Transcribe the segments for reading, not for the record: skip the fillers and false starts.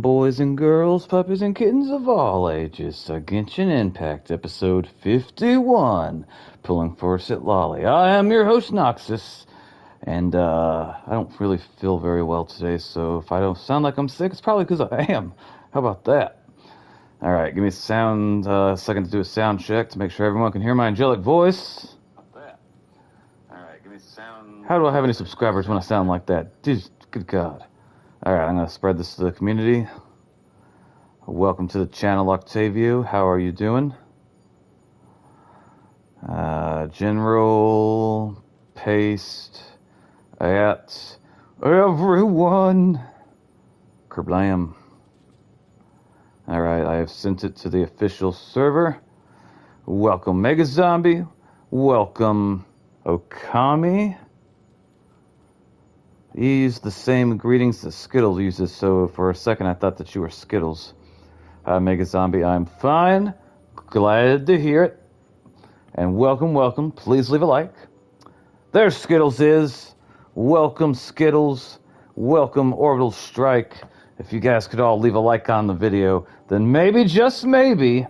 Welcome, boys and girls, puppies and kittens of all ages, to Genshin Impact, episode 51, Pulling for Citlali. I am your host, Noxus, and I don't really feel very well today, so if I don't sound like I'm sick, it's probably because I am. How about that? Alright, give me a second to do a sound check to make sure everyone can hear my angelic voice. Alright, give me sound... How do I have any subscribers when I sound like that? Dude, good God. Alright, I'm going to spread this to the community. Welcome to the channel, Octavio. How are you doing? General, paste, at everyone. Kerblam. Alright, I have sent it to the official server. Welcome, Mega Zombie. Welcome, Okami. You use the same greetings that Skittles uses, so for a second I thought that you were Skittles. Mega Zombie, I'm fine. Glad to hear it. And welcome, welcome. Please leave a like. There Skittles is. Welcome, Skittles. Welcome, Orbital Strike. If you guys could all leave a like on the video, then maybe, just maybe,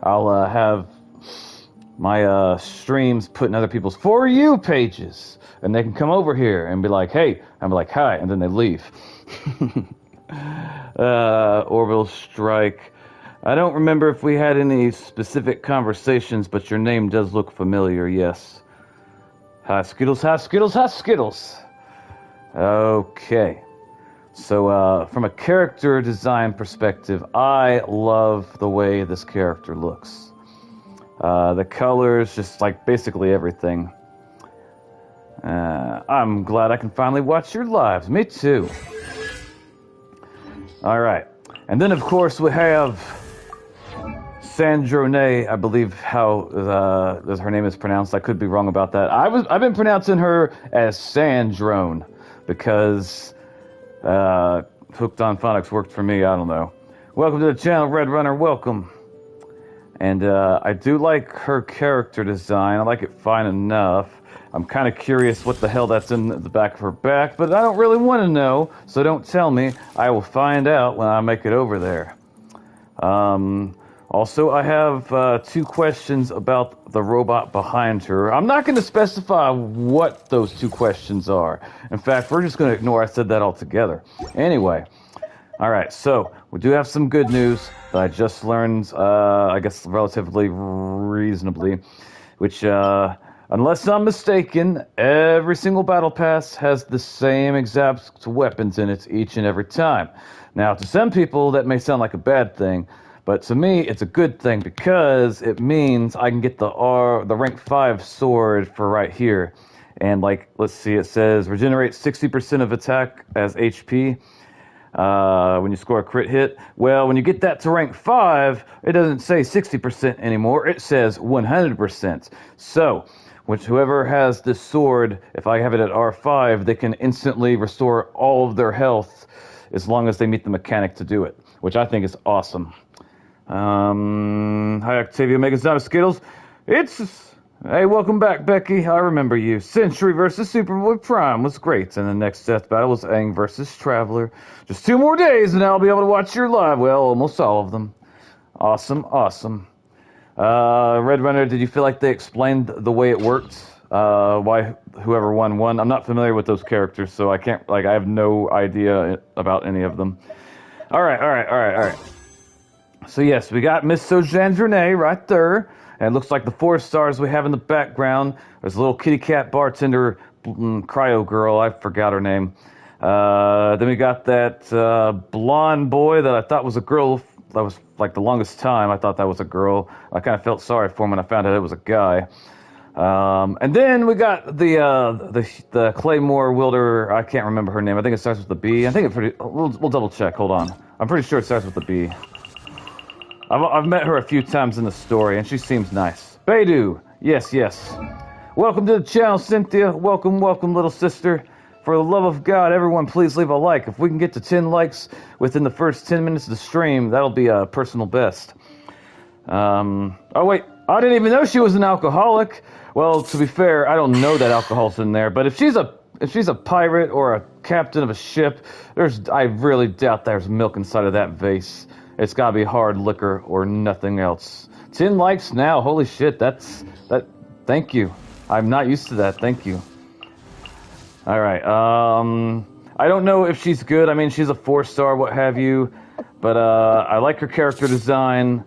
I'll have my streams put in other people's For You pages. And they can come over here and be like, hey, I'm like, hi, and then they leave. Orbital Strike. I don't remember if we had any specific conversations, but your name does look familiar, yes. Hi, Skittles, hi, Skittles, hi, Skittles. Okay. So, from a character design perspective, I love the way this character looks. The colors, just like basically everything. I'm glad I can finally watch your lives. Me too. Alright. And then, of course, we have Sandrone, I believe how her name is pronounced. I could be wrong about that. I've been pronouncing her as Sandrone because Hooked on Phonics worked for me. I don't know. Welcome to the channel, Red Runner. Welcome. And I do like her character design. I like it fine enough. I'm kind of curious what the hell that's in the back of her back, but I don't really want to know, so don't tell me. I will find out when I make it over there. Also, I have 2 questions about the robot behind her. I'm not going to specify what those 2 questions are. In fact, we're just going to ignore I said that altogether. Anyway, alright, so we do have some good news that I just learned, I guess relatively reasonably, which, unless I'm mistaken, every single battle pass has the same exact weapons in it each and every time. Now, to some people, that may sound like a bad thing, but to me, it's a good thing because it means I can get the rank 5 sword for right here. And like, let's see, it says regenerate 60% of attack as HP when you score a crit hit. Well, when you get that to rank 5, it doesn't say 60% anymore. It says 100%. So, whoever has this sword, if I have it at R5, they can instantly restore all of their health as long as they meet the mechanic to do it, which I think is awesome. Hi, Octavia, Mega Zombie Skittles. Hey, welcome back, Becky. I remember you. Century versus Superboy Prime was great, and the next death battle was Aang versus Traveler. Just 2 more days, and I'll be able to watch your live. Well, almost all of them. Awesome, awesome. Red Runner, did you feel like they explained the way it worked? Why whoever won? I'm not familiar with those characters, so I can't, I have no idea about any of them. Alright. So yes, we got Miss Sojandrine right there. And it looks like the 4 stars we have in the background. There's a little kitty cat bartender, cryo girl, I forgot her name. Then we got that blonde boy that I thought was a girl. That was like the longest time I thought that was a girl. I kind of felt sorry for him when I found out it was a guy. And then we got the Claymore wielder. I can't remember her name. I think it starts with the B. I think we'll double check. Hold on. I'm pretty sure it starts with the B. I've met her a few times in the story, and she seems nice. Beidou. Yes. Welcome to the channel, Cynthia. Welcome, little sister. For the love of God, everyone, please leave a like. If we can get to 10 likes within the first 10 minutes of the stream, that'll be a personal best. Oh, wait. I didn't even know she was an alcoholic. Well, to be fair, I don't know that alcohol's in there, but if she's a she's a pirate or a captain of a ship, I really doubt there's milk inside of that vase. It's gotta be hard liquor or nothing else. 10 likes now. Holy shit, that. Thank you. I'm not used to that. Thank you. All right. I don't know if she's good. I mean, she's a 4-star, what have you. But I like her character design.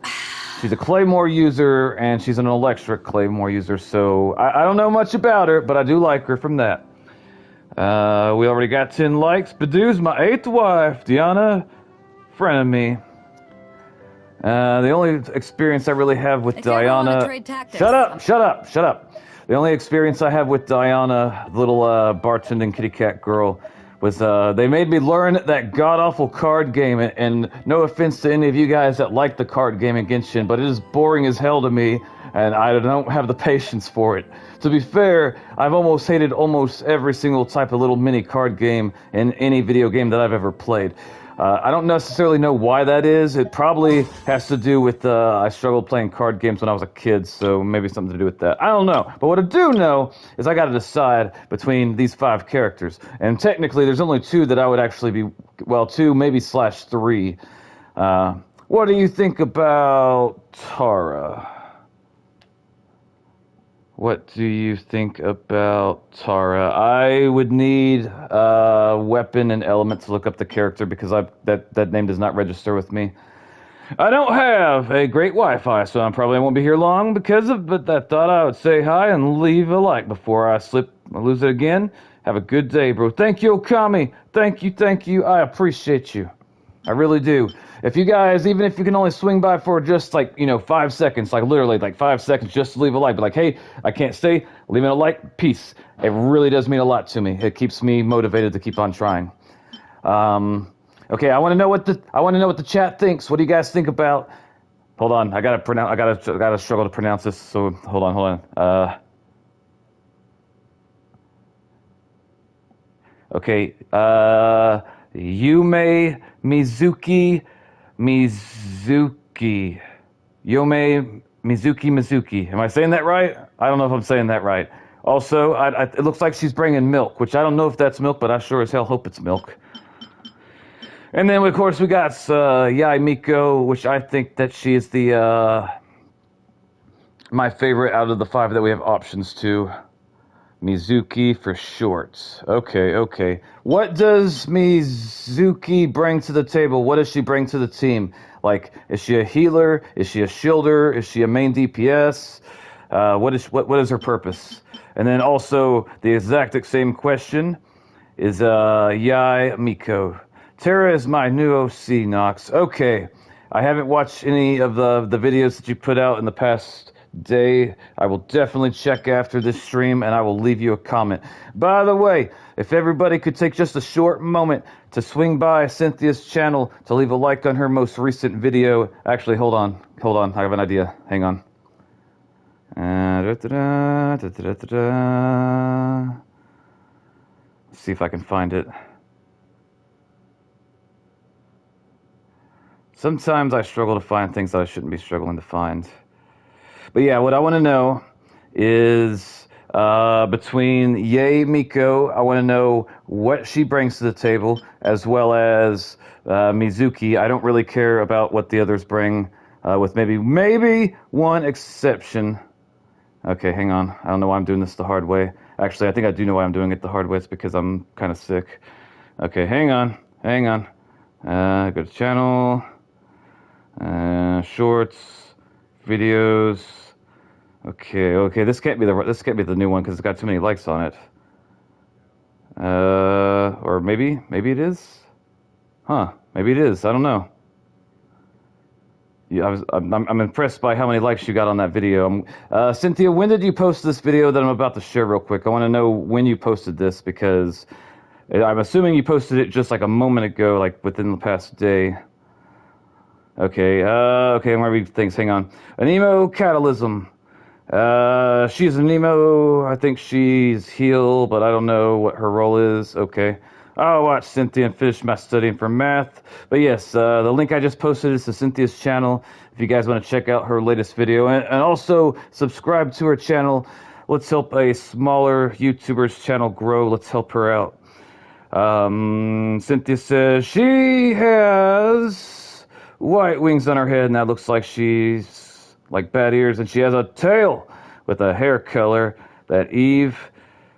She's a Claymore user, and she's an electric Claymore user. So I don't know much about her, but I do like her from that. We already got 10 likes. Badoo's my 8th wife. Diana, friend of me. The only experience I really have with Diana... Shut up! The only experience I have with Diana, the little bartending kitty cat girl, was they made me learn that god-awful card game, and no offense to any of you guys that like the card game in Genshin, but it is boring as hell to me, and I don't have the patience for it. To be fair, I've almost hated almost every single type of little mini card game in any video game that I've ever played. I don't necessarily know why that is. It probably has to do with I struggled playing card games when I was a kid, so maybe something to do with that. I don't know. But what I do know is I got to decide between these 5 characters. And technically, there's only 2 that I would actually be, well, 2, maybe /3. What do you think about Tara? What do you think about Tara? I would need weapon and element to look up the character because that name does not register with me. I don't have a great Wi-Fi, so I probably won't be here long because of. But I thought I would say hi and leave a like before I lose it again. Have a good day, bro. Thank you, Okami. Thank you. I appreciate you. I really do. If you guys, even if you can only swing by for just 5 seconds, literally 5 seconds just to leave a like, but hey, I can't stay, leaving a like, peace. It really does mean a lot to me. It keeps me motivated to keep on trying. Okay, I want to know what the chat thinks. What do you guys think about? Hold on, I gotta struggle to pronounce this. So hold on. Okay, Yume Mizuki. Yome Mizuki. Am I saying that right? I don't know if I'm saying that right. Also, it looks like she's bringing milk, which I don't know if that's milk, but I sure as hell hope it's milk. And then, of course, we got Yai Miko, which I think that she is my favorite out of the 5 that we have options to. Mizuki for short. Okay. What does Mizuki bring to the table? What does she bring to the team? Is she a healer? Is she a shielder? Is she a main DPS? What is her purpose? And then also the exact same question is Yai Miko. Terra is my new OC, Nox. Okay. I haven't watched any of the videos that you put out in the past day. I will definitely check after this stream, and I will leave you a comment. By the way, if everybody could take just a short moment to swing by Cynthia's channel to leave a like on her most recent video. Actually, hold on. I have an idea. Hang on. Let's see if I can find it. Sometimes I struggle to find things that I shouldn't be struggling to find. But yeah, what I want to know is between Yai Miko, I want to know what she brings to the table, as well as Mizuki. I don't really care about what the others bring, with maybe one exception. Okay, hang on. I don't know why I'm doing this the hard way. Actually, I think I do know why I'm doing it the hard way. It's because I'm kind of sick. Okay, hang on. Go to channel, shorts, videos. Okay. This can't be the new one because it's got too many likes on it. Or maybe it is. Maybe it is. I don't know. Yeah, I'm impressed by how many likes you got on that video. Cynthia, when did you post this video that I'm about to share real quick? I want to know when you posted this because I'm assuming you posted it just a moment ago, within the past day. Okay, I'm gonna read things. Hang on. Anemo Catalysm. She's an Nemo. I think she's heal, but I don't know what her role is. Okay. I'll watch Cynthia and finish my studying for math. But yes, the link I just posted is to Cynthia's channel if you guys want to check out her latest video. And also subscribe to her channel Let's help a smaller YouTuber's channel grow. Let's help her out. Cynthia says she has white wings on her head, and that looks like she's like bat ears, and she has a tail with a hair color that Eve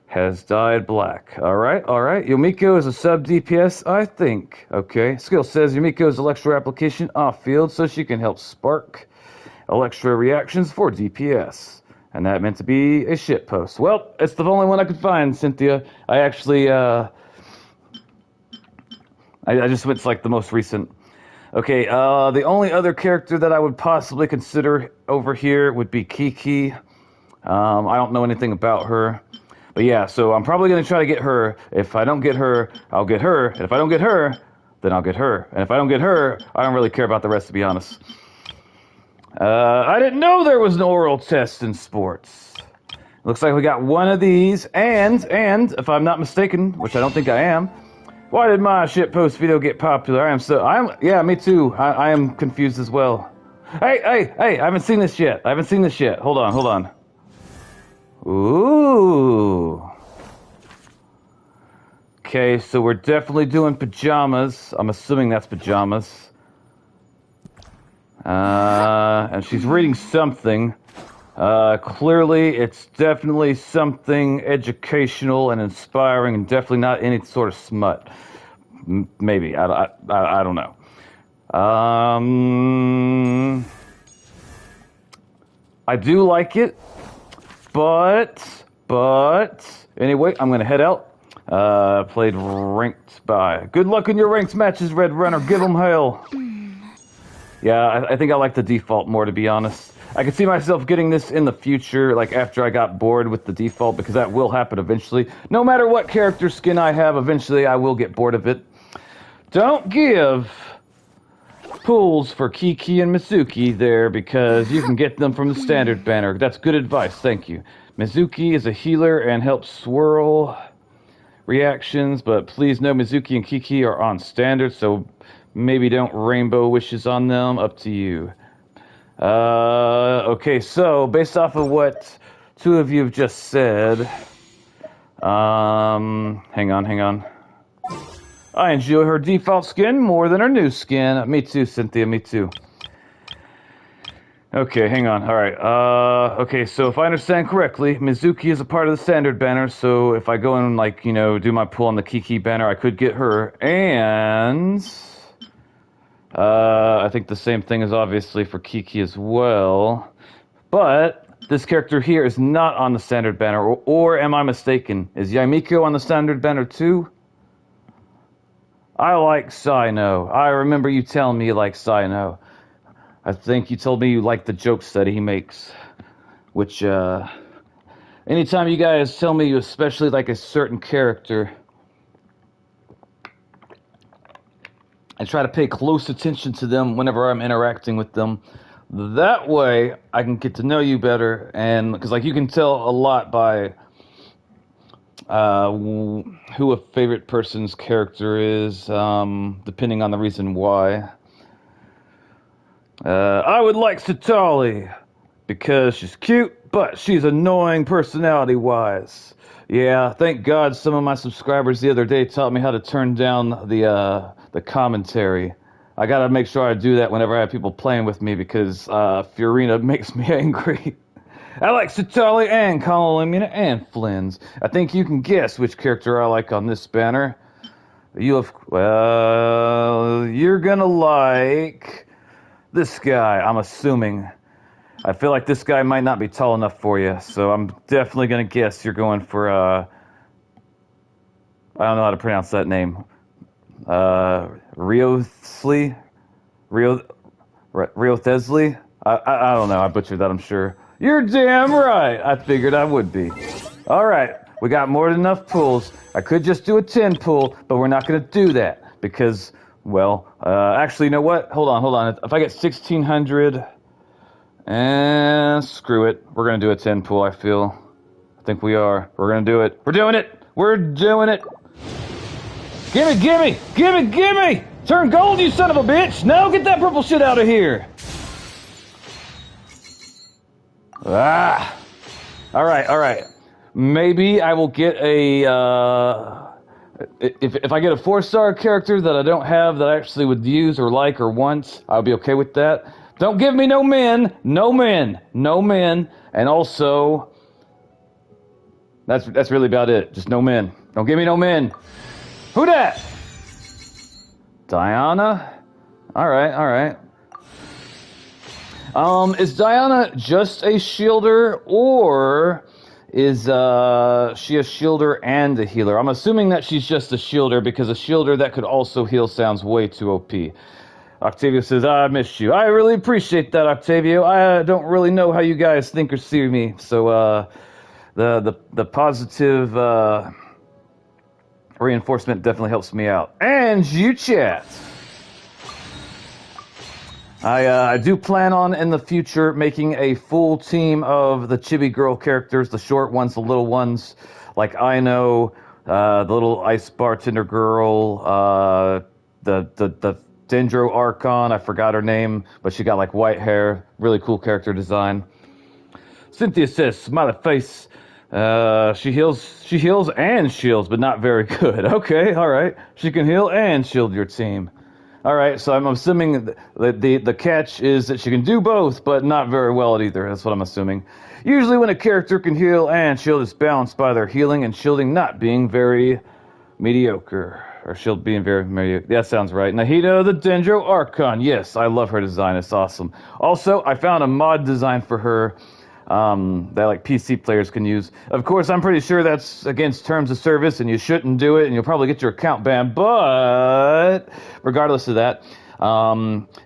has dyed black. All right. Yumiko is a sub DPS, I think. Okay. Skill says Yumiko's Electro application off field, so she can help spark Electro reactions for DPS. And that meant to be a shit post. Well, it's the only one I could find, Cynthia. I actually, I just went to like the most recent. Okay, the only other character that I would possibly consider over here would be Kiki. I don't know anything about her. But yeah, so I'm probably going to try to get her. If I don't get her, I'll get her. And if I don't get her, then I'll get her. And if I don't get her, I don't really care about the rest, to be honest. I didn't know there was an oral test in sports. Looks like we got one of these. And if I'm not mistaken, which I don't think I am, why did my shitpost video get popular? Yeah, me too. I am confused as well. Hey, I haven't seen this yet. Hold on. Ooh. Okay, so we're definitely doing pajamas. I'm assuming that's pajamas. And she's reading something. Clearly, it's definitely something educational and inspiring, and definitely not any sort of smut. Maybe. I don't know. I do like it. But, anyway, I'm going to head out. Played ranked by. Good luck in your ranked matches, Red Runner. Give them hell. Yeah, I think I like the default more, to be honest. I could see myself getting this in the future, like after I got bored with the default, because that will happen eventually. No matter what character skin I have, eventually I will get bored of it. Don't give pools for Kiki and Mizuki there, because you can get them from the standard banner. That's good advice, thank you. Mizuki is a healer and helps swirl reactions, but please know Mizuki and Kiki are on standard, so maybe don't rainbow wishes on them. Up to you. Okay, so based off of what two of you have just said, hang on. I enjoy her default skin more than her new skin. Me too, Cynthia, me too. Okay, hang on. All right. Okay, so if I understand correctly, Mizuki is a part of the standard banner, so if I go and, like, you know, do my pull on the Kiki banner, I could get her. And I think the same thing is obviously for Kiki as well. But this character here is not on the standard banner, or am I mistaken? Is Yumiko on the standard banner too? I like Sino. I remember you telling me you like Sino. I think you told me you like the jokes that he makes. Which, anytime you guys tell me you especially like a certain character, I try to pay close attention to them whenever I'm interacting with them. That way, I can get to know you better, and because like you can tell a lot by who a favorite person's character is, depending on the reason why. I would like Citlali because she's cute, but she's annoying personality-wise. Yeah, thank God some of my subscribers the other day taught me how to turn down the commentary. I gotta make sure I do that whenever I have people playing with me because Fiorina makes me angry. I like Citlali and Colomina and Flynn's. I think you can guess which character I like on this banner. You're gonna like this guy, I'm assuming. I feel like this guy might not be tall enough for you, so I'm definitely gonna guess you're going for, I don't know how to pronounce that name. Riothesli? Riothesli? I don't know, I butchered that, I'm sure. You're damn right. I figured I would be. All right, we got more than enough pulls. I could just do a 10 pull, but we're not going to do that because, well, actually, you know what? Hold on. If I get 1,600, and screw it. We're going to do a 10 pull, I feel. I think we are. We're going to do it. We're doing it. Gimme. Turn gold, you son of a bitch. No, get that purple shit out of here. Ah! All right, all right. Maybe I will get a. If I get a 4-star character that I don't have that I actually would use or like or want, I'll be okay with that. Don't give me no men, no men, no men, and also that's really about it. Just no men. Don't give me no men. Who dat? Diana? All right, all right. Is Diana just a shielder, or is she a shielder and a healer? I'm assuming that she's just a shielder, because a shielder that could also heal sounds way too OP. Octavio says, I missed you. I really appreciate that, Octavio. I don't really know how you guys think or see me, so the positive reinforcement definitely helps me out. And you chat. I do plan on, in the future, making a full team of the chibi girl characters, the short ones, the little ones, like Aino, the little ice bartender girl, the Dendro Archon, I forgot her name, but she got like white hair, really cool character design. Cynthia says, smiley face, she heals and shields, but not very good. Okay, alright, she can heal and shield your team. All right, so I'm assuming that the catch is that she can do both, but not very well at either. That's what I'm assuming. Usually when a character can heal and shield, it's balanced by their healing and shielding not being very mediocre. Or shield being very mediocre. That sounds right. Nahida the Dendro Archon. Yes, I love her design. It's awesome. Also, I found a mod design for her that like PC players can use. Of course, I'm pretty sure that's against terms of service, and you shouldn't do it, and you'll probably get your account banned. But regardless of that,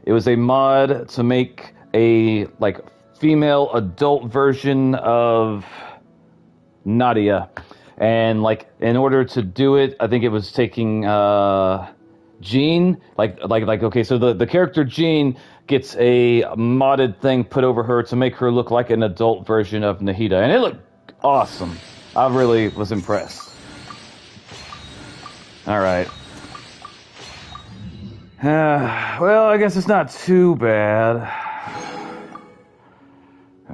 it was a mod to make a like female adult version of Nadia, and like in order to do it, I think it was taking Jean, like okay, so the character Jean gets a modded thing put over her to make her look like an adult version of Nahida, and it looked awesome. I really was impressed. All right. Well, I guess it's not too bad.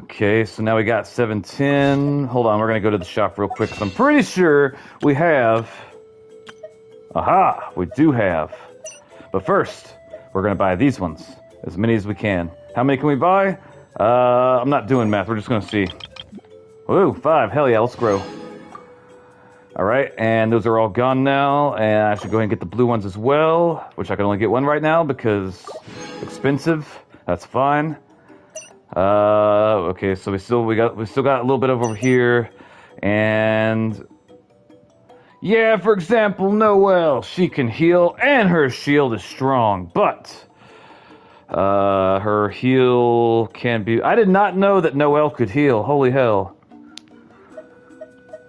Okay, so now we got 710. Hold on, we're gonna go to the shop real quick, because I'm pretty sure we have. Aha, we do have. But first, we're gonna buy these ones. As many as we can. How many can we buy? I'm not doing math. We're just going to see. Ooh, 5. Hell yeah, let's grow. All right, and those are all gone now. And I should go ahead and get the blue ones as well, which I can only get one right now because expensive. That's fine. Okay, so we still got a little bit over here, and yeah, for example, Noelle, she can heal and her shield is strong, but her heal can be... I did not know that Noelle could heal. Holy hell.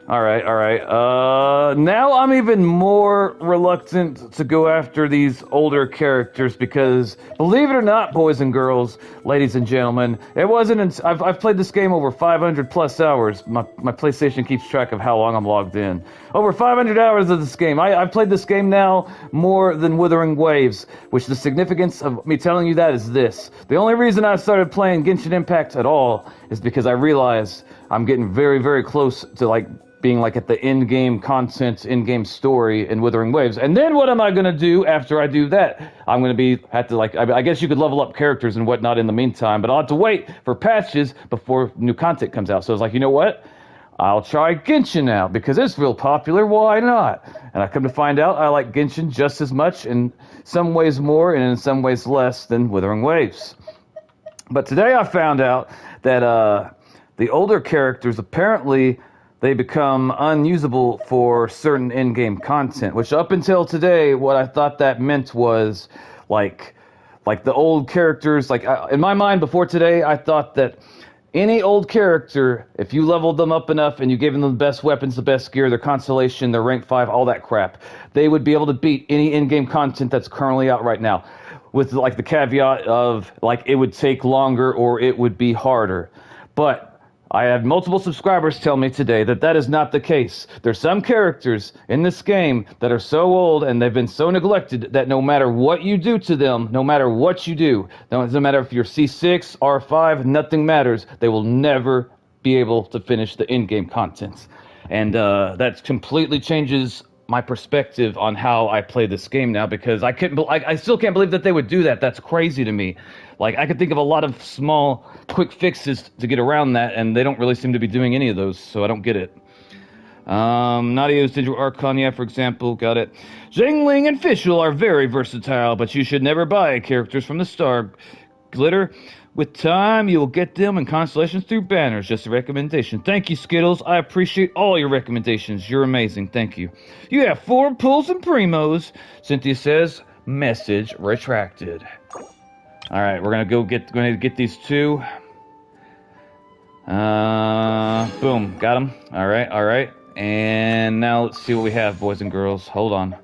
Alright, alright. Now I'm even more reluctant to go after these older characters because, believe it or not, boys and girls, ladies and gentlemen, it wasn't... I've played this game over 500 plus hours. My PlayStation keeps track of how long I'm logged in. Over 500 hours of this game. I've played this game now more than Wuthering Waves, which the significance of me telling you that is this. The only reason I started playing Genshin Impact at all is because I realized I'm getting very, very close to, like, being like at the in-game content, in-game story in Wuthering Waves. And then what am I going to do after I do that? I'm going to have to like, I guess you could level up characters and whatnot in the meantime, but I'll have to wait for patches before new content comes out. So I was like, you know what? I'll try Genshin now because it's real popular. Why not? And I come to find out I like Genshin just as much, in some ways more and in some ways less than Wuthering Waves. But today I found out that the older characters apparently... they become unusable for certain in-game content, which up until today, what I thought that meant was, like the old characters, like, in my mind before today, I thought that any old character, if you leveled them up enough and you gave them the best weapons, the best gear, their constellation, their rank 5, all that crap, they would be able to beat any in-game content that's currently out right now. With, like, the caveat of, like, it would take longer or it would be harder. But I had multiple subscribers tell me today that that is not the case. There's some characters in this game that are so old and they've been so neglected that no matter what you do to them, no matter what you do, no matter if you're C6, R5, nothing matters. They will never, be able to finish the in-game content. And that completely changes my perspective on how I play this game now, because I still can't believe that they would do that. That's crazy to me. Like, I could think of a lot of small, quick fixes to get around that, and they don't really seem to be doing any of those, so I don't get it. Nadio's Digital Archon, yeah, for example, got it. Zhengling and Fischl are very versatile, but you should never buy characters from the Star Glitter. With time, you will get them in constellations through banners. Just a recommendation. Thank you, Skittles. I appreciate all your recommendations. You're amazing. Thank you. You have 4 pulls and primos. Cynthia says, message retracted. All right, we're going to get these 2. Boom, got them. All right. And now let's see what we have, boys and girls. Hold on.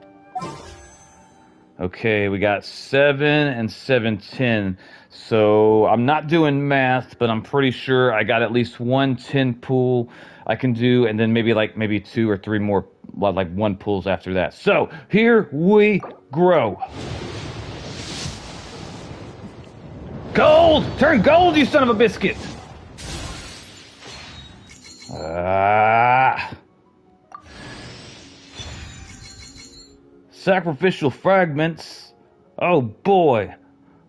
Okay, we got 7 and 710. So I'm not doing math, but I'm pretty sure I got at least 1 10 pull I can do, and then maybe 2 or 3 more, like 1 pulls after that. So here we grow. Gold! Turn gold, you son of a biscuit! Sacrificial fragments. Oh boy.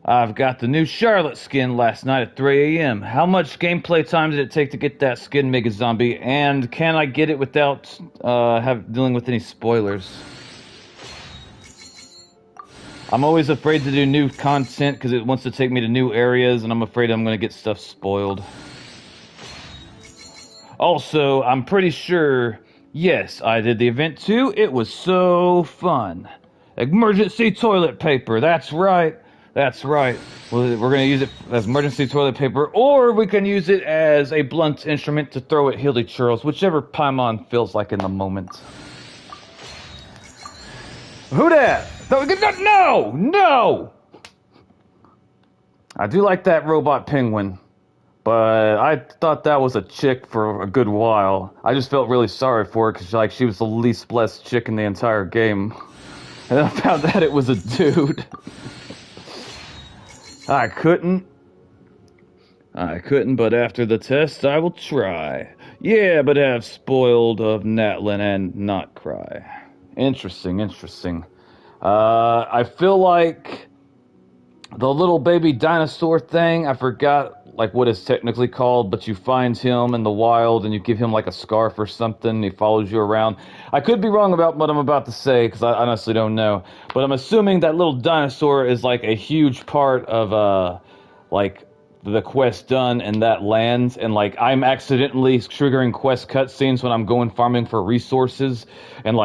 I've got the new Charlotte skin last night at 3 a.m. How much gameplay time did it take to get that skin, Mega Zombie? And can I get it without dealing with any spoilers? I'm always afraid to do new content because it wants to take me to new areas, and I'm afraid I'm going to get stuff spoiled. Also, I'm pretty sure, yes, I did the event too. It was so fun. Emergency toilet paper, that's right. That's right. We're going to use it as emergency toilet paper, or we can use it as a blunt instrument to throw at Hildy Churls, whichever Paimon feels like in the moment. Who dat? No! I do like that robot penguin, but I thought that was a chick for a good while. I just felt really sorry for her because she was the least blessed chick in the entire game. And I found out it was a dude. I couldn't, but after the test, I will try. Yeah, but have spoiled of Natlin and not cry. Interesting. I feel like the little baby dinosaur thing, I forgot what it's technically called, but you find him in the wild and you give him a scarf or something, he follows you around. I could be wrong about what I'm about to say, because I honestly don't know. But I'm assuming that little dinosaur is a huge part of the quest done in that land, and I'm accidentally triggering quest cutscenes when I'm going farming for resources, and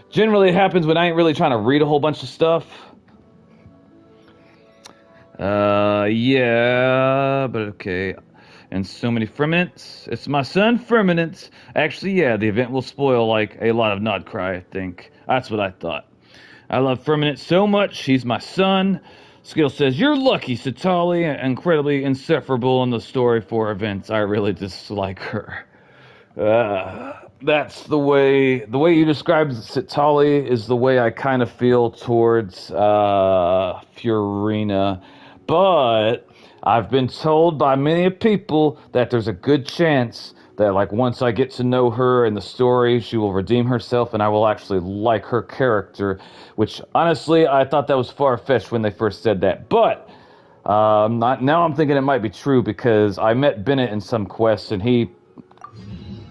generally it happens when I ain't really trying to read a whole bunch of stuff. Yeah, but okay. And so many Firmaments. It's my son, Firmament. Actually, yeah, the event will spoil, a lot of Not Cry, I think. That's what I thought. I love Firmament so much. He's my son. Skill says, you're lucky, Citlali, incredibly insufferable in the story for events. I really dislike her. That's the way you describe Citlali is the way I kind of feel towards, Furina. But I've been told by many people that there's a good chance that once I get to know her and the story, she will redeem herself and I will actually like her character, which honestly I thought that was far-fetched when they first said that. But now I'm thinking it might be true, because I met Bennett in some quests and he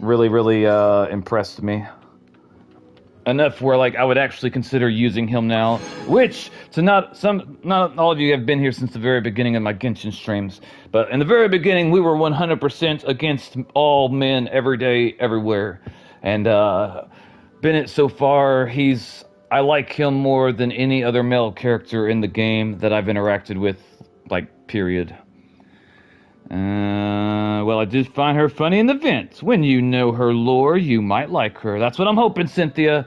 really impressed me. Enough where I would actually consider using him now, which not all of you have been here since the very beginning of my Genshin streams, but in the very beginning we were 100% against all men every day, everywhere, and Bennett so far I like him more than any other male character in the game that I've interacted with, period. Well, I did find her funny in the vents. When you know her lore, you might like her. That's what I'm hoping, Cynthia.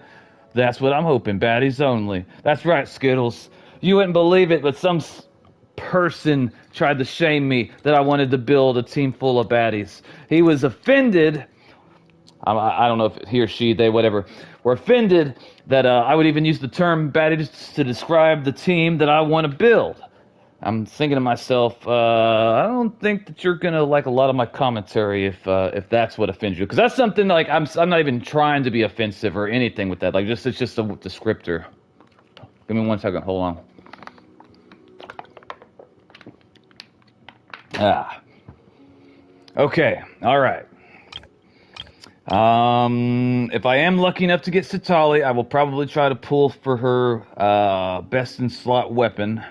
That's what I'm hoping. Baddies only. That's right, Skittles. You wouldn't believe it, but some person tried to shame me that I wanted to build a team full of baddies. He was offended. I don't know if he or she, they, whatever, were offended that I would even use the term baddies to describe the team that I want to build. I'm thinking to myself, I don't think that you're gonna like a lot of my commentary if that's what offends you, because that's something like I'm not even trying to be offensive or anything with that. Like, just it's just a descriptor. Give me 1 second. Hold on. Ah. Okay. All right. If I am lucky enough to get Citlali, I will probably try to pull for her best in slot weapon,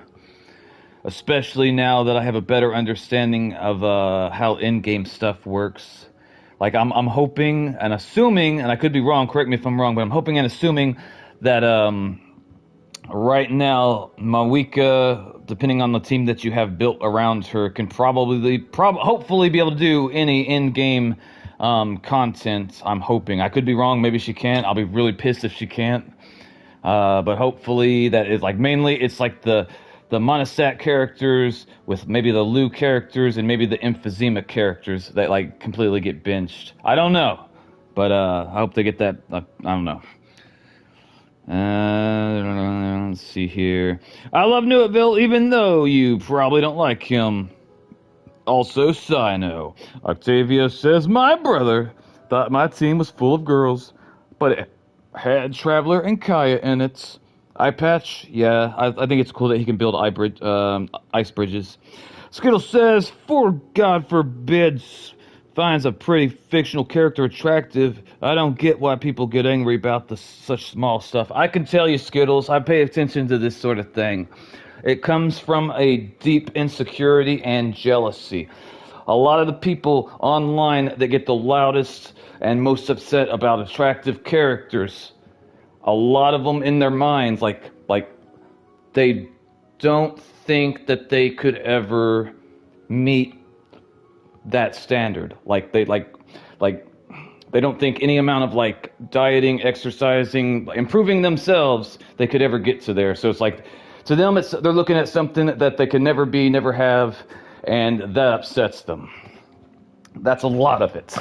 especially now that I have a better understanding of how in-game stuff works. Like I'm hoping and assuming, and I could be wrong. Correct me if I'm wrong, but I'm hoping and assuming that right now Mawika, depending on the team that you have built around her, can hopefully be able to do any in-game content. I'm hoping. I could be wrong. Maybe she can't. I'll be really pissed if she can't. But hopefully that is like mainly it's like the Monostat characters with maybe the Lu characters and maybe the Emphysema characters that like completely get benched. I don't know, but I hope they get that. I don't know. Let's see here. I love Newittville, even though you probably don't like him. Also, Sino. Octavia says, my brother thought my team was full of girls, but it had Traveler and Kaya in it. Eye patch, yeah, I think it's cool that he can build ice bridges. Skittle says, for God forbid finds a pretty fictional character attractive. I don't get why people get angry about such small stuff. I can tell you, Skittles, I pay attention to this sort of thing. It comes from a deep insecurity and jealousy. A lot of the people online that get the loudest and most upset about attractive characters, a lot of them in their minds, like they don't think that they could ever meet that standard. Like they don't think any amount of like dieting, exercising, improving themselves, they could ever get to there. So it's like to them, they're looking at something that they can never be, never have, and that upsets them. That's a lot of it.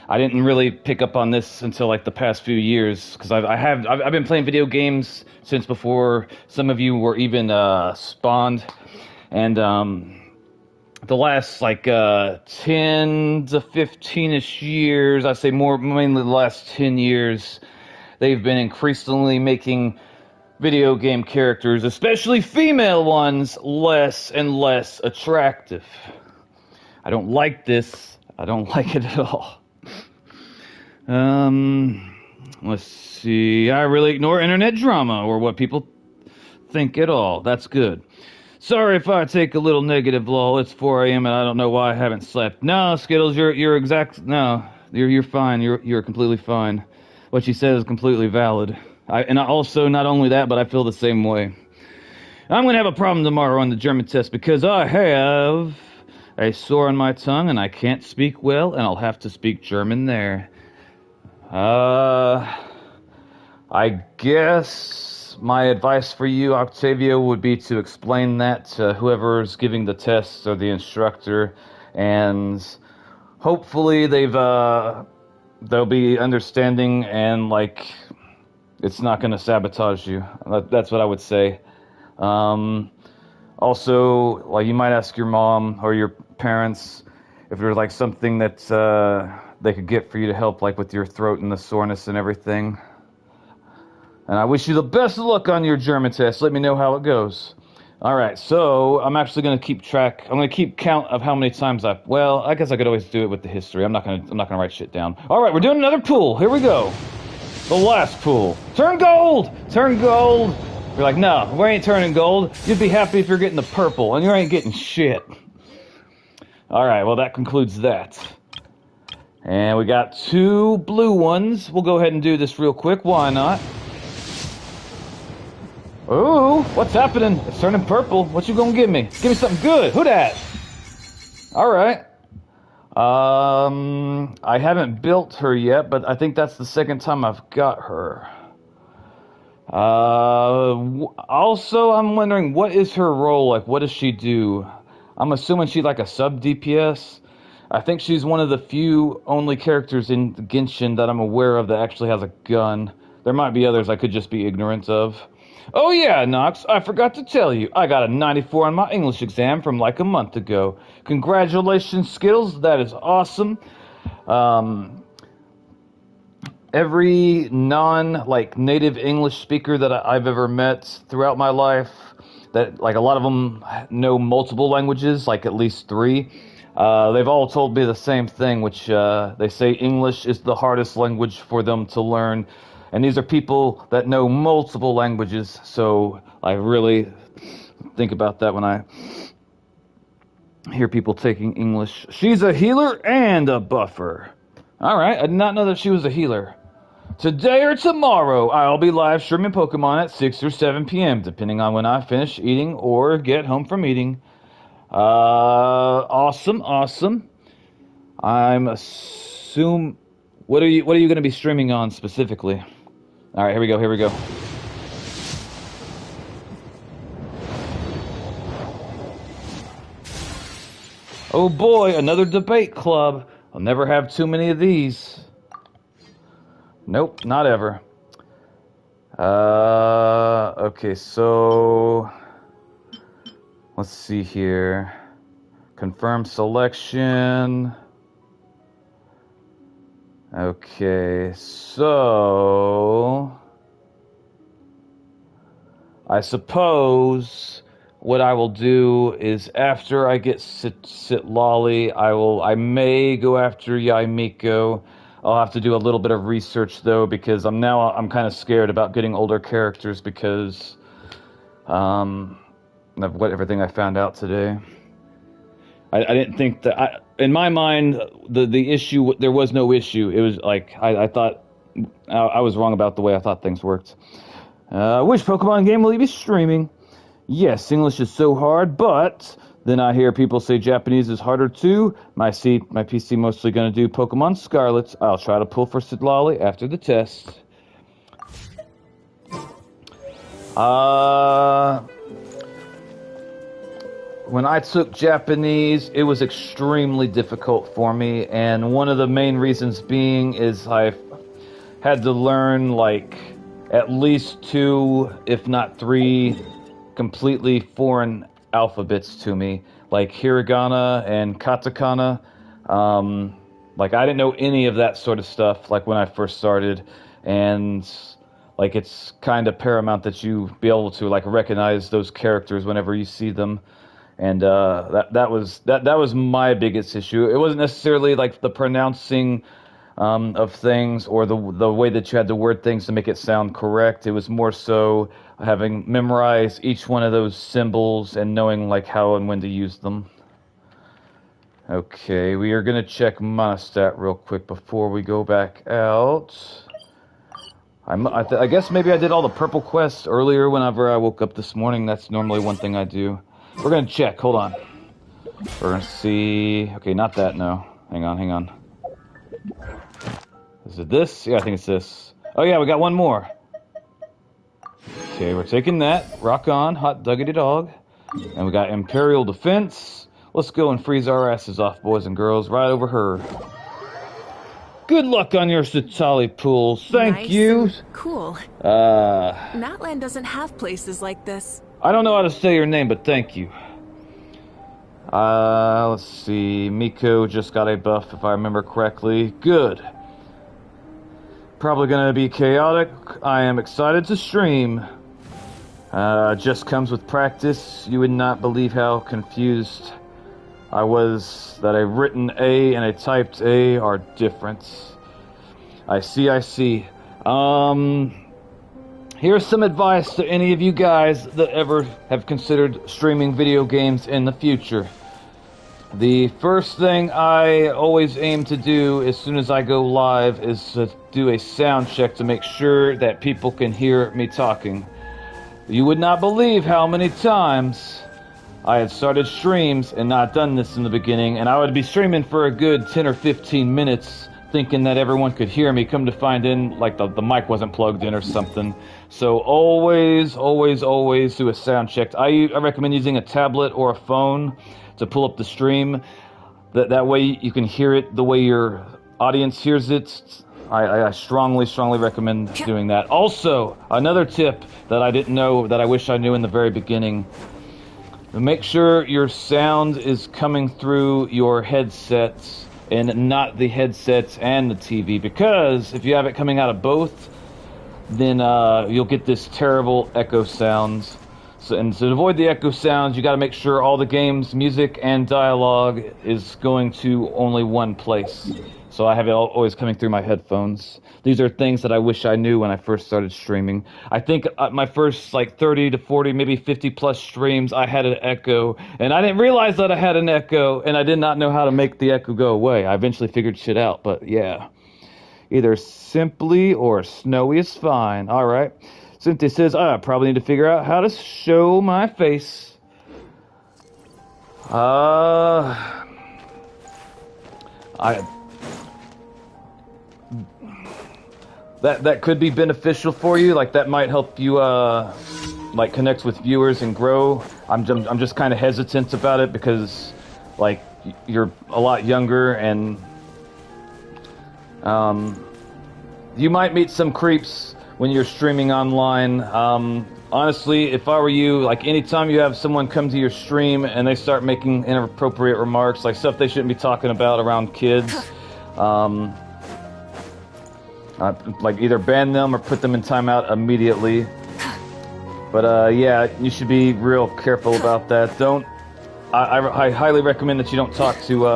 I didn't really pick up on this until like the past few years because I've been playing video games since before some of you were even spawned, and the last like 10 to 15ish years, I'd say mainly the last 10 years, they've been increasingly making video game characters, especially female ones, less and less attractive. I don't like this. I don't like it at all. Let's see. I really ignore internet drama or what people think at all. That's good. Sorry if I take a little negative, lol. It's 4 a.m. and I don't know why I haven't slept. No, Skittles, you're fine. You're completely fine. What you said is completely valid. And I also, not only that, but I feel the same way. I'm gonna have a problem tomorrow on the German test because I have a sore on my tongue and I can't speak well, and I'll have to speak German there. I guess my advice for you, Octavia, would be to explain that to whoever's giving the test or the instructor, and hopefully they'll be understanding and like it's not going to sabotage you. That's what I would say. Also, like you might ask your mom or your parents if there's like something that they could get for you to help, like with your throat and the soreness and everything. And I wish you the best of luck on your German test. Let me know how it goes. All right, so I'm actually going to keep track. I'm going to keep count of how many times well, I guess I could always do it with the history. I'm not going to write shit down. All right, we're doing another pool. Here we go. The last pool. Turn gold. Turn gold. You're like, no, we ain't turning gold. You'd be happy if you're getting the purple, and you ain't getting shit. All right, well, that concludes that. And we got 2 blue ones. We'll go ahead and do this real quick. Why not? Ooh, what's happening? It's turning purple. What you gonna give me? Give me something good. Who dat? All right. I haven't built her yet, but I think that's the second time I've got her. Also, I'm wondering, what is her role? Like, what does she do? I'm assuming she's like a sub DPS. I think she's one of the few only characters in Genshin that I'm aware of that actually has a gun. There might be others I could just be ignorant of. Oh yeah, Knox, I forgot to tell you. I got a 94 on my English exam from like a month ago. Congratulations, Skittles. That is awesome. Every native English speaker that I've ever met throughout my life, that like a lot of them know multiple languages, like at least 3. They've all told me the same thing, which they say English is the hardest language for them to learn. And these are people that know multiple languages, so I really think about that when I hear people taking English. She's a healer and a buffer. Alright, I did not know that she was a healer. Today or tomorrow, I'll be live streaming Pokemon at 6 or 7 p.m., depending on when I finish eating or get home from eating. Awesome. I'm assume. What are you going to be streaming on specifically? All right, here we go. Oh boy, another debate club. I'll never have too many of these. Nope, not ever. Okay, so let's see here. Confirm selection. Okay, so I suppose what I will do is after I get Citlali, I may go after Yaimiko. I'll have to do a little bit of research though, because I'm kind of scared about getting older characters because of everything I found out today. I didn't think that in my mind the issue, there was no issue. It was like I thought I was wrong about the way I thought things worked. Which Pokemon game will you be streaming? Yes, English is so hard, but then I hear people say Japanese is harder too. My PC mostly going to do Pokemon Scarlet. I'll try to pull for Citlali after the test. When I took Japanese, it was extremely difficult for me, and one of the main reasons being is I've had to learn like at least 2, if not 3, completely foreign alphabets to me, like hiragana and katakana. Like I didn't know any of that sort of stuff like when I first started, and like it's kind of paramount that you be able to like recognize those characters whenever you see them. And that was my biggest issue. It wasn't necessarily like the pronouncing of things or the way that you had to word things to make it sound correct. It was more so having memorized each one of those symbols and knowing like how and when to use them. Okay, we are gonna check Monostat real quick before we go back out. I guess maybe I did all the purple quests earlier whenever I woke up this morning. That's normally one thing I do. We're gonna check, hold on. We're gonna see, okay, not that, no. Hang on. Is it this? Yeah, I think it's this. Oh yeah, we got one more. Okay, we're taking that. Rock on, hot duggity dog. And we got Imperial Defense. Let's go and freeze our asses off, boys and girls, right over her. Good luck on your Citlali pools. Thank you. Cool. Natland doesn't have places like this. I don't know how to say your name, but thank you. Let's see. Miko just got a buff, if I remember correctly. Good. Probably gonna be chaotic. I am excited to stream. Just comes with practice. You would not believe how confused I was that a written A and a typed A are different. I see. Here's some advice to any of you guys that ever have considered streaming video games in the future. The first thing I always aim to do as soon as I go live is to do a sound check to make sure that people can hear me talking. You would not believe how many times I had started streams and not done this in the beginning, and I would be streaming for a good 10 or 15 minutes thinking that everyone could hear me, come to find in like the mic wasn't plugged in or something. So always do a sound check. I recommend using a tablet or a phone to pull up the stream. That way you can hear it the way your audience hears it. I strongly recommend doing that. Also, another tip that I didn't know that I wish I knew in the very beginning. Make sure your sound is coming through your headsets and not the headsets and the TV, because if you have it coming out of both, then you'll get this terrible echo sounds. So, and to avoid the echo sounds, you got to make sure all the game's music and dialogue is going to only one place. So I have it always coming through my headphones. These are things that I wish I knew when I first started streaming. I think my first like 30 to 40, maybe 50 plus streams, I had an echo, and I didn't realize that I had an echo, and I did not know how to make the echo go away. I eventually figured shit out, but yeah. Either simply or snowy is fine. All right. Cynthia says, I probably need to figure out how to show my face. That could be beneficial for you. Like, that might help you, like, connect with viewers and grow. I'm just kind of hesitant about it because, like, you're a lot younger and, you might meet some creeps when you're streaming online. Honestly, if I were you, like, anytime you have someone come to your stream and they start making inappropriate remarks, like stuff they shouldn't be talking about around kids, like, either ban them or put them in timeout immediately. But yeah, you should be real careful about that. I highly recommend that you don't talk to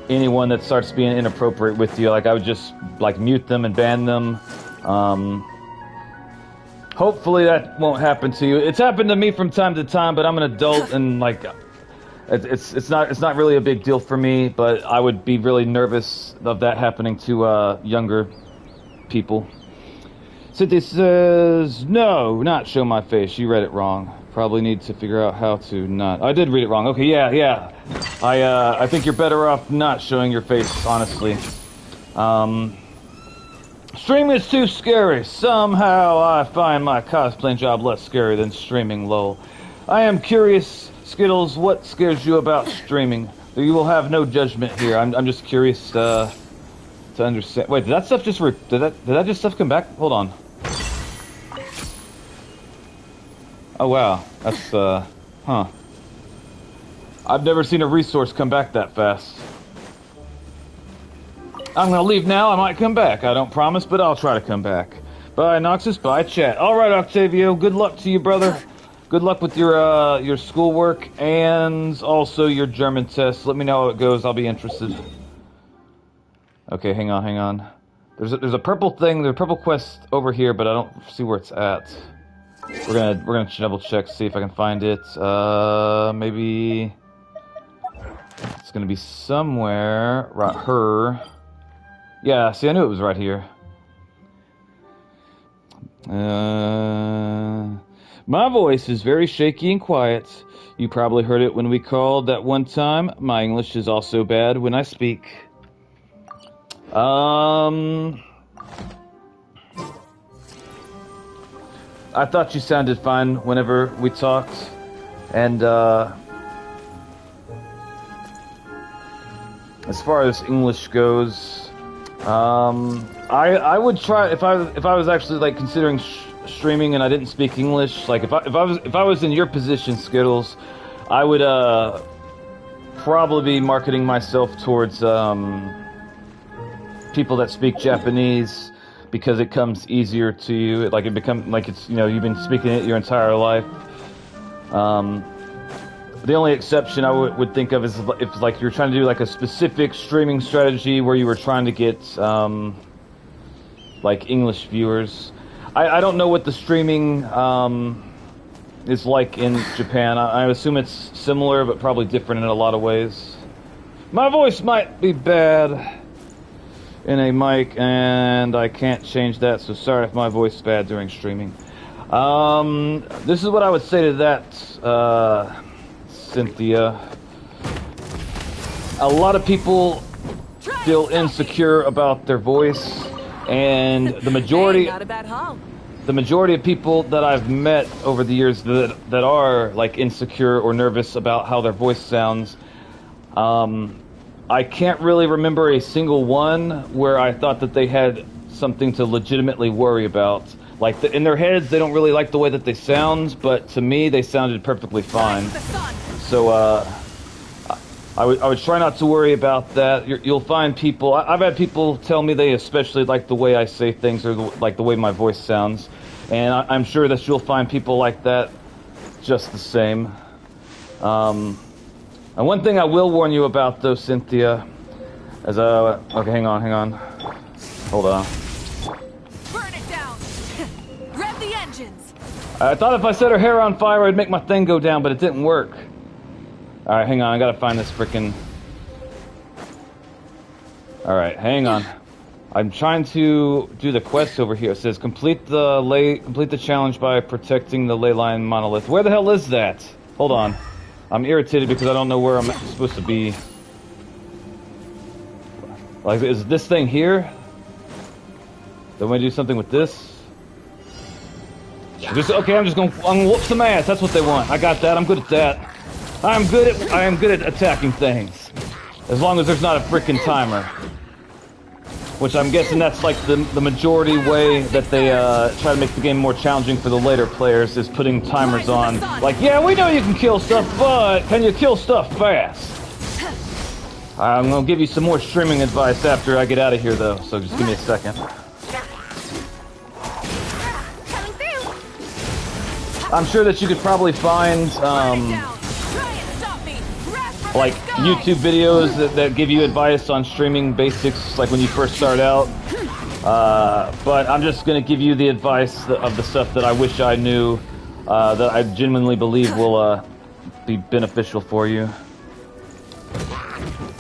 anyone that starts being inappropriate with you. Like, I would just, like, mute them and ban them. Hopefully that won't happen to you. It's happened to me from time to time, but I'm an adult and, like, it's not really a big deal for me, but I would be really nervous of that happening to younger people. Cynthia says, no, not show my face. You read it wrong. Probably need to figure out how to not. I did read it wrong. Okay, yeah. I think you're better off not showing your face, honestly. Streaming is too scary. Somehow I find my cosplaying job less scary than streaming, lol. I am curious, Skittles, what scares you about streaming? You will have no judgment here. I'm just curious to understand. Wait, did that stuff just did that just stuff come back? Hold on. Oh wow, that's huh. I've never seen a resource come back that fast. I'm gonna leave now. I might come back. I don't promise, but I'll try to come back. Bye, Noxus. Bye, chat. All right, Octavio. Good luck to you, brother. Good luck with your schoolwork and also your German test. Let me know how it goes. I'll be interested. Okay, hang on. There's a purple thing. There's a purple quest over here, but I don't see where it's at. We're gonna double check, see if I can find it. Maybe it's gonna be somewhere right here. Yeah, see, I knew it was right here. My voice is very shaky and quiet. You probably heard it when we called that one time. My English is also bad when I speak. I thought you sounded fine whenever we talked, and as far as English goes, I would try if I was actually like considering streaming and I didn't speak English. Like if I was in your position, Skittles, I would probably be marketing myself towards people that speak Japanese, because it comes easier to you. Like, it becomes like it's, you know, you've been speaking it your entire life. The only exception I would think of is if like you're trying to do like a specific streaming strategy where you were trying to get like English viewers. I don't know what the streaming is like in Japan. I assume it's similar, but probably different in a lot of ways. My voice might be bad in a mic, and I can't change that, so sorry if my voice is bad during streaming. This is what I would say to that, Cynthia. A lot of people feel insecure about their voice, and the majority of people that I've met over the years that are like insecure or nervous about how their voice sounds, I can't really remember a single one where I thought that they had something to legitimately worry about. Like, in their heads, they don't really like the way that they sound, but to me, they sounded perfectly fine. So, I would try not to worry about that. You'll find people... I've had people tell me they especially like the way I say things or like the way my voice sounds. And I'm sure that you'll find people like that just the same. And one thing I will warn you about, though, Cynthia, is... Okay, hang on. Hold on. Burn it down! Rev the engines! I thought if I set her hair on fire, I'd make my thing go down, but it didn't work. Alright, hang on, I gotta find this frickin'... Alright, hang on. I'm trying to do the quest over here. It says, complete the challenge by protecting the ley line monolith. Where the hell is that? Hold on. I'm irritated because I don't know where I'm supposed to be. Like, is this thing here? Don't we do something with this? Okay, I'm gonna whoop some ass. That's what they want. I got that. I'm good at that. I am good at attacking things. As long as there's not a frickin' timer. Which I'm guessing that's like the majority way that they try to make the game more challenging for the later players, is putting timers on. Like, yeah, we know you can kill stuff, but can you kill stuff fast? I'm gonna give you some more streaming advice after I get out of here, though, so just give me a second. I'm sure that you could probably find, like, YouTube videos that give you advice on streaming basics, like when you first start out. But I'm just going to give you the advice of the stuff that I wish I knew, that I genuinely believe will be beneficial for you.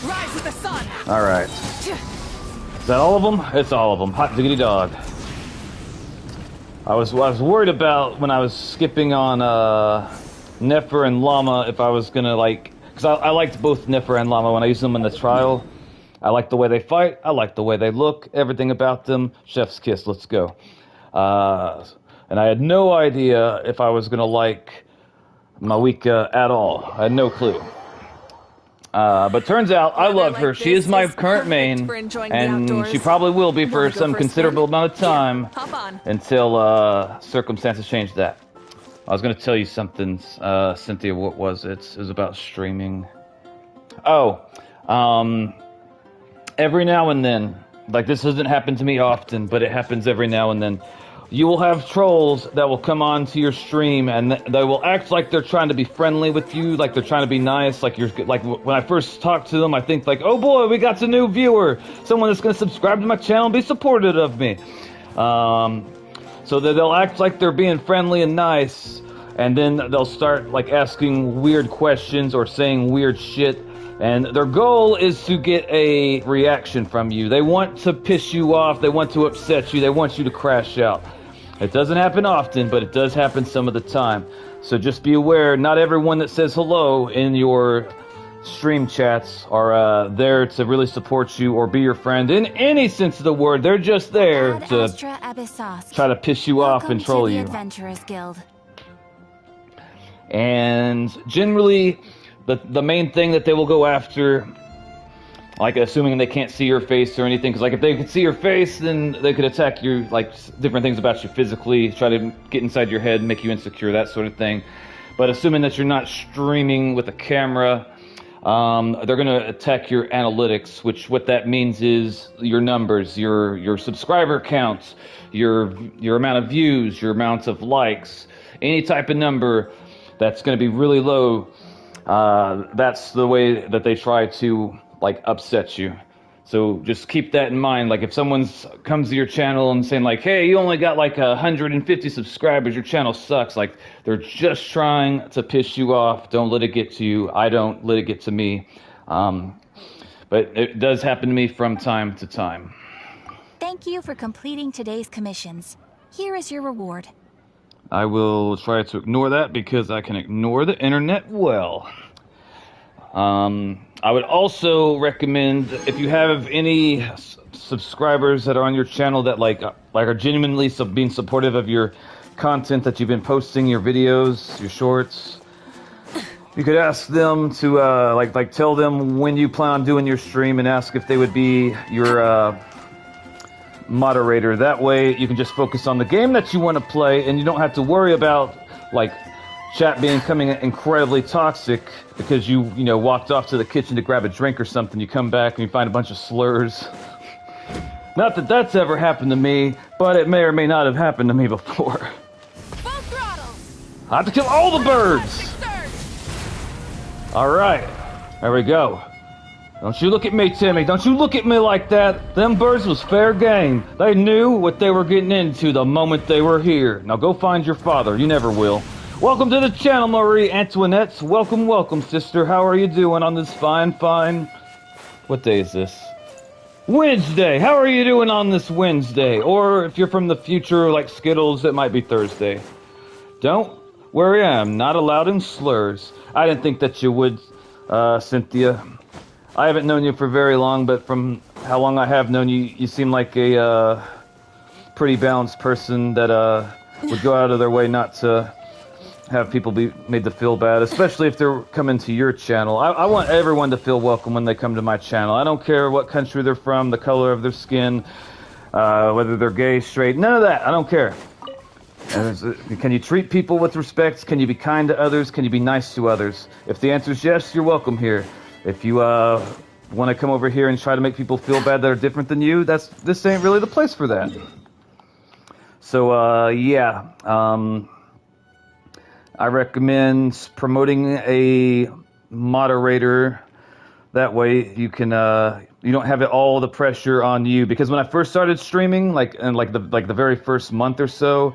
Rise with the sun. All right. Is that all of them? It's all of them. Hot diggity dog. I was worried about when I was skipping on Nefer and Llama if I was going to, like... Because I liked both Nefer and Llama when I used them in the trial. I like the way they fight. I like the way they look. Everything about them. Chef's kiss. Let's go. And I had no idea if I was going to like Mawika at all. I had no clue. But turns out I love her. She is my current main. And she probably will be for some considerable amount of time. Until circumstances change that. I was going to tell you something, Cynthia. What was it? It was about streaming. Oh, every now and then, like, this doesn't happen to me often, but it happens every now and then. You will have trolls that will come on to your stream, and they will act like they're trying to be friendly with you, like they're trying to be nice. Like when I first talk to them, I think like, oh boy, we got a new viewer, someone that's going to subscribe to my channel and be supportive of me. So that they'll act like they're being friendly and nice, and then they'll start like asking weird questions or saying weird shit, and their goal is to get a reaction from you. They want to piss you off, they want to upset you, they want you to crash out. It doesn't happen often, but it does happen some of the time. So just be aware, not everyone that says hello in your stream chats are there to really support you or be your friend in any sense of the word. They're just there to try to piss you off and troll you. Adventurers Guild. And generally, the main thing that they will go after, like assuming they can't see your face or anything, because like if they could see your face, then they could attack you, like different things about you physically, try to get inside your head, make you insecure, that sort of thing. But assuming that you're not streaming with a camera, they're going to attack your analytics, which what that means is your numbers, your subscriber counts, your amount of views, your amount of likes, any type of number that's going to be really low. That's the way that they try to like upset you. So just keep that in mind. Like if someone comes to your channel and saying like, hey, you only got like 150 subscribers, your channel sucks. Like they're just trying to piss you off. Don't let it get to you. I don't let it get to me. But it does happen to me from time to time. Thank you for completing today's commissions. Here is your reward. I will try to ignore that because I can ignore the internet well. I would also recommend, if you have any subscribers that are on your channel that like are genuinely being supportive of your content that you've been posting, your videos, your shorts, You could ask them to, like tell them when you plan on doing your stream and ask if they would be your, moderator. That way you can just focus on the game that you want to play and you don't have to worry about, like, chat becoming incredibly toxic because you walked off to the kitchen to grab a drink or something. You come back and you find a bunch of slurs. Not that that's ever happened to me, but it may or may not have happened to me before. Full throttle. I have to kill all the birds! Alright, there we go. Don't you look at me, Timmy. Don't you look at me like that. Them birds was fair game. They knew what they were getting into the moment they were here. Now go find your father. You never will. Welcome to the channel, Marie Antoinette. Welcome, welcome, sister. How are you doing on this fine... What day is this? Wednesday. How are you doing on this Wednesday? Or if you're from the future, like Skittles, it might be Thursday. Don't worry, I'm not allowed in slurs. I didn't think that you would, Cynthia. I haven't known you for very long, but from how long I have known you, you seem like a pretty balanced person that would go out of their way not to have people be made to feel bad, especially if they're coming to your channel. I want everyone to feel welcome when they come to my channel. I don't care what country they're from, the color of their skin, whether they're gay, straight, none of that. I don't care. Can you treat people with respect? Can you be kind to others? Can you be nice to others? If the answer is yes, you're welcome here. If you want to come over here and try to make people feel bad that are different than you, this ain't really the place for that. So yeah, I recommend promoting a moderator. That way you can you don't have all the pressure on you. Because when I first started streaming, like the very first month or so,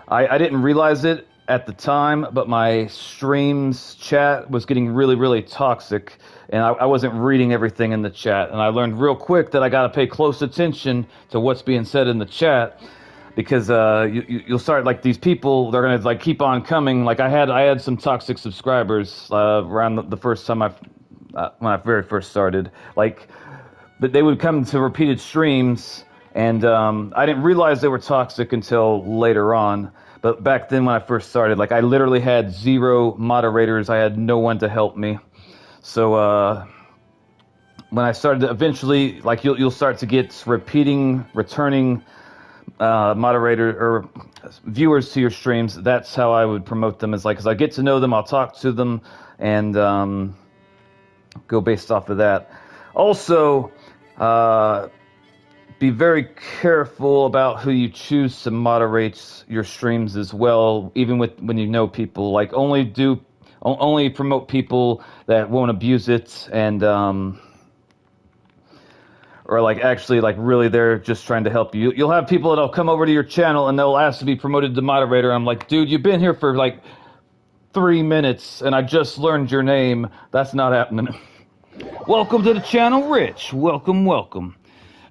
I didn't realize it at the time, but my streams chat was getting really, really toxic, and I wasn't reading everything in the chat. And I learned real quick that I got to pay close attention to what's being said in the chat, because you'll start, like, these people, they're gonna, like, keep on coming. Like I had some toxic subscribers around the first time when I very first started. Like, but they would come to repeated streams, and I didn't realize they were toxic until later on. But back then when I first started, like, I literally had 0 moderators. I had no one to help me. So when I started to eventually, like, you'll start to get returning moderator or viewers to your streams. That's how I would promote them, is like, because I get to know them, I'll talk to them, and go based off of that. Also, be very careful about who you choose to moderate your streams as well, even when you know people. Like, only promote people that won't abuse it, and or like actually, like, really they're just trying to help you. You'll have people that'll come over to your channel and they'll ask to be promoted to moderator. I'm like, dude, you've been here for like 3 minutes and I just learned your name. That's not happening. Welcome to the channel, Rich. Welcome, welcome.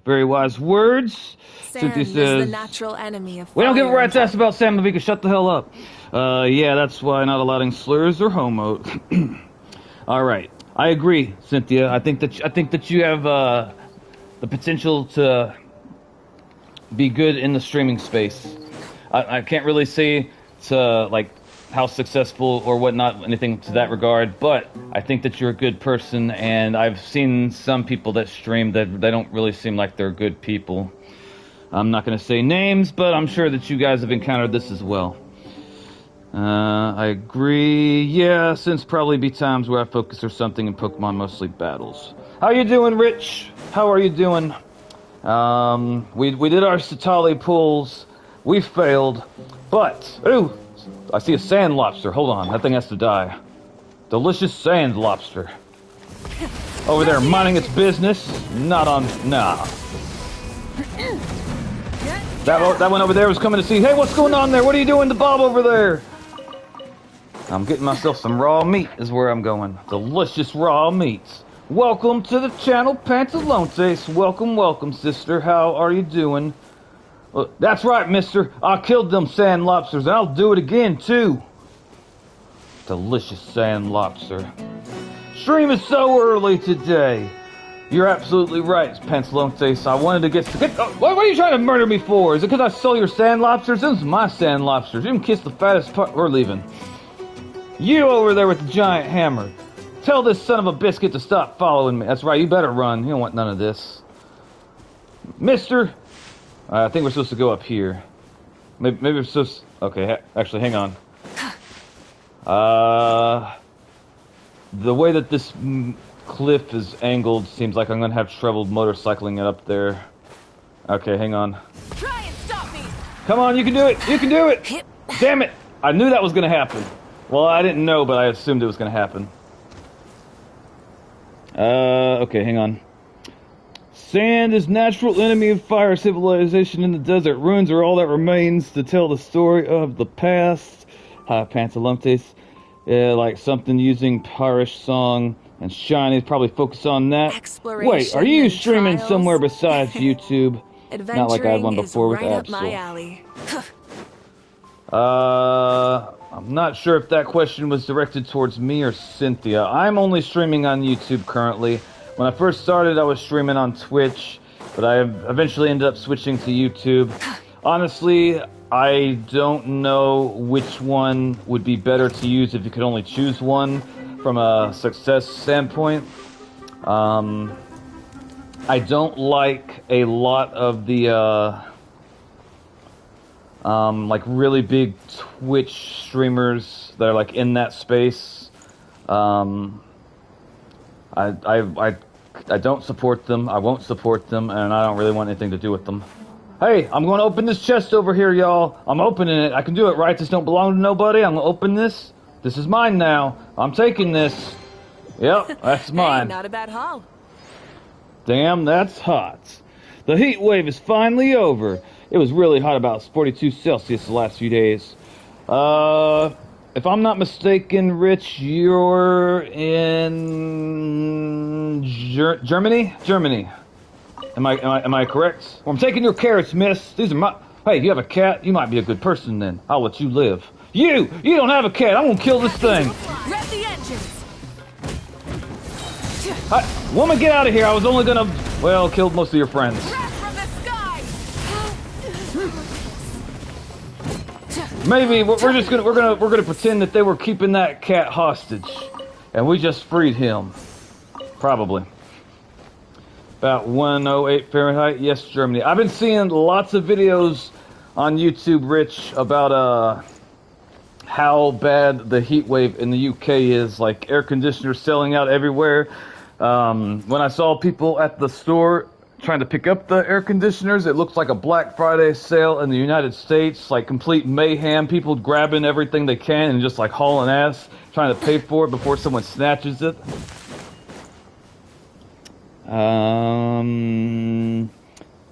Very wise words. Sand Cynthia says, is the natural enemy of we don't give a fire rat's and ass about Sam Lavika. Shut the hell up. Yeah, that's why not allowing slurs or homo. All right, I agree, Cynthia. I think that you have the potential to be good in the streaming space. I can't really say to, like, how successful or whatnot, anything to that regard, but I think that you're a good person, and I've seen some people that stream that they don't really seem like they're good people. I'm not going to say names, but I'm sure that you guys have encountered this as well. I agree. Yeah, since probably be times where I focus or something in Pokemon, mostly battles. How you doing, Rich? How are you doing? We did our Citlali pulls. We failed, but ooh, I see a sand lobster. Hold on, that thing has to die. Delicious sand lobster. Over there minding its business. Not on. Nah. That one over there was coming to see. Hey, what's going on there? What are you doing to Bob over there? I'm getting myself some raw meat is where I'm going. Delicious raw meats. Welcome to the channel, Pantalontes. Welcome, welcome, sister. How are you doing? That's right, mister. I killed them sand lobsters, and I'll do it again, too. Delicious sand lobster. Stream is so early today. You're absolutely right, Pantalontes. I wanted to get... what are you trying to murder me for? Is it because I stole your sand lobsters? Those are my sand lobsters. You can kiss the fattest part. We're leaving. You over there with the giant hammer. Tell this son of a biscuit to stop following me. That's right, you better run. You don't want none of this. Mister! I think we're supposed to go up here. Maybe we're supposed to... Okay, actually, hang on. The way that this cliff is angled seems like I'm gonna have trouble motorcycling it up there. Okay, hang on. Try and stop me. Come on, you can do it! You can do it! Damn it! I knew that was gonna happen. Well, I didn't know, but I assumed it was gonna happen. Okay, hang on. Sand is natural enemy of fire. Civilization in the desert. Ruins are all that remains to tell the story of the past. Pantalontes. Like something using Parish song and shiny. Probably focus on that. Wait, are you streaming somewhere besides YouTube? Not like I had one before with right up my alley. I'm not sure if that question was directed towards me or Cynthia. I'm only streaming on YouTube currently. When I first started, I was streaming on Twitch, but I eventually ended up switching to YouTube. Honestly, I don't know which one would be better to use if you could only choose one from a success standpoint. I don't like a lot of the like really big Twitch streamers that are like in that space. I don't support them. I won't support them, and I don't really want anything to do with them. Hey, I'm going to open this chest over here, y'all. I'm opening it. I can do it, right? This don't belong to nobody. I'm going to open this. This is mine now. I'm taking this. Yep, that's mine. Hey, not a bad haul. Damn, that's hot. The heat wave is finally over. It was really hot, about 42 Celsius the last few days. If I'm not mistaken, Rich, you're in Germany? Germany. Am I correct? Well, I'm taking your carrots, miss. These are my... Hey, you have a cat? You might be a good person then. I'll let you live. You don't have a cat. I'm gonna kill this thing. Rev the engines. Woman, get out of here. I was only gonna, well, kill most of your friends. From the sky. Maybe we're gonna pretend that they were keeping that cat hostage, and we just freed him. Probably. About 108 Fahrenheit. Yes, Germany. I've been seeing lots of videos on YouTube, Rich, about how bad the heat wave in the UK is. Like air conditioners selling out everywhere. When I saw people at the store trying to pick up the air conditioners, it looked like a Black Friday sale in the United States, like complete mayhem, people grabbing everything they can and just like hauling ass, trying to pay for it before someone snatches it.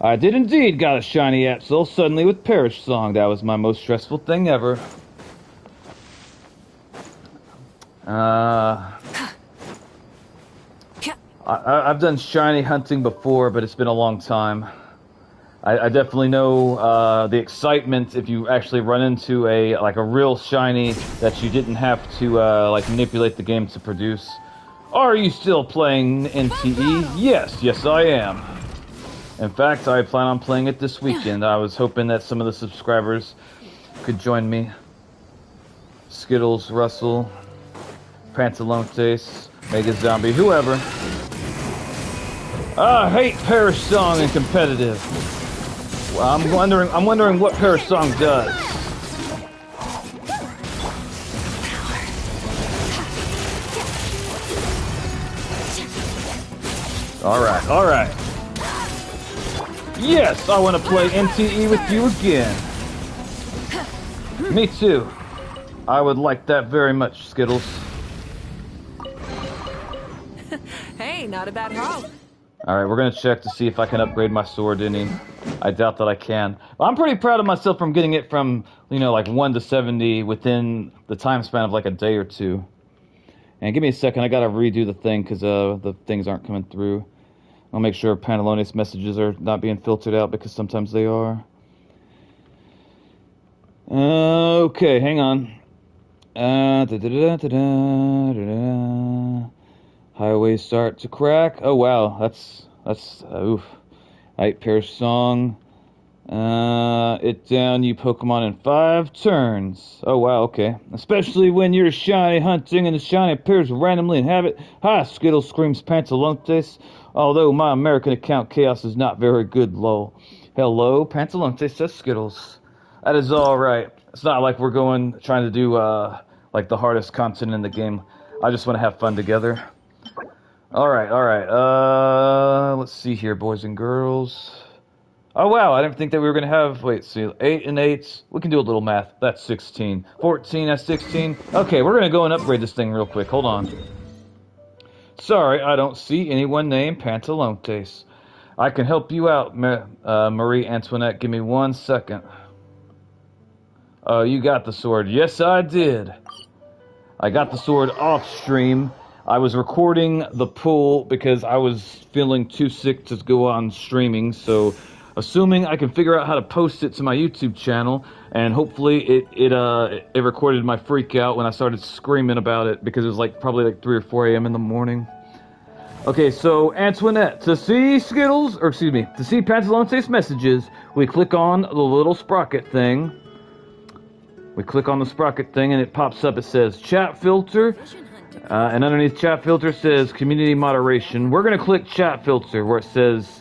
I did indeed got a shiny Absol suddenly with Parish Song. That was my most stressful thing ever. I've done shiny hunting before, but it's been a long time. I definitely know the excitement if you actually run into a real shiny that you didn't have to like manipulate the game to produce. Are you still playing NTE? Yes, I am. In fact, I plan on playing it this weekend. I was hoping that some of the subscribers could join me. Skittles, Russell, Pantalontes, Mega Zombie, whoever. I hate Parish Song and competitive. Well, I'm wondering what Parish Song does. All right. Yes, I want to play NTE with you again. Me too. I would like that very much, Skittles. Hey, not a bad haul. Alright, we're gonna check to see if I can upgrade my sword any. I doubt that I can. Well, I'm pretty proud of myself from getting it from, like 1 to 70 within the time span of like a day or two. And give me a second, I gotta redo the thing because the things aren't coming through. I'll make sure Pantaloni's messages are not being filtered out because sometimes they are. Okay, hang on. Highways start to crack. Oh wow, that's oof. Right, Parish Song. It down you Pokemon in 5 turns. Oh wow, okay. Especially when you're shiny hunting and the shiny appears randomly in habit. Hi, Skittles, screams Pantalontes. Although my American account chaos is not very good, lol. Hello, Pantalontes, says Skittles. That is alright. It's not like we're trying to do, like the hardest content in the game. I just want to have fun together. Alright. Let's see here, boys and girls. Oh, wow, I didn't think that we were going to have... Wait, see, 8 and 8. We can do a little math. That's 16. 14, that's 16. Okay, we're going to go and upgrade this thing real quick. Hold on. Sorry, I don't see anyone named Pantalontes. I can help you out, Marie Antoinette. Give me 1 second. Oh, you got the sword. Yes, I did. I got the sword off stream. I was recording the pull because I was feeling too sick to go on streaming, so... Assuming I can figure out how to post it to my YouTube channel, and hopefully it recorded my freak out when I started screaming about it, because it was probably 3 or 4 a.m. in the morning. Okay, so Antoinette, to see Skittles, or excuse me, to see Pantalontes messages, we click on the little sprocket thing. We click on the sprocket thing and it pops up, it says chat filter, and underneath chat filter says community moderation. We're gonna click chat filter where it says...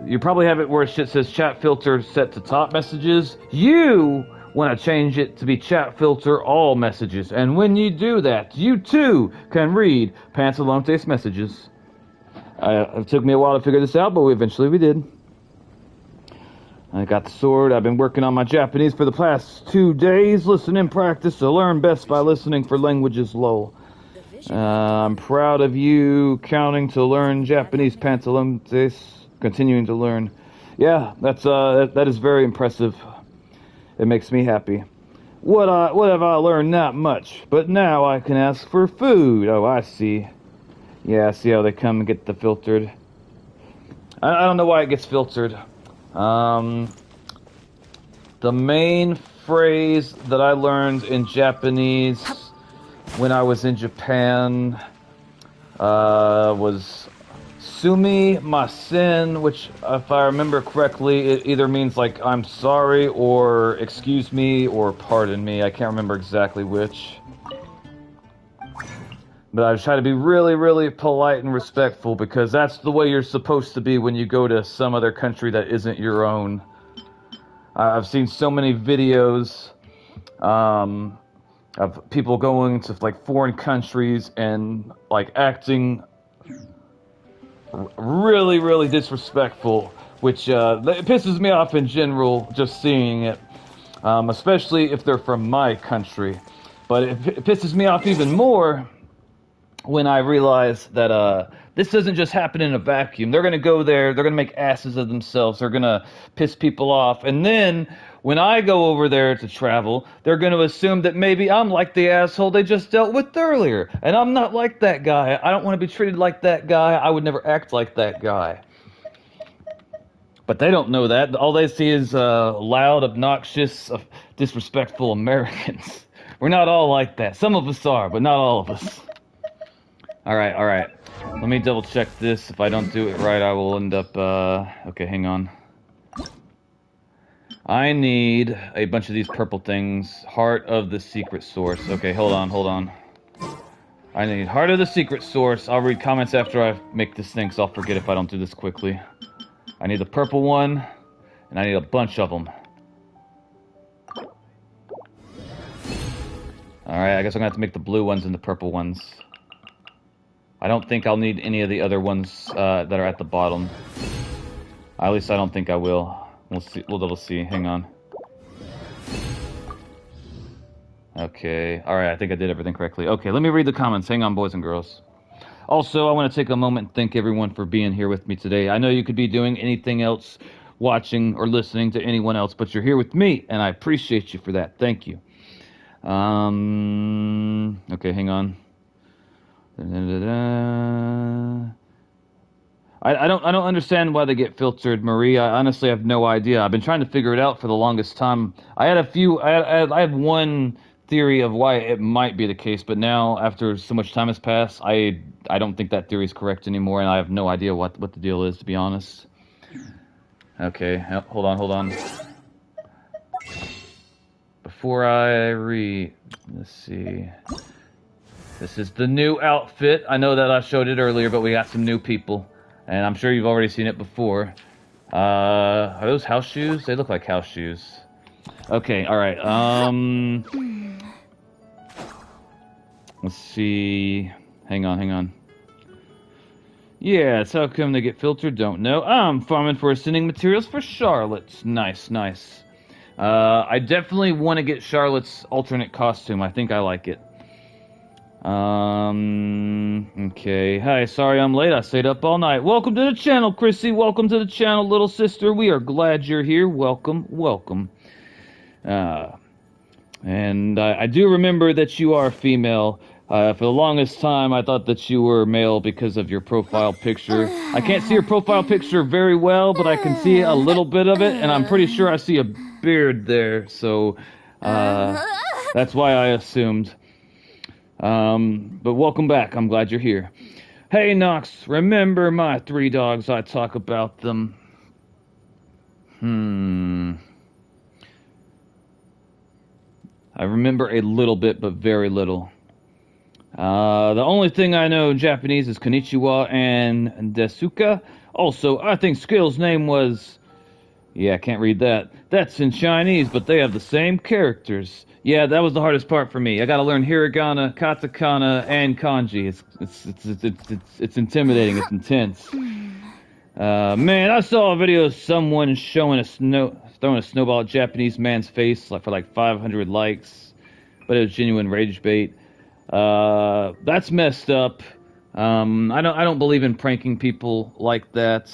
you probably have it where it says chat filter set to top messages. You want to change it to be chat filter all messages. And when you do that, you too can read Pantalontes messages. It took me a while to figure this out, but eventually we did. I got the sword. I've been working on my Japanese for the past 2 days. Listen and practice to learn best by listening for languages, lol. I'm proud of you counting to learn Japanese, Pantalontes. Continuing to learn. Yeah, that is very impressive. It makes me happy. What have I learned? Not much, but now I can ask for food. Oh, I see. Yeah, I see how they come and get the filtered. I don't know why it gets filtered. The main phrase that I learned in Japanese when I was in Japan was Sumi Masen, which, if I remember correctly, it either means I'm sorry or excuse me or pardon me. I can't remember exactly which. But I try to be really, really polite and respectful because that's the way you're supposed to be when you go to some other country that isn't your own. I've seen so many videos of people going to foreign countries and acting really, really disrespectful, which it pisses me off in general just seeing it, especially if they're from my country. But it pisses me off even more when I realize that this doesn't just happen in a vacuum. They're going to go there, they're going to make asses of themselves, they're going to piss people off, and then when I go over there to travel, they're going to assume that maybe I'm like the asshole they just dealt with earlier. And I'm not like that guy. I don't want to be treated like that guy. I would never act like that guy. But they don't know that. All they see is loud, obnoxious, disrespectful Americans. We're not all like that. Some of us are, but not all of us. Alright. Let me double check this. If I don't do it right, I will end up... Okay, hang on. I need a bunch of these purple things. Heart of the secret source. Okay, hold on. I need heart of the secret source. I'll read comments after I make this thing, so I'll forget if I don't do this quickly. I need the purple one, and I need a bunch of them. Alright, I guess I'm gonna have to make the blue ones and the purple ones. I don't think I'll need any of the other ones that are at the bottom. At least I don't think I will. We'll see. We'll see. Hang on. Okay. Alright, I think I did everything correctly. Okay, let me read the comments. Hang on, boys and girls. Also, I want to take a moment and thank everyone for being here with me today. I know you could be doing anything else, watching or listening to anyone else, but you're here with me, and I appreciate you for that. Thank you. Okay, hang on. I don't understand why they get filtered, Marie. I honestly have no idea. I've been trying to figure it out for the longest time. I had one theory of why it might be the case, but now after so much time has passed, I don't think that theory is correct anymore, and I have no idea what the deal is, to be honest. Okay, hold on. Before I let's see. This is the new outfit. I know that I showed it earlier, but we got some new people. And I'm sure you've already seen it before. Are those house shoes? They look like house shoes. Okay, alright, let's see. Hang on. Yeah, it's how come they get filtered, don't know. I'm farming for ascending materials for Charlotte's. Nice. I definitely want to get Charlotte's alternate costume. I think I like it. Okay. Hi, sorry I'm late. I stayed up all night. Welcome to the channel, Chrissy. Welcome to the channel, little sister. We are glad you're here. Welcome. And I do remember that you are female. For the longest time, I thought that you were male because of your profile picture. I can't see your profile picture very well, but I can see a little bit of it, and I'm pretty sure I see a beard there, so that's why I assumed. But welcome back. I'm glad you're here. Hey, Nox, remember my 3 dogs? I talk about them. I remember a little bit, but very little. The only thing I know in Japanese is konnichiwa and desuka. Also, I think Skill's name was... Yeah, I can't read that. That's in Chinese, but they have the same characters. Yeah, that was the hardest part for me. I gotta learn hiragana, katakana, and kanji. It's intimidating. It's intense. Man, I saw a video of someone throwing a snowball at a Japanese man's face for like 500 likes, but it was genuine rage bait. That's messed up. I don't believe in pranking people like that.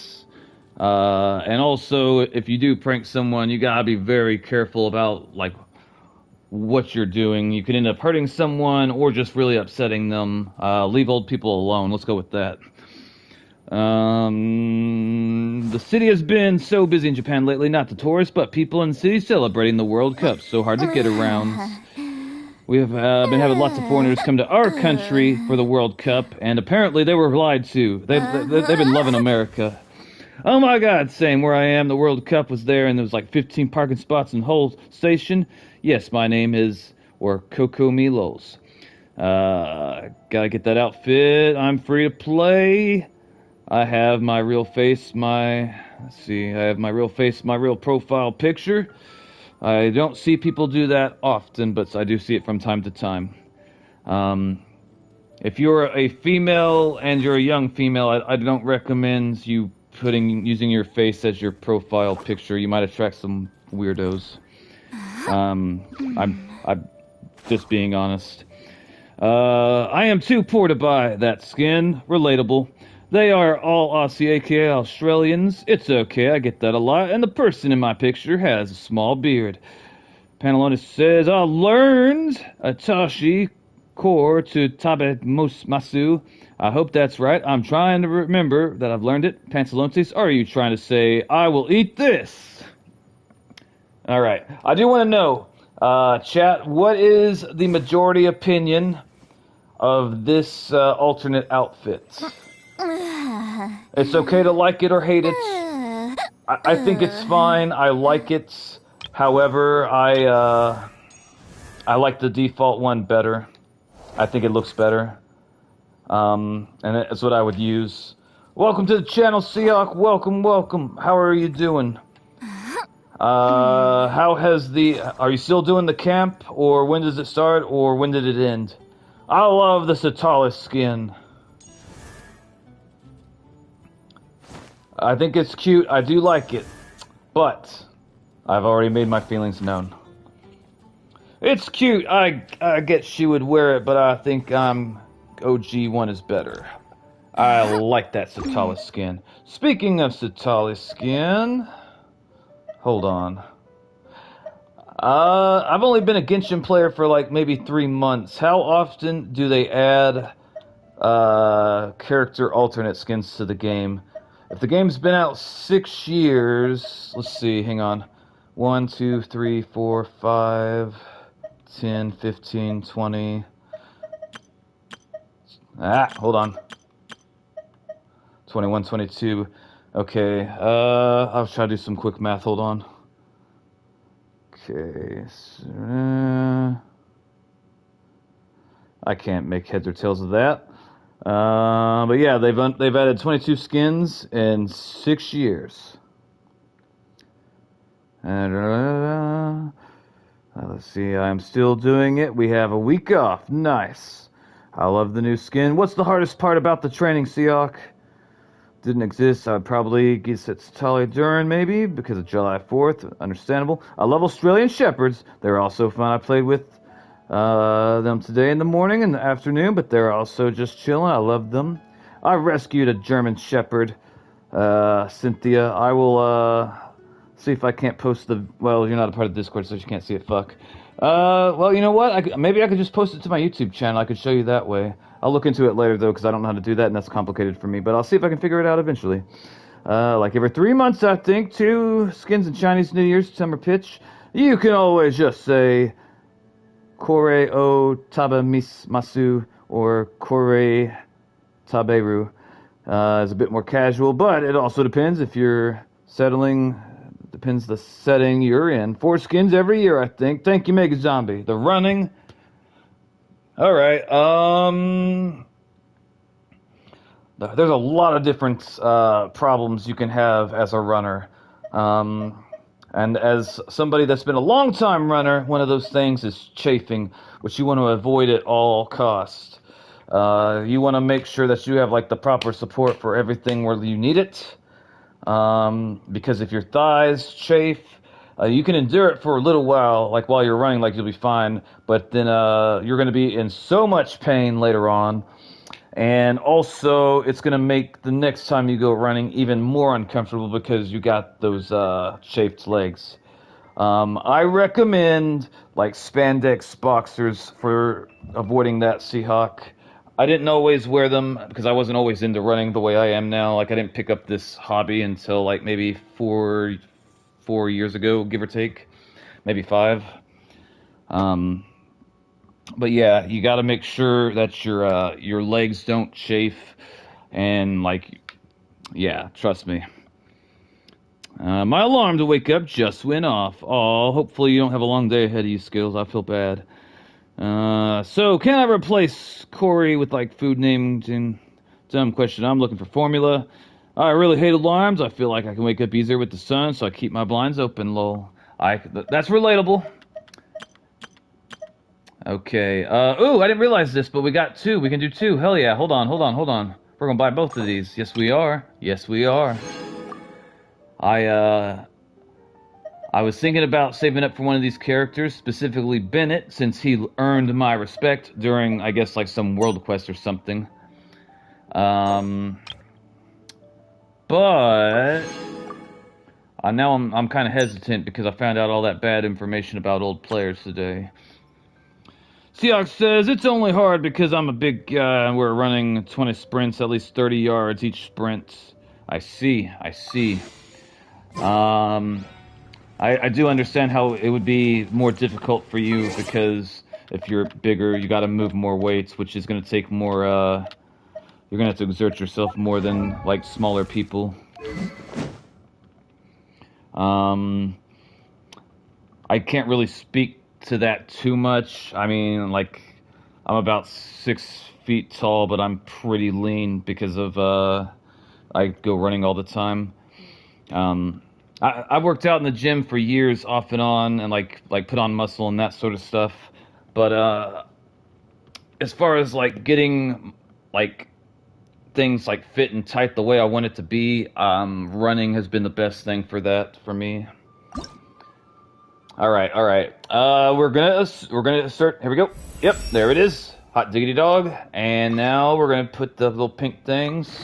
And also, if you do prank someone, you gotta be very careful about, like, what you're doing. You could end up hurting someone or just really upsetting them. Leave old people alone. Let's go with that. The city has been so busy in Japan lately, not the tourists, but people in the city celebrating the World Cup. So hard to get around. We have been having lots of foreigners come to our country for the World Cup, and apparently they were lied to. They've been loving America. Oh my God, same where I am. The World Cup was there, and there was like 15 parking spots in the whole station. Yes, my name is, or Coco Milos. Gotta get that outfit. I'm free to play. I have my real face, I have my real face, my real profile picture. I don't see people do that often, but I do see it from time to time. If you're a female and you're a young female, I don't recommend you using your face as your profile picture. You might attract some weirdos. I'm just being honest. I am too poor to buy that skin. Relatable. They are all Aussie, aka Australians. It's okay, I get that a lot. And the person in my picture has a small beard. Panelonus says, I learned Atashi Core to Tabe Masu. I hope that's right. I'm trying to remember that I've learned it. Pantalontes, are you trying to say, I will eat this? Alright, I do want to know, chat, what is the majority opinion of this alternate outfit? It's okay to like it or hate it. I think it's fine. I like it. However, I like the default one better. I think it looks better. And that's what I would use. Welcome to the channel, Seok. Welcome. How are you doing? Are you still doing the camp? Or when does it start? Or when did it end? I love the Citlali skin. I think it's cute. I do like it. But I've already made my feelings known. It's cute. I get she would wear it, but I think OG one is better. I like that Citlali skin. Speaking of Citlali skin, hold on. I've only been a Genshin player for like maybe 3 months. How often do they add character alternate skins to the game? If the game's been out 6 years, let's see, hang on. 1, 2, 3, 4, 5, 10, 15, 20. Hold on. 21, 22. Okay, I'll try to do some quick math. Hold on. Okay, I can't make heads or tails of that. But yeah, they've added 22 skins in 6 years. And let's see, I'm still doing it. We have a week off. Nice. I love the new skin. What's the hardest part about the training, Seok? Didn't exist. I'd probably guess it's Citlali Durin, maybe, because of July 4th. Understandable. I love Australian Shepherds. They're also fun. I played with them today in the morning and the afternoon, but they're also just chilling. I love them. I rescued a German Shepherd, Cynthia. I will see if I can't post the... Well, you're not a part of Discord, so you can't see it. Fuck. Well, you know what? Maybe I could just post it to my YouTube channel. I could show you that way. I'll look into it later, though, because I don't know how to do that, and that's complicated for me. But I'll see if I can figure it out eventually. Like every 3 months, I think, 2 skins in Chinese New Year's summer pitch. You can always just say Kore o Taba Masu or Kore Taberu. It's a bit more casual, but it also depends if you're settling... Depends the setting you're in. 4 skins every year, I think. Thank you, Mega Zombie. The running... Alright, there's a lot of different problems you can have as a runner. And as somebody that's been a long time runner, one of those things is chafing, which you want to avoid at all costs. You want to make sure that you have like the proper support for everything where you need it. Because if your thighs chafe, you can endure it for a little while, like while you're running, like you'll be fine, but then you're going to be in so much pain later on, and also it's going to make the next time you go running even more uncomfortable because you got those chafed legs. I recommend like spandex boxers for avoiding that, Seahawk. I didn't always wear them because I wasn't always into running the way I am now. Like I didn't pick up this hobby until like maybe four years ago, give or take, maybe 5. But yeah, you got to make sure that your legs don't chafe, and like, yeah, trust me. My alarm to wake up just went off. Oh, hopefully you don't have a long day ahead of you, Skills. I feel bad. So can I replace Corey with like food names? And dumb question. I'm looking for formula. I really hate alarms. I feel like I can wake up easier with the sun, so I keep my blinds open, lol. That's relatable. Okay. Ooh, I didn't realize this, but we got 2. We can do 2. Hell yeah. Hold on. We're gonna buy both of these. Yes, we are. Yes, we are. I was thinking about saving up for one of these characters, specifically Bennett, since he earned my respect during, I guess, like some world quest or something. But now I'm kind of hesitant because I found out all that bad information about old players today. Seahawks says, it's only hard because I'm a big guy and we're running 20 sprints, at least 30 yards each sprint. I see. I do understand how it would be more difficult for you because if you're bigger, you got to move more weights, which is going to take more, you're going to have to exert yourself more than, like, smaller people. I can't really speak to that too much. I mean, like, I'm about 6 feet tall, but I'm pretty lean because of, I go running all the time. I worked out in the gym for years off and on and like put on muscle and that sort of stuff. But as far as like getting like things like fit and tight the way I want it to be, running has been the best thing for that for me. All right. We're gonna start. Here we go. Yep, there it is. Hot diggity dog. And now we're gonna put the little pink things.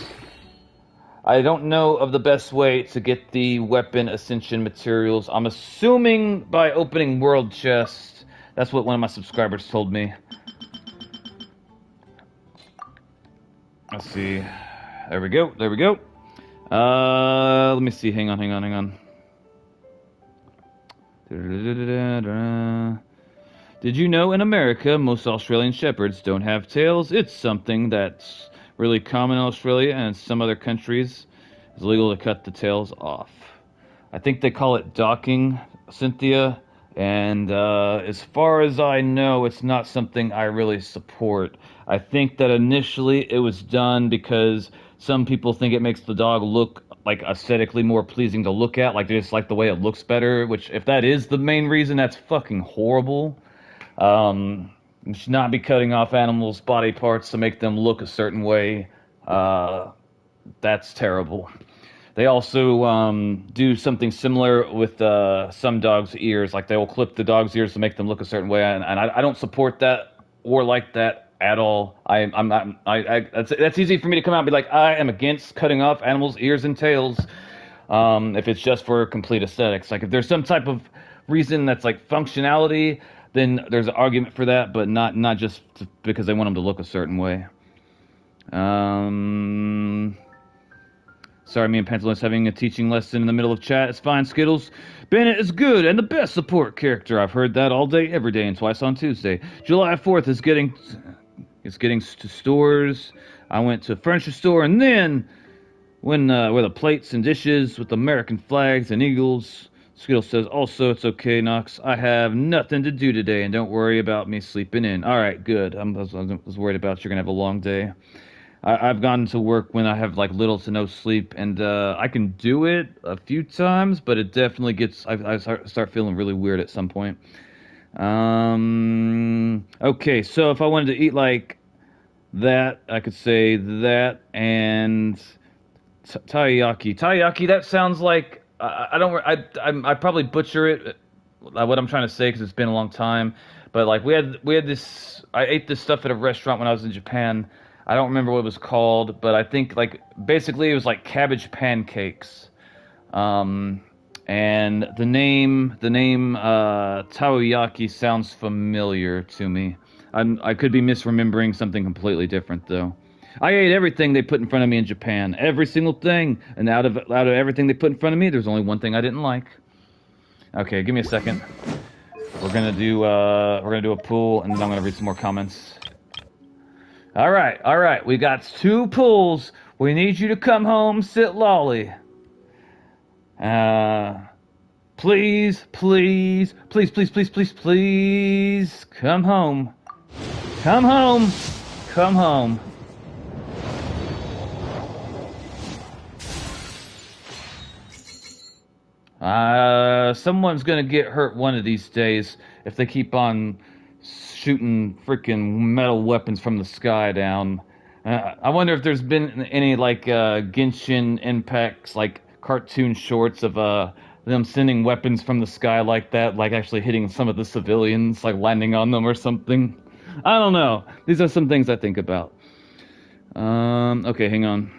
I don't know of the best way to get the weapon ascension materials. I'm assuming by opening world chest. That's what one of my subscribers told me. Let's see. There we go. Let me see. Hang on. Did you know in America most Australian Shepherds don't have tails? It's something that's really common in Australia and some other countries. It's illegal to cut the tails off. I think they call it docking, Cynthia. And as far as I know, it's not something I really support. I think that initially it was done because some people think it makes the dog look like aesthetically more pleasing to look at, like they just like the way it looks better, which if that is the main reason, that's fucking horrible. You should not be cutting off animals' body parts to make them look a certain way. That's terrible. They also do something similar with some dogs' ears. Like they will clip the dog's ears to make them look a certain way, and I don't support that or like that at all. I'm not. That's easy for me to come out and be like, I am against cutting off animals' ears and tails. If it's just for complete aesthetics, like if there's some type of reason that's like functionality, then there's an argument for that, but not just because they want them to look a certain way. Sorry, me and Pantaloon's having a teaching lesson in the middle of chat. It's fine, Skittles. Bennett is good and the best support character. I've heard that all day, every day, and twice on Tuesday. July 4th is getting to stores. I went to a furniture store, and then when where the plates and dishes with American flags and eagles. Skittles says, also, it's okay, Knox. I have nothing to do today, and don't worry about me sleeping in. All right, good. I was worried about you're going to have a long day. I've gone to work when I have like little to no sleep, and I can do it a few times, but it definitely gets. I start feeling really weird at some point. Okay, so if I wanted to eat like that, I could say that and taiyaki. Taiyaki. That sounds like I probably butcher it. What I'm trying to say because it's been a long time, but like we had this. I ate this stuff at a restaurant when I was in Japan. I don't remember what it was called, but I think like basically it was like cabbage pancakes. And the name takoyaki sounds familiar to me. I could be misremembering something completely different though. I ate everything they put in front of me in Japan, every single thing, and out of everything they put in front of me, there's only one thing I didn't like. Okay, give me a second. We're gonna do a pool, and then I'm gonna read some more comments. All right. We got 2 pools. We need you to come home, Citlali. Please, come home. Come home. Come home. Someone's gonna get hurt one of these days if they keep on shooting freaking metal weapons from the sky down. I wonder if there's been any like Genshin impacts, like cartoon shorts of them sending weapons from the sky like that, like actually hitting some of the civilians, like landing on them or something. I don't know. These are some things I think about. Okay, hang on.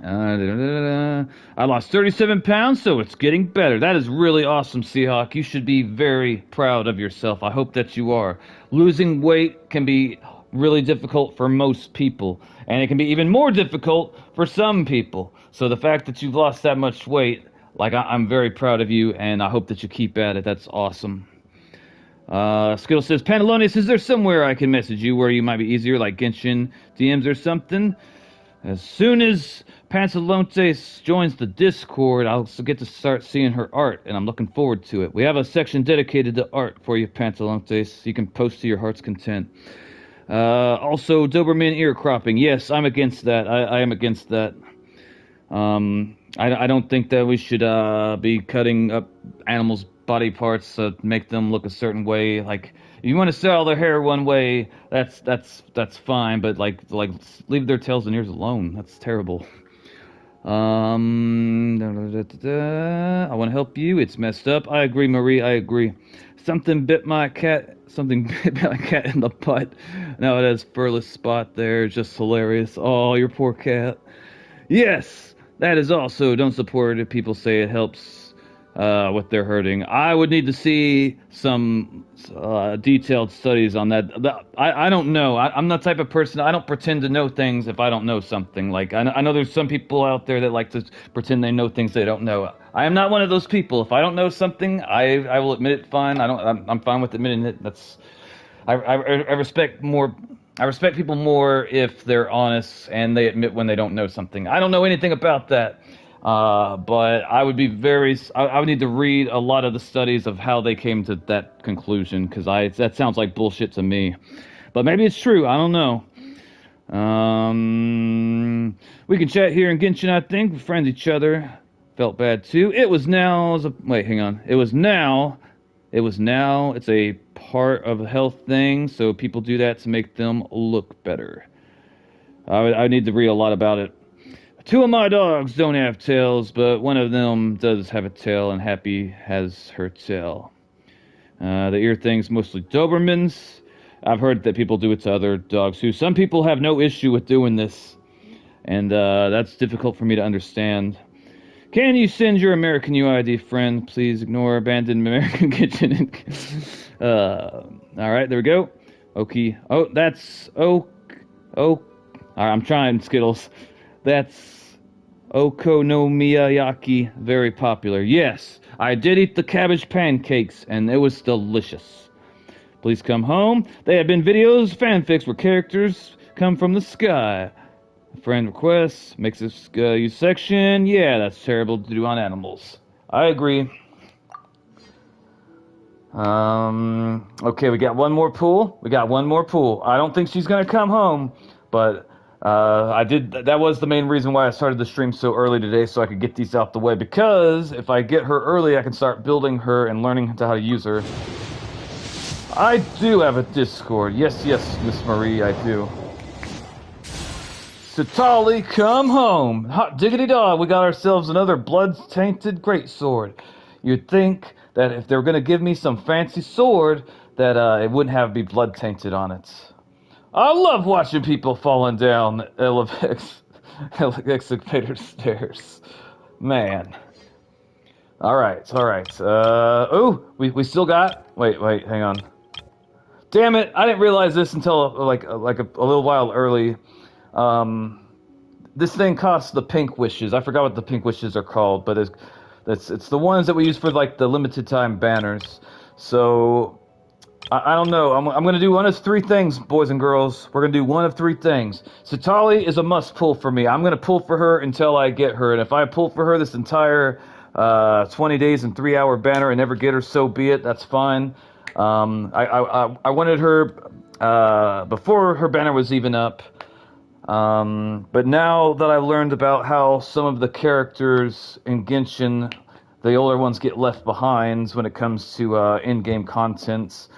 I lost 37 pounds, so it's getting better. That is really awesome, Seahawk. You should be very proud of yourself. I hope that you are. Losing weight can be really difficult for most people, and it can be even more difficult for some people. So the fact that you've lost that much weight, like I'm very proud of you, and I hope that you keep at it. That's awesome. Skittle says, Pantalones, is there somewhere I can message you where you might be easier, like Genshin DMs or something? As soon as Pantalontes joins the Discord, I'll get to start seeing her art, and I'm looking forward to it. We have a section dedicated to art for you, Pantalontes. You can post to your heart's content. Also, Doberman ear cropping. Yes, I'm against that. I am against that. I don't think that we should be cutting up animals' body parts to make them look a certain way. Like, if you want to sell their hair one way, that's fine. But like leave their tails and ears alone. That's terrible. I want to help you. It's messed up. I agree, Marie. I agree. Something bit my cat in the butt. Now it has furless spot there. Just hilarious. Oh, your poor cat. Yes, that is also. Don't support it if people say it helps what they're hurting. I would need to see some detailed studies on that. I don't know. I'm the type of person, I don't pretend to know things if I don't know something. Like, I know there's some people out there that like to pretend they know things they don't know. I am not one of those people. If I don't know something, I will admit it fine. I'm fine with admitting it. I respect more I respect people more if they're honest and they admit when they don't know something. I don't know anything about that, but I would be I would need to read a lot of the studies of how they came to that conclusion, because that sounds like bullshit to me. But maybe it's true. I don't know. We can chat here in Genshin, I think. We friend each other. Felt bad too. Wait, hang on. It's a part of a health thing, so people do that to make them look better. I need to read a lot about it. Two of my dogs don't have tails, but one of them does have a tail, and Happy has her tail. The ear thing's mostly Dobermans. I've heard that people do it to other dogs too. Some people have no issue with doing this, and that's difficult for me to understand. Can you send your American UID friend? Please ignore abandoned American kitchen. Alright, there we go. Okay. Oh, that's... Alright, I'm trying, Skittles. That's... Okonomiyaki. Very popular. Yes, I did eat the cabbage pancakes, and it was delicious. Please come home. There have been videos, fanfics where characters come from the sky. Friend requests, makes this use section. Yeah, that's terrible to do on animals. I agree. Okay, we got one more pool. I don't think she's gonna come home, but that was the main reason why I started the stream so early today, so I could get these out the way, because if I get her early, I can start building her and learning how to use her. I do have a Discord. Yes, Miss Marie, I do. Citlali, come home! Hot diggity dog, we got ourselves another blood-tainted greatsword. You'd think that if they were gonna give me some fancy sword, that it wouldn't have be blood-tainted on it. I love watching people falling down excavator stairs. Man. Alright. We still got... Wait, hang on. Damn it, I didn't realize this until a little while early. This thing costs the pink wishes. I forgot what the pink wishes are called, but it's the ones that we use for like the limited time banners. So I don't know. I'm gonna do one of three things, boys and girls. We're gonna do one of three things. Citlali is a must pull for me. I'm gonna pull for her until I get her, and if I pull for her this entire 20 days and 3 hour banner and never get her, so be it. That's fine. I wanted her before her banner was even up. But now that I've learned about how some of the characters in Genshin, the older ones, get left behind when it comes to in-game contents,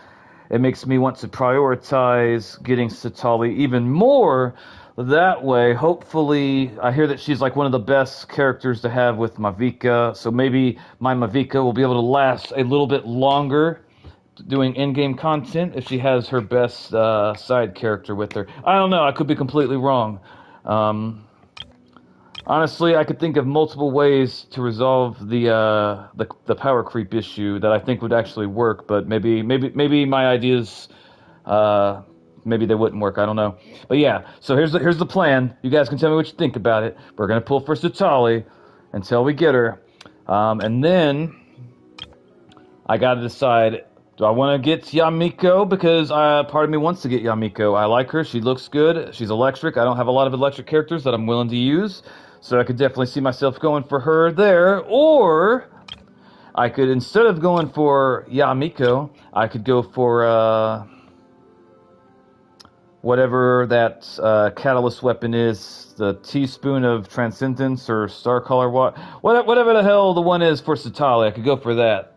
it makes me want to prioritize getting Citlali even more. That way, hopefully, I hear that she's like one of the best characters to have with Mavica, so maybe my Mavica will be able to last a little bit longer doing in-game content if she has her best side character with her. I don't know, I could be completely wrong. Honestly, I could think of multiple ways to resolve the power creep issue that I think would actually work, but maybe my ideas maybe they wouldn't work. I don't know. But yeah, so here's the plan. You guys can tell me what you think about it. We're gonna pull for Citlali until we get her, and then I gotta decide. Do I want to get Yamiko? Because part of me wants to get Yamiko. I like her. She looks good. She's electric. I don't have a lot of electric characters that I'm willing to use, so I could definitely see myself going for her there. Or I could, instead of going for Yamiko, I could go for whatever that catalyst weapon is, the Teaspoon of Transcendence or Starcaller, whatever the hell the one is for Citlali. I could go for that.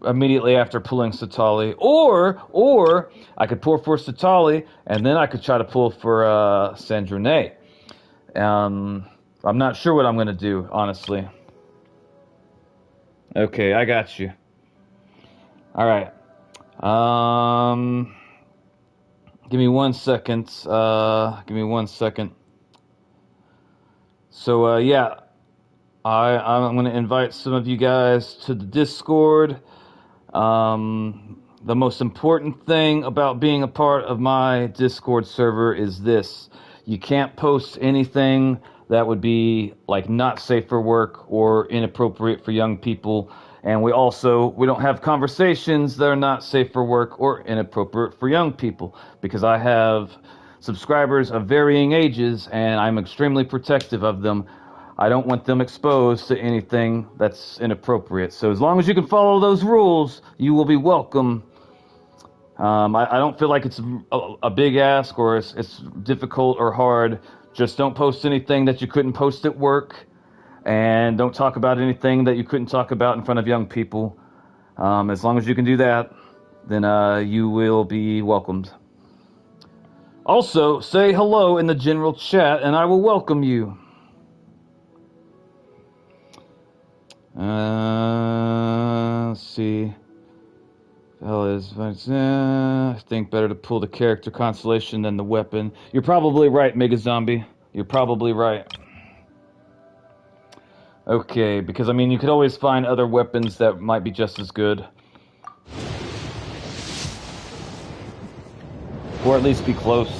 Immediately after pulling Citlali, or I could pull for Citlali and then I could try to pull for Sandrine. I'm not sure what I'm gonna do, honestly. Okay, I got you. All right. Give me 1 second. So yeah, I'm gonna invite some of you guys to the Discord. The most important thing about being a part of my Discord server is this: you can't post anything that would be like not safe for work or inappropriate for young people. And we don't have conversations that are not safe for work or inappropriate for young people, because I have subscribers of varying ages and I'm extremely protective of them. I don't want them exposed to anything that's inappropriate. So as long as you can follow those rules, you will be welcome. I don't feel like it's a big ask or it's difficult or hard. Just don't post anything that you couldn't post at work, and don't talk about anything that you couldn't talk about in front of young people. As long as you can do that, then you will be welcomed. Also, say hello in the general chat, and I will welcome you. Let's see. I think better to pull the character constellation than the weapon. You're probably right, Mega Zombie. You're probably right. Okay, because I mean, you could always find other weapons that might be just as good. Or at least be close.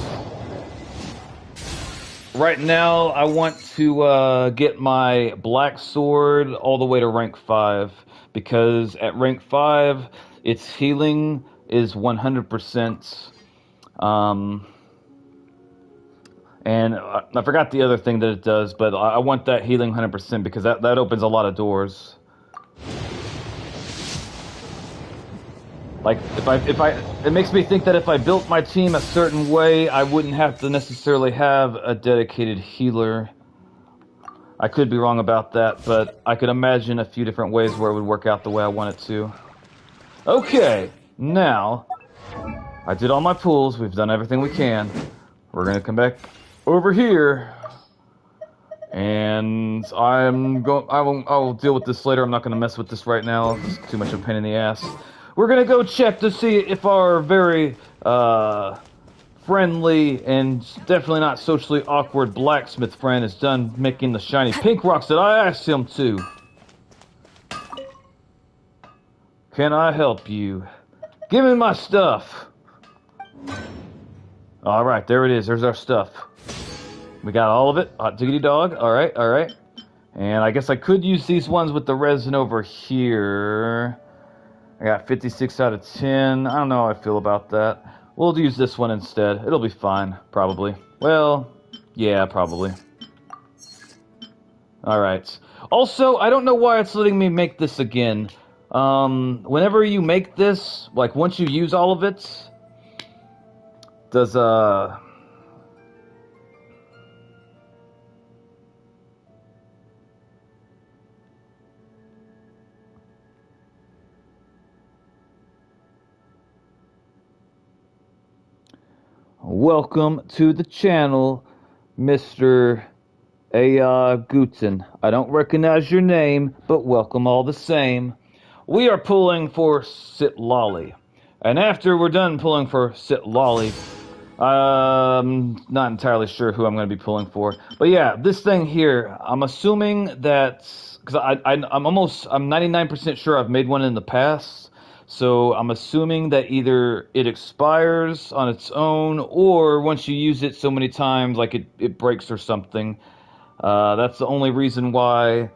Right now, I want to get my black sword all the way to rank 5. Because at rank 5, its healing is 100%. And I forgot the other thing that it does, but I want that healing 100% because that opens a lot of doors. Like, it makes me think that if I built my team a certain way, I wouldn't have to necessarily have a dedicated healer. I could be wrong about that, but I could imagine a few different ways where it would work out the way I want it to. Okay, now, I did all my pulls, we've done everything we can. We're gonna come back over here, and I will deal with this later. I'm not gonna mess with this right now, it's too much of a pain in the ass. We're gonna go check to see if our very, friendly and definitely not socially awkward blacksmith friend is done making the shiny pink rocks that I asked him to. Can I help you? Give me my stuff. Alright, there it is. There's our stuff. We got all of it. Hot diggity dog. Alright, alright. And I guess I could use these ones with the resin over here. I got 56 out of 10. I don't know how I feel about that. We'll use this one instead. It'll be fine, probably. Well, yeah, probably. Alright. Also, I don't know why it's letting me make this again. Whenever you make this, like once you use all of it, does, welcome to the channel, Mr. Guten. I don't recognize your name, but welcome all the same. We are pulling for Citlali. And after we're done pulling for Citlali, I'm not entirely sure who I'm going to be pulling for. But yeah, this thing here, I'm assuming that, because I'm 99% sure I've made one in the past. So I'm assuming that either it expires on its own, or once you use it so many times, like it breaks or something. That's the only reason why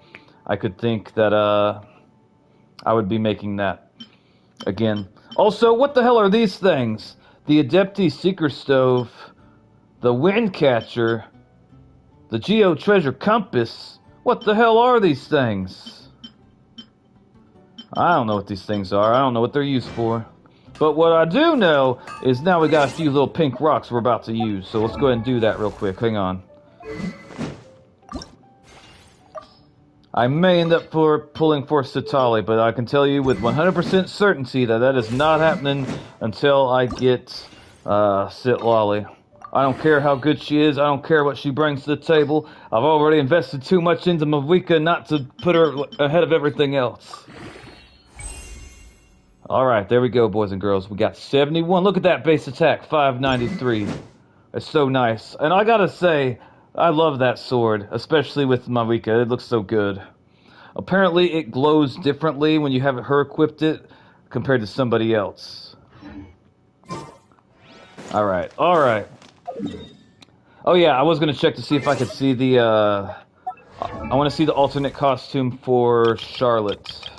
I could think that I would be making that again. Also, what the hell are these things? The Adepti Seeker Stove, the Wind Catcher, the Geo Treasure Compass. What the hell are these things? I don't know what these things are. I don't know what they're used for. But what I do know is now we got a few little pink rocks we're about to use. So let's go ahead and do that real quick. Hang on. I may end up pulling for Citlali, but I can tell you with 100% certainty that is not happening until I get Citlali. I don't care how good she is. I don't care what she brings to the table. I've already invested too much into Mavika not to put her ahead of everything else. Alright, there we go, boys and girls. We got 71. Look at that base attack, 593. It's so nice. And I gotta say, I love that sword, especially with Mavika. It looks so good. Apparently, it glows differently when you have her equipped it compared to somebody else. Alright, alright. Oh yeah, I was gonna check to see if I could see the, I want to see the alternate costume for Charlotte.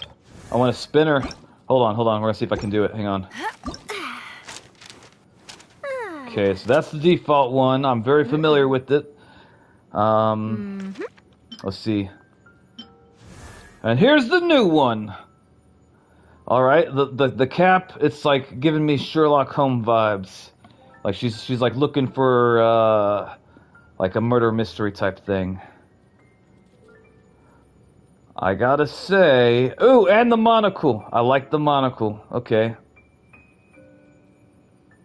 I I want to spin her. Hold on. We're gonna see if I can do it. Hang on. Okay, so that's the default one. I'm very familiar with it. Let's see. And here's the new one. All right, the cap. It's like giving me Sherlock Holmes vibes. Like she's like looking for like a murder mystery type thing. I gotta say, ooh, and the monocle. I like the monocle. Okay.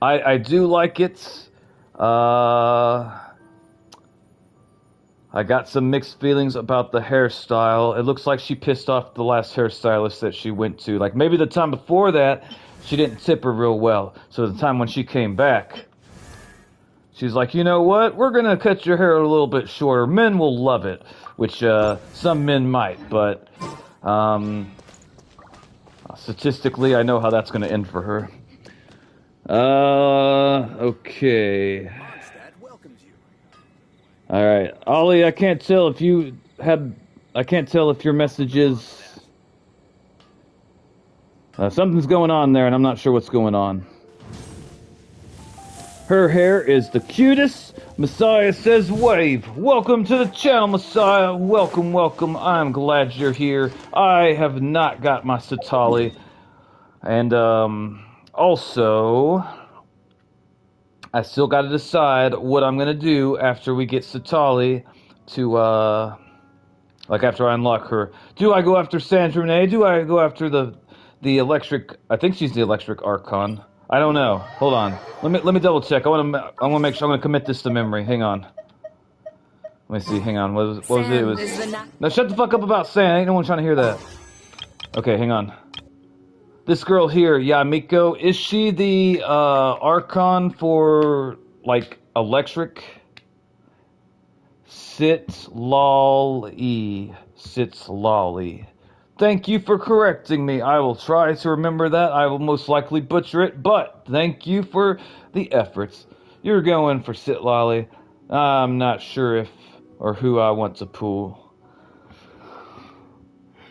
I do like it. I got some mixed feelings about the hairstyle. It looks like she pissed off the last hairstylist that she went to. Like, maybe the time before that, she didn't tip her real well. So the time when she came back, she's like, you know what? We're going to cut your hair a little bit shorter. Men will love it, which some men might. But statistically, I know how that's going to end for her. Okay. All right, Ollie. I can't tell if you have. I can't tell if your message is. Something's going on there, and I'm not sure what's going on. Her hair is the cutest. Messiah says, "Wave. Welcome to the channel, Messiah. Welcome, welcome. I'm glad you're here. I have not got my Citlali, and also." I still got to decide what I'm gonna do after we get Citlali to, like after I unlock her. Do I go after Sandra Renee? Do I go after the electric? I think she's the electric Archon. I don't know. Hold on. Let me double check. I want to make sure I'm gonna commit this to memory. Hang on. Let me see. Hang on. What was it? It was. Now shut the fuck up about Sand. Ain't no one trying to hear that. Okay, hang on. This girl here, Yamiko, is she the Archon for, like, electric? Citlali. Thank you for correcting me. I will try to remember that. I will most likely butcher it, but thank you for the efforts. You're going for Citlali. I'm not sure if or who I want to pull.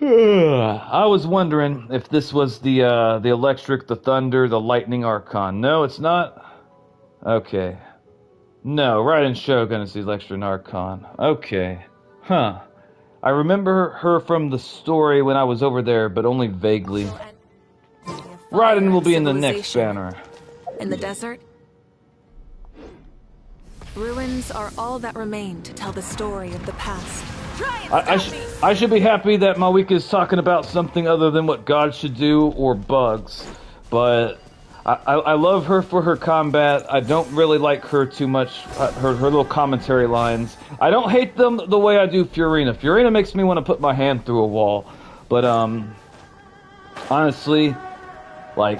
I was wondering if this was the electric, the thunder, the lightning Archon. No, it's not? Okay. No, Raiden Shogun is the electric Archon. Okay. Huh. I remember her from the story when I was over there, but only vaguely. Raiden will be in the next banner. In the desert? Ruins are all that remain to tell the story of the past. I should be happy that Malika is talking about something other than what God should do or bugs, but I love her for her combat. I don't really like her too much, her little commentary lines. I don't hate them the way I do Furina. Furina makes me want to put my hand through a wall, but honestly, like,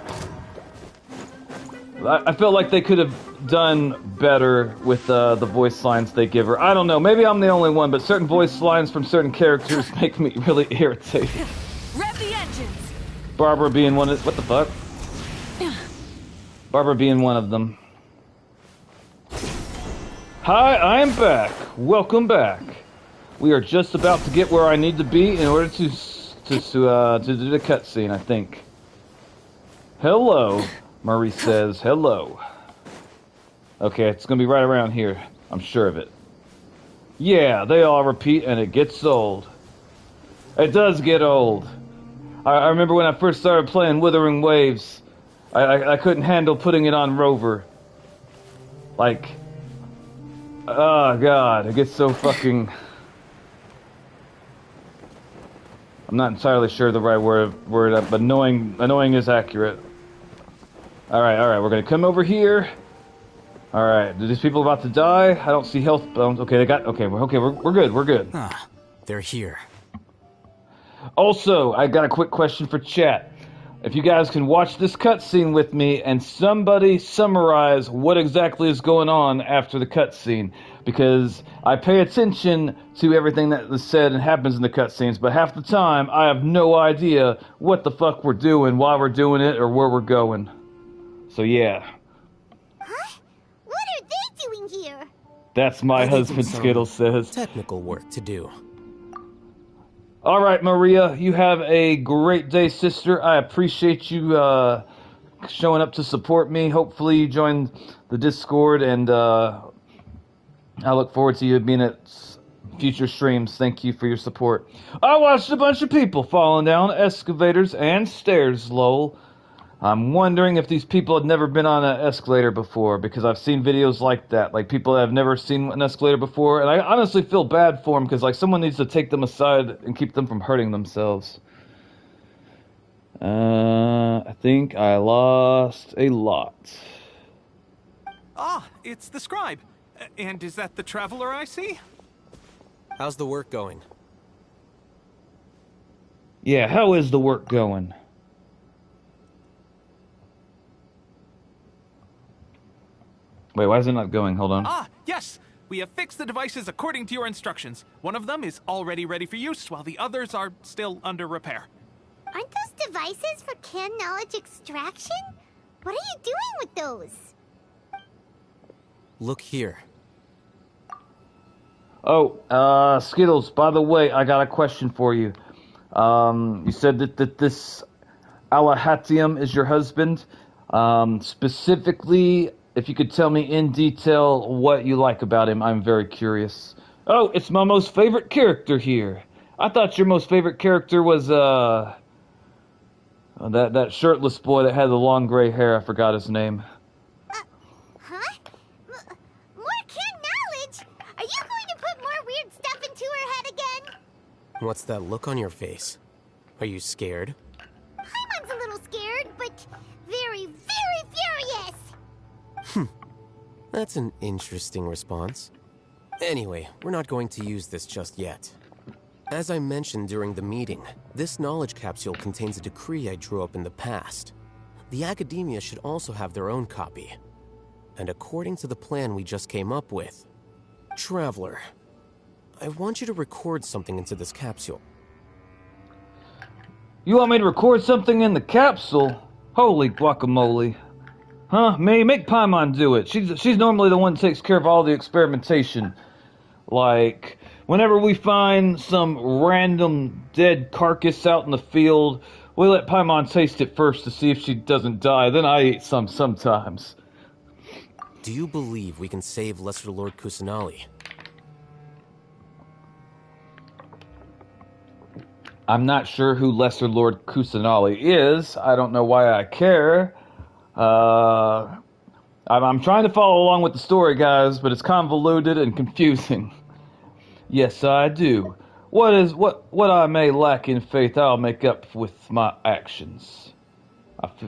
I feel like they could have done better with the voice lines they give her. I don't know, maybe I'm the only one, but certain voice lines from certain characters make me really irritated. Rev the engines. Barbara being one of... What the fuck? Barbara being one of them. Hi, I am back. Welcome back. We are just about to get where I need to be in order to do the cutscene, I think. Hello, Marie says. Hello. Okay, it's gonna be right around here. I'm sure of it. Yeah, they all repeat and it gets old. It does get old. I remember when I first started playing Wuthering Waves, I couldn't handle putting it on Rover. Like, oh god, it gets so fucking... I'm not entirely sure the right word, but annoying is accurate. Alright, we're gonna come over here. Alright, are these people about to die? I don't see health bones. Okay, we're good. Ah, they're here. Also, I got a quick question for chat. If you guys can watch this cutscene with me and somebody summarize what exactly is going on after the cutscene, because I pay attention to everything that is said and happens in the cutscenes, but half the time I have no idea what the fuck we're doing, why we're doing it, or where we're going. So yeah. Here. That's my husband, Skittles says. Technical work to do. All right, Maria, you have a great day, sister. I appreciate you showing up to support me. Hopefully you join the Discord, and I look forward to you being at future streams. Thank you for your support. I watched a bunch of people falling down excavators and stairs, lol. I'm wondering if these people had never been on an escalator before, because I've seen videos like that, like people that have never seen an escalator before, and I honestly feel bad for them, because like someone needs to take them aside and keep them from hurting themselves. I think I lost a lot. Ah, it's the scribe. And is that the traveler I see? How's the work going? Yeah, how is the work going? Wait, why is it not going? Hold on. Ah, yes! We have fixed the devices according to your instructions. One of them is already ready for use, while the others are still under repair. Aren't those devices for canned knowledge extraction? What are you doing with those? Look here. Oh, Skittles, by the way, I got a question for you. You said that this Alahatium is your husband. Specifically, if you could tell me in detail what you like about him, I'm very curious. Oh, it's my most favorite character here. I thought your most favorite character was, that shirtless boy that had the long gray hair. I forgot his name. Huh? More canned knowledge? Are you going to put more weird stuff into her head again? What's that look on your face? Are you scared? Paimon's a little scared, but very, very furious! That's an interesting response. Anyway, we're not going to use this just yet. As I mentioned during the meeting, this knowledge capsule contains a decree I drew up in the past. The academia should also have their own copy. And according to the plan we just came up with, Traveler, I want you to record something into this capsule. You want me to record something in the capsule? Holy guacamole. Huh? Make Paimon do it. She's normally the one that takes care of all the experimentation. Like, whenever we find some random dead carcass out in the field, we let Paimon taste it first to see if she doesn't die. Then I eat some sometimes. Do you believe we can save Lesser Lord Kusanali? I'm not sure who Lesser Lord Kusanali is. I don't know why I care. I'm trying to follow along with the story, guys, but it's convoluted and confusing. Yes, I do. What I may lack in faith, I'll make up with my actions. Let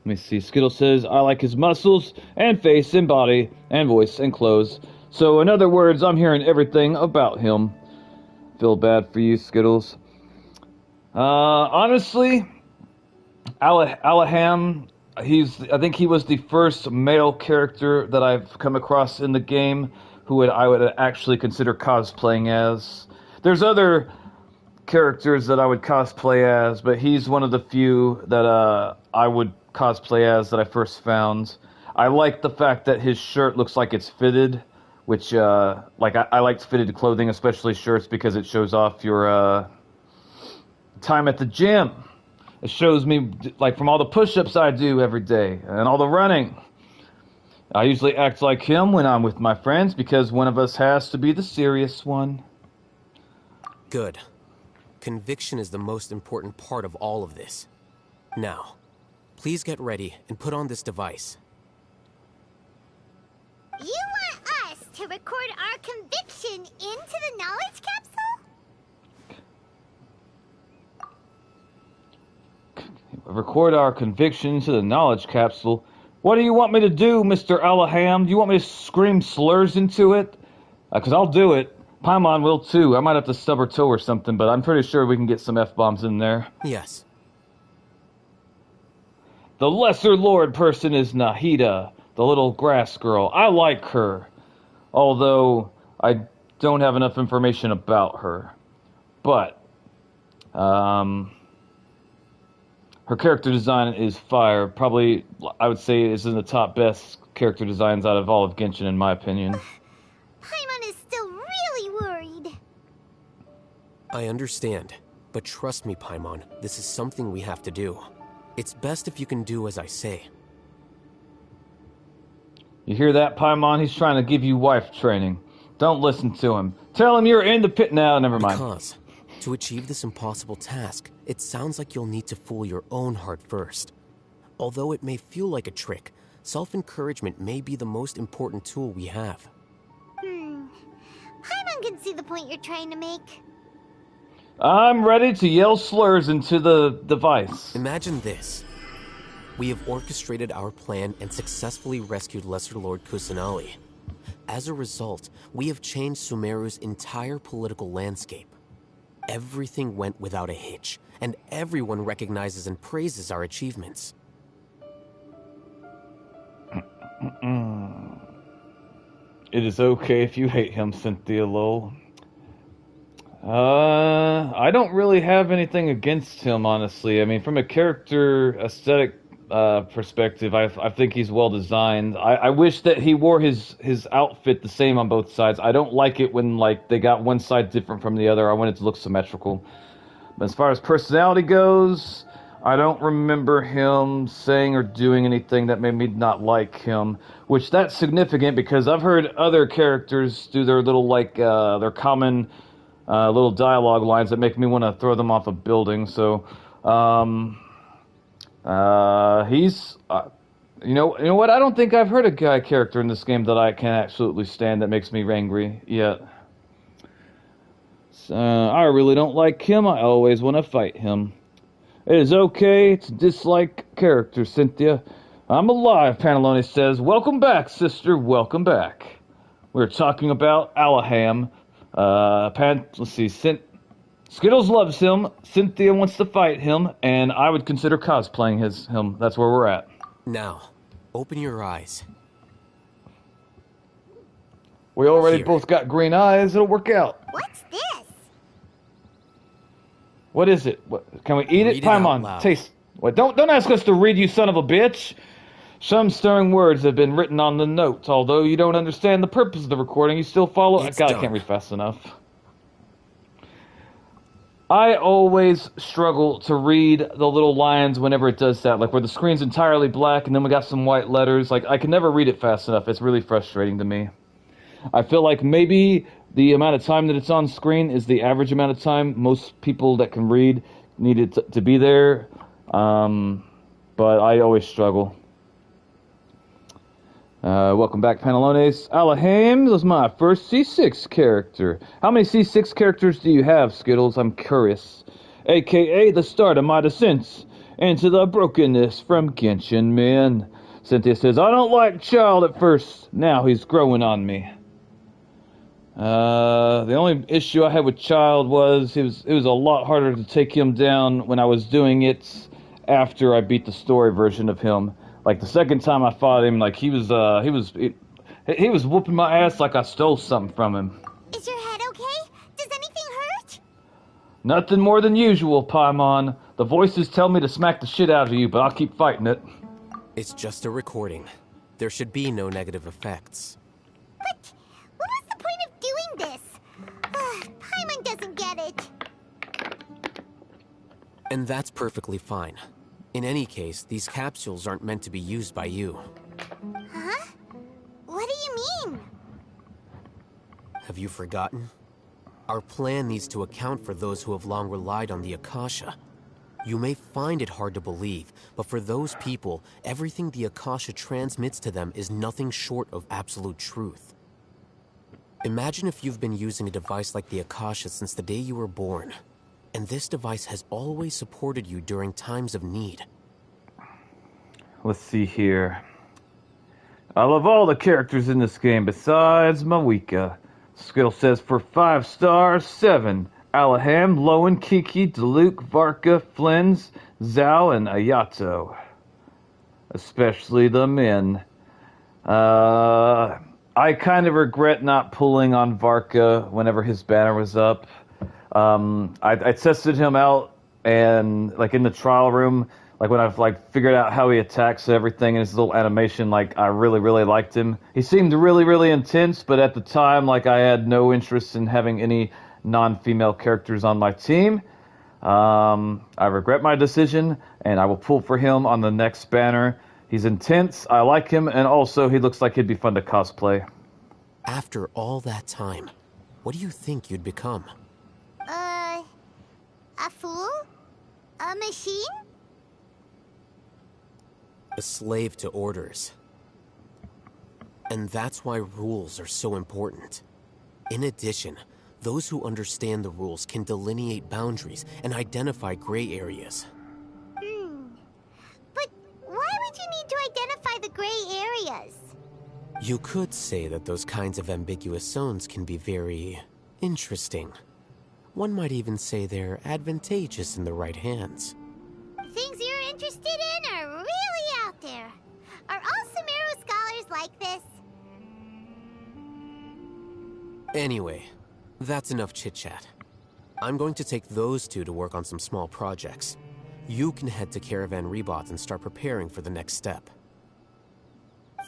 me see. Skittle says, I like his muscles and face and body and voice and clothes. So, in other words, I'm hearing everything about him. Feel bad for you, Skittles. Honestly, Alaham, I think he was the first male character that I've come across in the game who I would actually consider cosplaying as. There's other characters that I would cosplay as, but he's one of the few that I would cosplay as that I first found. I like the fact that his shirt looks like it's fitted, which, I like fitted clothing, especially shirts, because it shows off your time at the gym. It shows me, like, from all the push-ups I do every day and all the running. I usually act like him when I'm with my friends because one of us has to be the serious one. Good. Conviction is the most important part of all of this. Now, please get ready and put on this device. You want us to record our conviction into the knowledge capsule? Record our conviction to the knowledge capsule. What do you want me to do, Mr. Alaham? Do you want me to scream slurs into it? Because I'll do it. Paimon will too. I might have to stub her toe or something, but I'm pretty sure we can get some F-bombs in there. Yes. The Lesser Lord person is Nahida, the little grass girl. I like her, although I don't have enough information about her. But, her character design is fire. Probably, I would say, is in the top best character designs out of all of Genshin, in my opinion. Paimon is still really worried. I understand, but trust me, Paimon, this is something we have to do. It's best if you can do as I say. You hear that, Paimon? He's trying to give you wife training. Don't listen to him. Tell him you're in the pit now. Never mind. Because, to achieve this impossible task, it sounds like you'll need to fool your own heart first. Although it may feel like a trick, self-encouragement may be the most important tool we have. Paimon can see the point you're trying to make. I'm ready to yell slurs into the device. Imagine this. We have orchestrated our plan and successfully rescued Lesser Lord Kusanali. As a result, we have changed Sumeru's entire political landscape. Everything went without a hitch, and everyone recognizes and praises our achievements. It is okay if you hate him, Cynthia Lowell. I don't really have anything against him, honestly. I mean, from a character aesthetic perspective, I think he's well designed. I wish that he wore his outfit the same on both sides. I don't like it when like they got one side different from the other. I want it to look symmetrical. But as far as personality goes, I don't remember him saying or doing anything that made me not like him. Which that's significant because I've heard other characters do their little like their common little dialogue lines that make me want to throw them off a building. So. He's, you know what? I don't think I've heard a guy character in this game that I can absolutely stand that makes me angry yet. So, I really don't like him. I always want to fight him. It is okay to dislike characters, Cynthia. I'm alive, Pantalone says. Welcome back, sister. Welcome back. We're talking about Alaham. Let's see, Skittles loves him, Cynthia wants to fight him, and I would consider cosplaying him. That's where we're at. Now, open your eyes. We already both got green eyes, it'll work out. What's this? What is it? Can we eat it? Read it out Paimon, loud. taste. What? Don't ask us to read, you son of a bitch. Some stirring words have been written on the notes. Although you don't understand the purpose of the recording, you still follow. It's God, I done. can't read fast enough. I always struggle to read the little lines whenever it does that, like where the screen's entirely black and then we got some white letters. Like, I can never read it fast enough. It's really frustrating to me. I feel like maybe the amount of time that it's on screen is the average amount of time most people that can read need it to be there. But I always struggle. Welcome back, Pantalones. Alaham was my first C6 character. How many C6 characters do you have, Skittles? I'm curious. AKA the start of my descent into the brokenness from Genshin, man. Cynthia says, I don't like Child at first. Now he's growing on me. The only issue I had with Child was it was a lot harder to take him down when I was doing it after I beat the story version of him. Like, the second time I fought him, like, he was whooping my ass like I stole something from him. Is your head okay? Does anything hurt? Nothing more than usual, Paimon. The voices tell me to smack the shit out of you, but I'll keep fighting it. It's just a recording. There should be no negative effects. But what was the point of doing this? Paimon doesn't get it. And that's perfectly fine. In any case, these capsules aren't meant to be used by you. Huh? What do you mean? Have you forgotten? Our plan needs to account for those who have long relied on the Akasha. You may find it hard to believe, but for those people, everything the Akasha transmits to them is nothing short of absolute truth. Imagine if you've been using a device like the Akasha since the day you were born. And this device has always supported you during times of need. Let's see here. I love all the characters in this game besides Mawika. Skittle says for 5 stars, 7. Alaham, Lowen, Kiki, Diluc, Varka, Flins, Zhao, and Ayato. Especially the men. I kind of regret not pulling on Varka whenever his banner was up. I tested him out, and like in the trial room, like when I've like figured out how he attacks everything and his little animation, like I really liked him. He seemed really intense, but at the time, like I had no interest in having any non-female characters on my team. I regret my decision, and I will pull for him on the next banner. He's intense, I like him, and also he looks like he'd be fun to cosplay. After all that time, what do you think you'd become? A fool? A machine? A slave to orders. And that's why rules are so important. In addition, those who understand the rules can delineate boundaries and identify gray areas. But why would you need to identify the gray areas? You could say that those kinds of ambiguous zones can be very interesting. One might even say they're advantageous in the right hands. Things you're interested in are really out there. Are all Sumeru scholars like this? Anyway, that's enough chit-chat. I'm going to take those two to work on some small projects. You can head to Caravan Rebot and start preparing for the next step.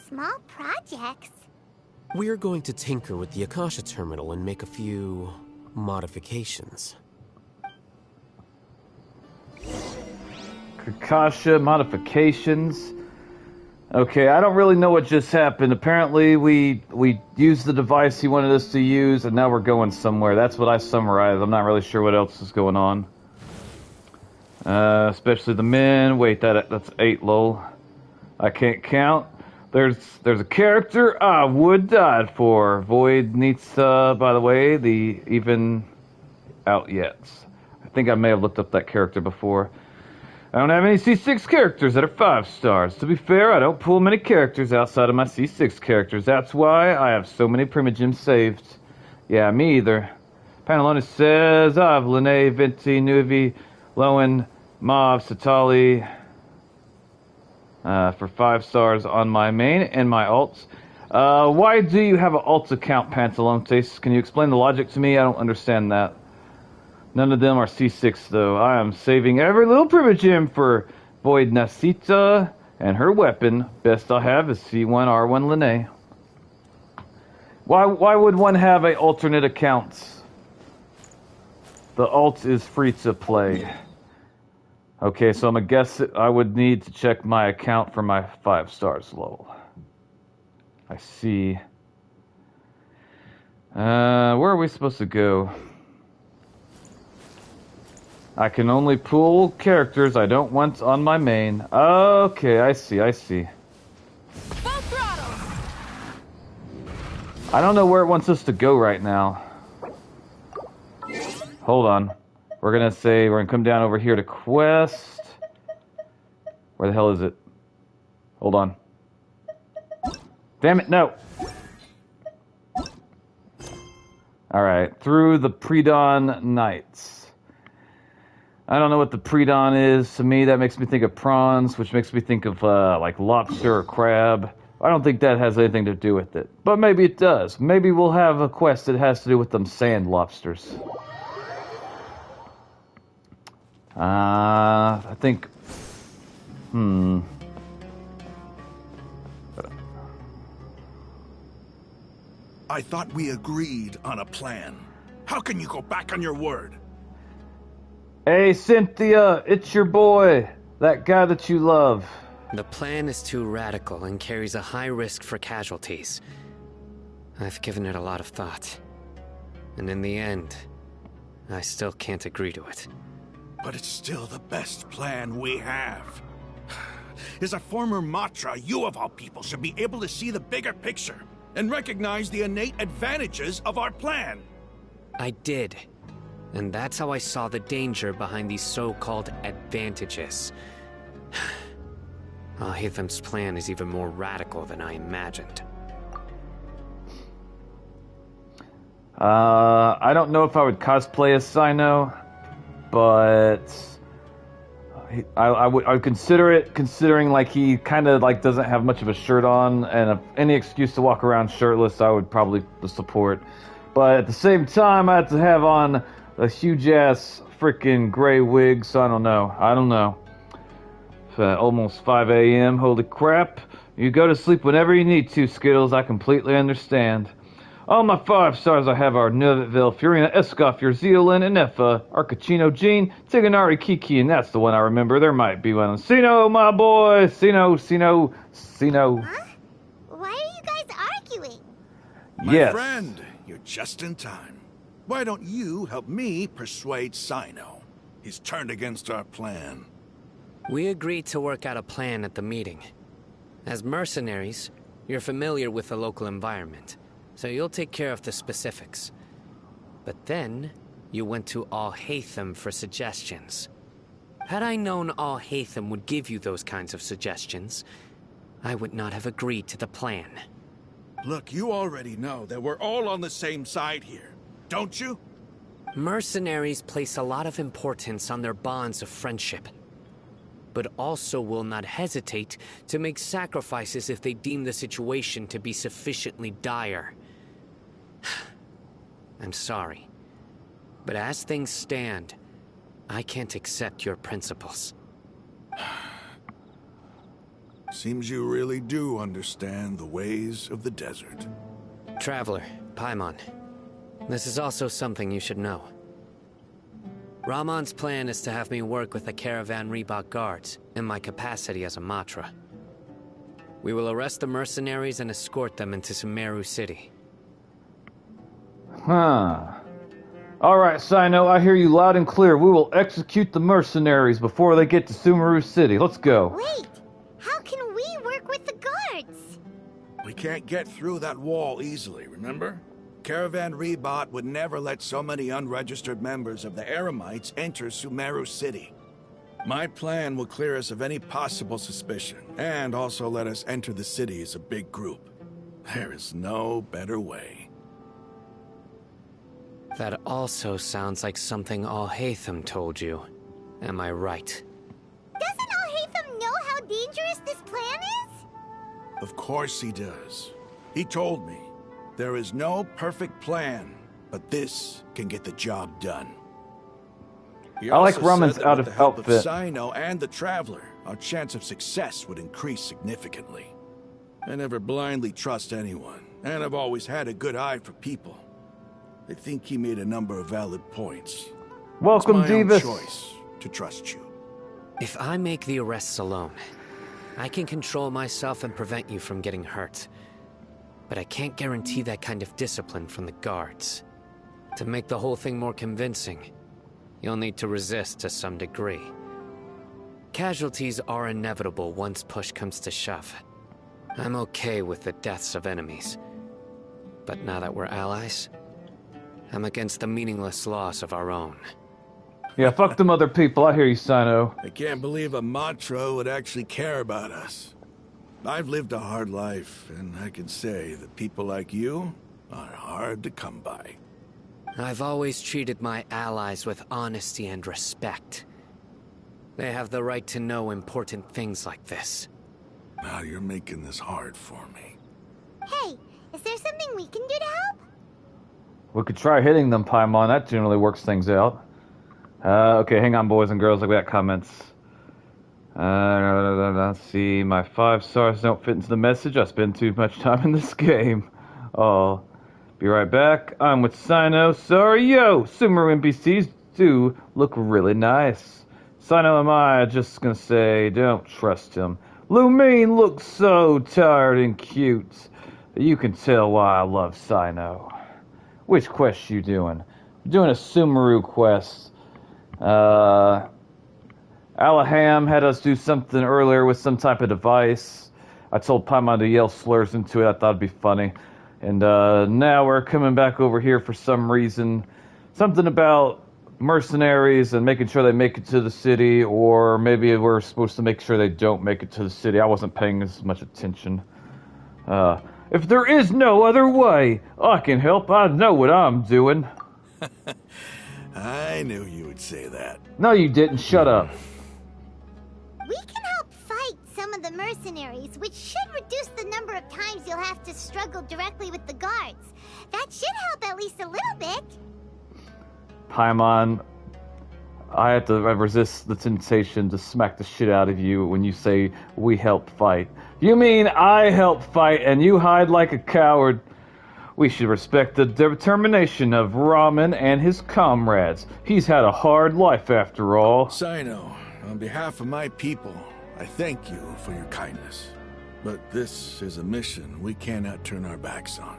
Small projects? We're going to tinker with the Akasha terminal and make a few modifications. Akasha modifications. Okay, I don't really know what just happened. Apparently, we used the device he wanted us to use, and now we're going somewhere. That's what I summarized. I'm not really sure what else is going on. Especially the men. Wait, that's 8, lol. I can't count. There's a character I would die for. Void Nitsa, by the way, the even out yet. I think I may have looked up that character before. I don't have any C6 characters that are 5 stars. To be fair, I don't pull many characters outside of my C6 characters. That's why I have so many primogems saved. Yeah, me either. Pantalone says, I have Lene, Venti, Nuvi, Lowen, Mauve, Citlali, for 5 stars on my main and my alts. Why do you have an alt account, Pantalontes? Can you explain the logic to me? I don't understand that. None of them are C6, though. I am saving every little primogem for Void Nasita and her weapon. Best I have is C1 R1 Lene. Why would one have a alternate account? The alt is free to play. Okay, so I'm gonna guess I would need to check my account for my 5 stars lol. I see. Where are we supposed to go? I can only pull characters I don't want on my main. Okay, I see. Full throttle! I don't know where it wants us to go right now. Hold on. We're gonna come down over here to quest. Where the hell is it? Hold on. Damn it, no! Alright, through the pre-dawn nights. I don't know what the pre-dawn is. To me, that makes me think of prawns, which makes me think of, like, lobster or crab. I don't think that has anything to do with it. But maybe it does. Maybe we'll have a quest that has to do with them sand lobsters. I think... I thought we agreed on a plan. How can you go back on your word? Hey, Cynthia, it's your boy. That guy that you love. The plan is too radical and carries a high risk for casualties. I've given it a lot of thought. And in the end, I still can't agree to it. But it's still the best plan we have. As a former Matra, you of all people should be able to see the bigger picture and recognize the innate advantages of our plan. I did. And that's how I saw the danger behind these so-called advantages. Alhaitham's plan is even more radical than I imagined. I don't know if I would cosplay as Sino, but I would consider it, considering like he kind of like doesn't have much of a shirt on, and any excuse to walk around shirtless, I would probably support. But at the same time, I have to have on a huge ass freaking gray wig, so I don't know. It's almost 5 a.m. Holy crap! You go to sleep whenever you need to, Skittles. I completely understand. On my 5 stars, I have our Nerville, Furina, Escoffier, Zeolin, Inefa, Arcachino, Jean, Tiganari, Kiki, and that's the one I remember. There might be one. Sino, my boy! Sino. Huh? Why are you guys arguing? My friend, you're just in time. Why don't you help me persuade Sino? He's turned against our plan. We agreed to work out a plan at the meeting. As mercenaries, you're familiar with the local environment, so you'll take care of the specifics. But then, you went to Al-Haytham for suggestions. Had I known Al-Haytham would give you those kinds of suggestions, I would not have agreed to the plan. Look, you already know that we're all on the same side here, don't you? Mercenaries place a lot of importance on their bonds of friendship, but also will not hesitate to make sacrifices if they deem the situation to be sufficiently dire. I'm sorry, but as things stand, I can't accept your principles. Seems you really do understand the ways of the desert. Traveler, Paimon, this is also something you should know. Ramon's plan is to have me work with the Caravan Reebok guards in my capacity as a Matra. We will arrest the mercenaries and escort them into Sumeru City. Huh. Alright, Sino, I hear you loud and clear. We will execute the mercenaries before they get to Sumeru City. Let's go. Wait! How can we work with the guards? We can't get through that wall easily, remember? Caravan Rebot would never let so many unregistered members of the Eremites enter Sumeru City. My plan will clear us of any possible suspicion, and also let us enter the city as a big group. There is no better way. That also sounds like something Al-Haytham told you. Am I right? Doesn't Al-Haytham know how dangerous this plan is? Of course he does. He told me. There is no perfect plan, but this can get the job done. He I like also Ramon's said that with the help outfit. of Sino and the Traveler, our chance of success would increase significantly. I never blindly trust anyone, and I've always had a good eye for people. I think he made a number of valid points. Welcome, it's my own Divas. choice to trust you. If I make the arrests alone, I can control myself and prevent you from getting hurt. But I can't guarantee that kind of discipline from the guards. To make the whole thing more convincing, you'll need to resist to some degree. Casualties are inevitable once push comes to shove. I'm okay with the deaths of enemies. But now that we're allies, I'm against the meaningless loss of our own. Yeah, fuck them other people. I hear you, Sino. I can't believe a Matra would actually care about us. I've lived a hard life, and I can say that people like you are hard to come by. I've always treated my allies with honesty and respect. They have the right to know important things like this. Now you're making this hard for me. Hey, is there something we can do to help? We could try hitting them, Paimon. That generally works things out. Okay, hang on, boys and girls. I got comments. Let's see. My 5 stars don't fit into the message. I spend too much time in this game. Oh, be right back. I'm with Sino. Sorry, yo. Sumeru NPCs do look really nice. Sino am I just gonna say, don't trust him. Lumine looks so tired and cute. You can tell why I love Sino. Which quest you doing? I'm doing a Sumeru quest. Alaham had us do something earlier with some type of device. I told Paimon to yell slurs into it. I thought it'd be funny. And now we're coming back over here for some reason. Something about mercenaries and making sure they make it to the city, or maybe we're supposed to make sure they don't make it to the city. I wasn't paying as much attention. If there is no other way, I can help. I know what I'm doing. I knew you would say that. No, you didn't. Shut up. We can help fight some of the mercenaries, which should reduce the number of times you'll have to struggle directly with the guards. That should help at least a little bit. Paimon, I have to resist the temptation to smack the shit out of you when you say we help fight. You mean I help fight and you hide like a coward? We should respect the determination of Ramen and his comrades. He's had a hard life after all. Sino, on behalf of my people, I thank you for your kindness. But this is a mission we cannot turn our backs on.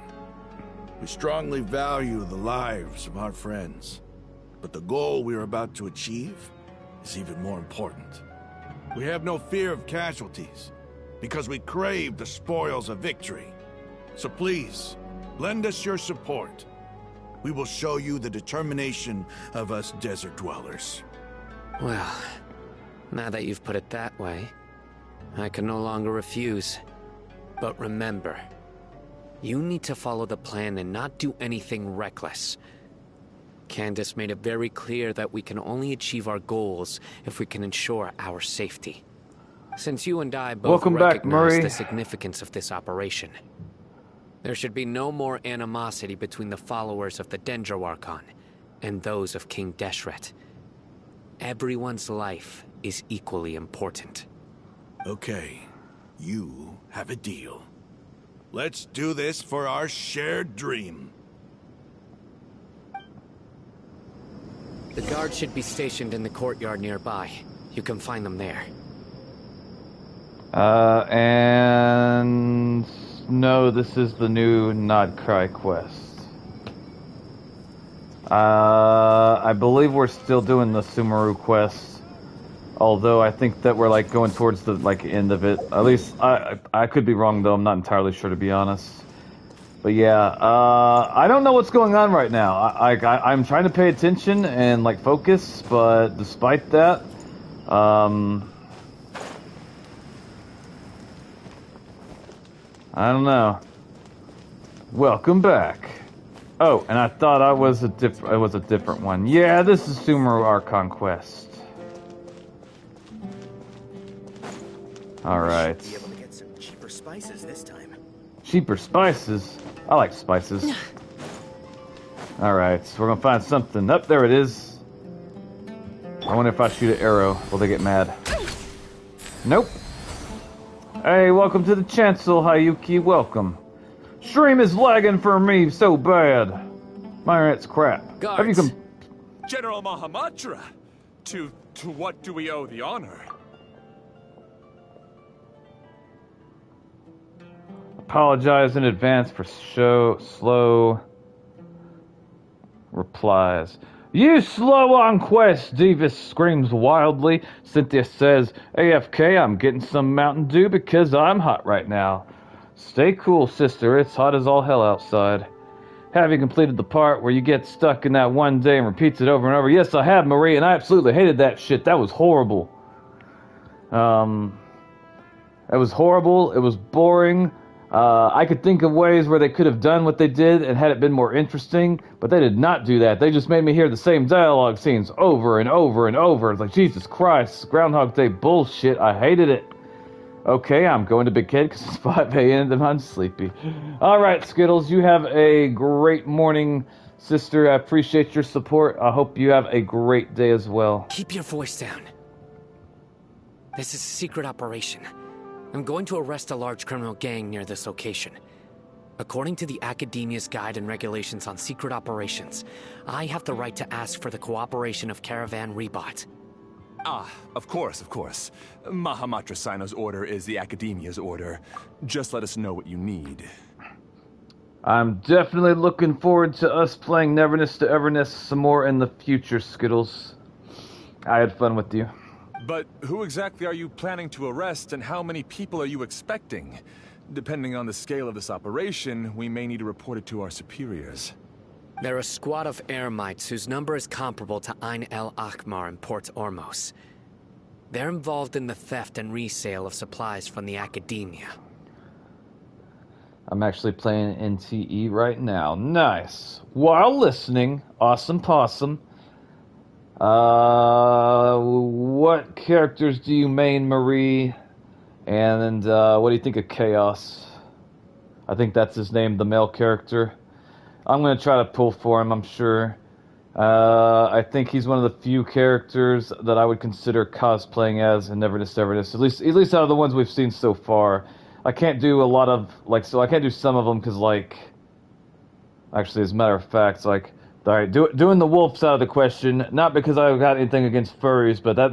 We strongly value the lives of our friends, but the goal we are about to achieve is even more important. We have no fear of casualties, because we crave the spoils of victory. So please, lend us your support. We will show you the determination of us desert dwellers. Well, now that you've put it that way, I can no longer refuse. But remember, you need to follow the plan and not do anything reckless. Candace made it very clear that we can only achieve our goals if we can ensure our safety. Since you and I both recognize the significance of this operation, there should be no more animosity between the followers of the Dendro Archon and those of King Deshret. Everyone's life is equally important. Okay, you have a deal. Let's do this for our shared dream. The guards should be stationed in the courtyard nearby. You can find them there. And no, this is the new Not Cry quest. I believe we're still doing the Sumeru quest, although I think that we're like going towards the end of it. At least I could be wrong though. I'm not entirely sure, to be honest. But yeah, I don't know what's going on right now. I'm trying to pay attention and like focus, but despite that, I don't know. Welcome back. Oh, and I thought it was a different one. Yeah, this is Sumeru Archon Quest. All right. Be able to get some cheaper spices this time. Cheaper spices? I like spices. All right, so we're gonna find something. Up there it is. I wonder if I shoot an arrow, will they get mad? Nope. Hey, welcome to the Chancel, Hayuki. Welcome. Stream is lagging for me so bad. My internet's crap. Guards. Have you come? General Mahamatra, to what do we owe the honor? Apologize in advance for slow replies. You slow on quest, Davis screams wildly. Cynthia says, AFK, I'm getting some Mountain Dew because I'm hot right now. Stay cool, sister. It's hot as all hell outside. Have you completed the part where you get stuck in that one day and repeats it over and over? Yes, I have, Marie, and I absolutely hated that shit. That was horrible. It was horrible. It was boring. I could think of ways where they could have done what they did and had it been more interesting, but they did not do that. They just made me hear the same dialogue scenes over and over and over. It's like, Jesus Christ, Groundhog Day bullshit. I hated it. Okay, I'm going to bed because it's 5 a.m. and I'm sleepy. All right, Skittles, you have a great morning, sister. I appreciate your support. I hope you have a great day as well. Keep your voice down. This is a secret operation. I'm going to arrest a large criminal gang near this location. According to the Academia's Guide and Regulations on Secret Operations, I have the right to ask for the cooperation of Caravan Rebot. Ah, of course. Mahamatra Sino's order is the Academia's order. Just let us know what you need. I'm definitely looking forward to us playing Neverness to Everness some more in the future, Skittles. I had fun with you. But who exactly are you planning to arrest, and how many people are you expecting? Depending on the scale of this operation, we may need to report it to our superiors. They're a squad of Eremites whose number is comparable to Ain El Akhmar in Port Ormos. They're involved in the theft and resale of supplies from the Academia. I'm actually playing NTE right now. Nice. While listening, awesome possum. What characters do you main, Marie? And what do you think of Chaos? I think that's his name, the male character. I'm going to try to pull for him, I'm sure. I think he's one of the few characters that I would consider cosplaying as in Neverness Everness. At least out of the ones we've seen so far. I can't do a lot of, I can't do some of them because, Actually, as a matter of fact, like, all right, doing the wolf's out of the question. Not because I've got anything against furries, but that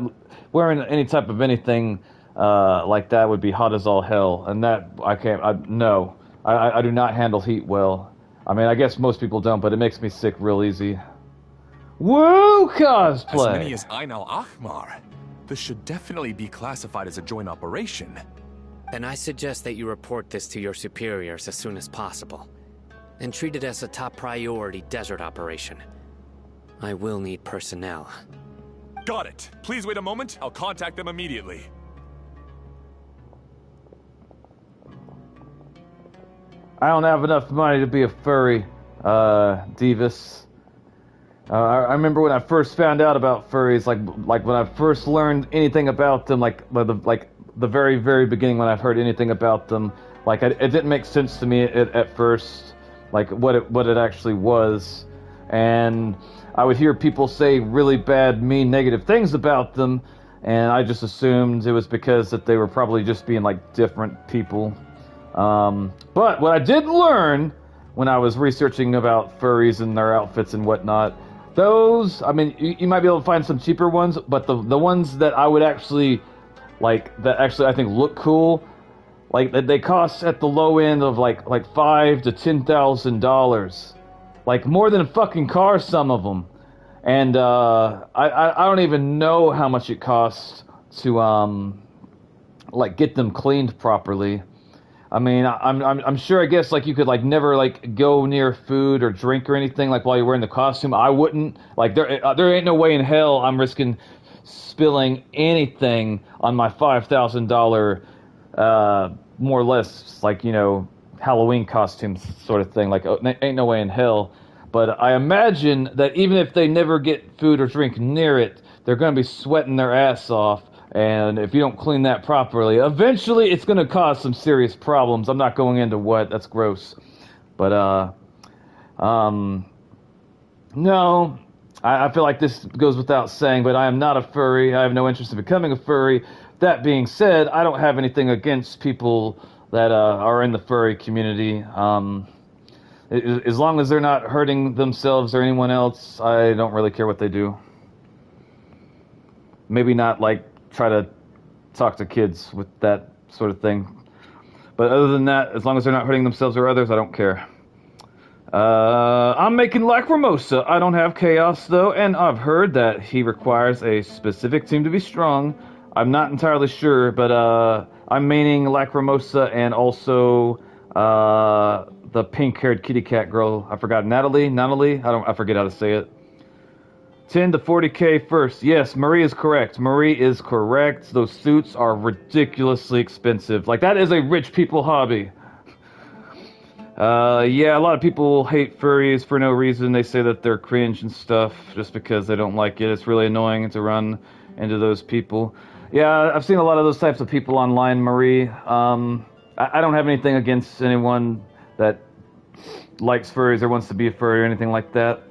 wearing any type of anything like that would be hot as all hell, and that I can't. No, I do not handle heat well. I mean, I guess most people don't, but it makes me sick real easy. Woo, cosplay! As many as Einal Ahmar. This should definitely be classified as a joint operation. Then I suggest that you report this to your superiors as soon as possible, and treat it as a top priority desert operation. I will need personnel. Got it. Please wait a moment. I'll contact them immediately. I don't have enough money to be a furry, Divas. I remember when I first found out about furries, like when I first learned anything about them, like the very, very beginning when I've heard anything about them, like it didn't make sense to me at first, like what it actually was, and I would hear people say really bad, mean, negative things about them, and I just assumed it was because that they were probably just being like different people. But what I did learn when I was researching about furries and their outfits and whatnot, those, I mean, you might be able to find some cheaper ones, but the ones that I would actually, like, that actually I think look cool, like, they cost at the low end of like $5,000 to $10,000. Like, more than a fucking car, some of them. And, I don't even know how much it costs to, like, get them cleaned properly. I mean, I'm sure, I guess, like, you could, like, never, like, go near food or drink or anything, like, while you're wearing the costume. I wouldn't. Like, there ain't no way in hell I'm risking spilling anything on my $5,000, more or less, like, you know, Halloween costumes sort of thing. Like, ain't no way in hell. But I imagine that even if they never get food or drink near it, they're going to be sweating their ass off. And if you don't clean that properly, eventually it's going to cause some serious problems. I'm not going into what. That's gross. But, no. I feel like this goes without saying, but I am not a furry. I have no interest in becoming a furry. That being said, I don't have anything against people that are in the furry community. As long as they're not hurting themselves or anyone else, I don't really care what they do. Maybe not, like, try to talk to kids with that sort of thing. But other than that, as long as they're not hurting themselves or others, I don't care. I'm making Lacrimosa. I don't have Chaos, though, and I've heard that he requires a specific team to be strong. I'm not entirely sure, but I'm maining Lacrimosa and also the pink-haired kitty cat girl. I forgot, Natalie? I forget how to say it. 10 to 40k first. Yes, Marie is correct. Those suits are ridiculously expensive. Like, that is a rich people hobby. Yeah, a lot of people hate furries for no reason. They say that they're cringe and stuff just because they don't like it. It's really annoying to run into those people. Yeah, I've seen a lot of those types of people online, Marie. I don't have anything against anyone that likes furries or wants to be a furry or anything like that.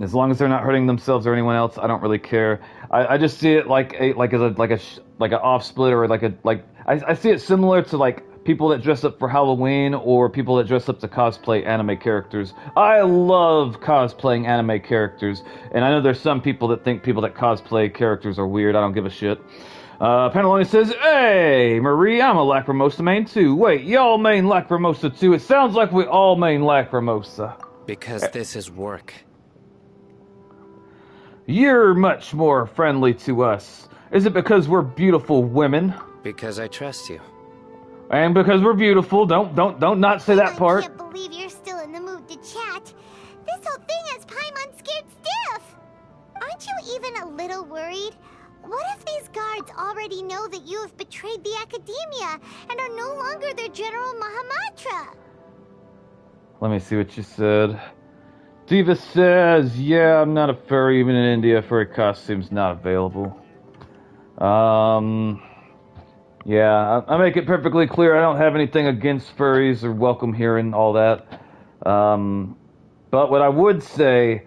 As long as they're not hurting themselves or anyone else, I don't really care. I just see it like an off split, or I see it similar to like people that dress up for Halloween or people that dress up to cosplay anime characters. I love cosplaying anime characters, and I know there's some people that think people that cosplay characters are weird. I don't give a shit. Pantaloni says, "Hey, Marie, I'm a Lacrimosa main too. Wait, y'all main Lacrimosa too? It sounds like we all main Lacrimosa." Because this is work. You're much more friendly to us. Is it because we're beautiful women? Because I trust you. And because we're beautiful. Don't not say that part. I can't believe you're still in the mood to chat. This whole thing has Paimon scared stiff. Aren't you even a little worried? What if these guards already know that you have betrayed the Academia and are no longer their General Mahamatra? Let me see what you said. Diva says, "Yeah, I'm not a furry. Even in India, furry costumes not available." Yeah, I make it perfectly clear I don't have anything against furries or welcome here and all that. But what I would say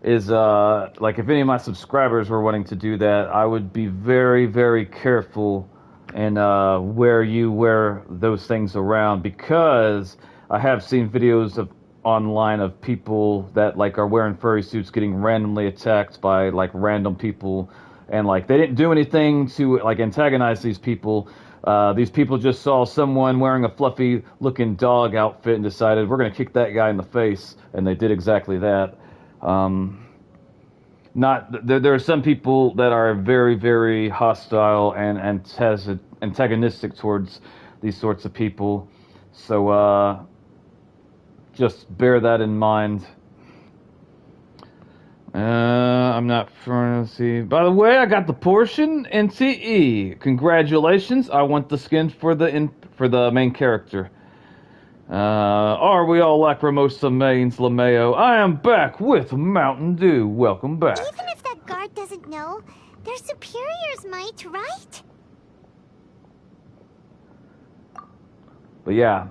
is, like, if any of my subscribers were wanting to do that, I would be very, very careful in where you wear those things around, because I have seen videos of online of people that like are wearing furry suits getting randomly attacked by like random people, and like they didn't do anything to like antagonize these people. These people just saw someone wearing a fluffy looking dog outfit and decided we're gonna kick that guy in the face, and they did exactly that. Not there are some people that are very, very hostile and antagonistic towards these sorts of people, so just bear that in mind. I'm not sure. Let's see. By the way, I got the portion NTE. Congratulations! I want the skin for the main character. Are we all Lacrimosa Mains Lameo? I am back with Mountain Dew. Welcome back. Even if that guard doesn't know, their superiors might, right? But yeah,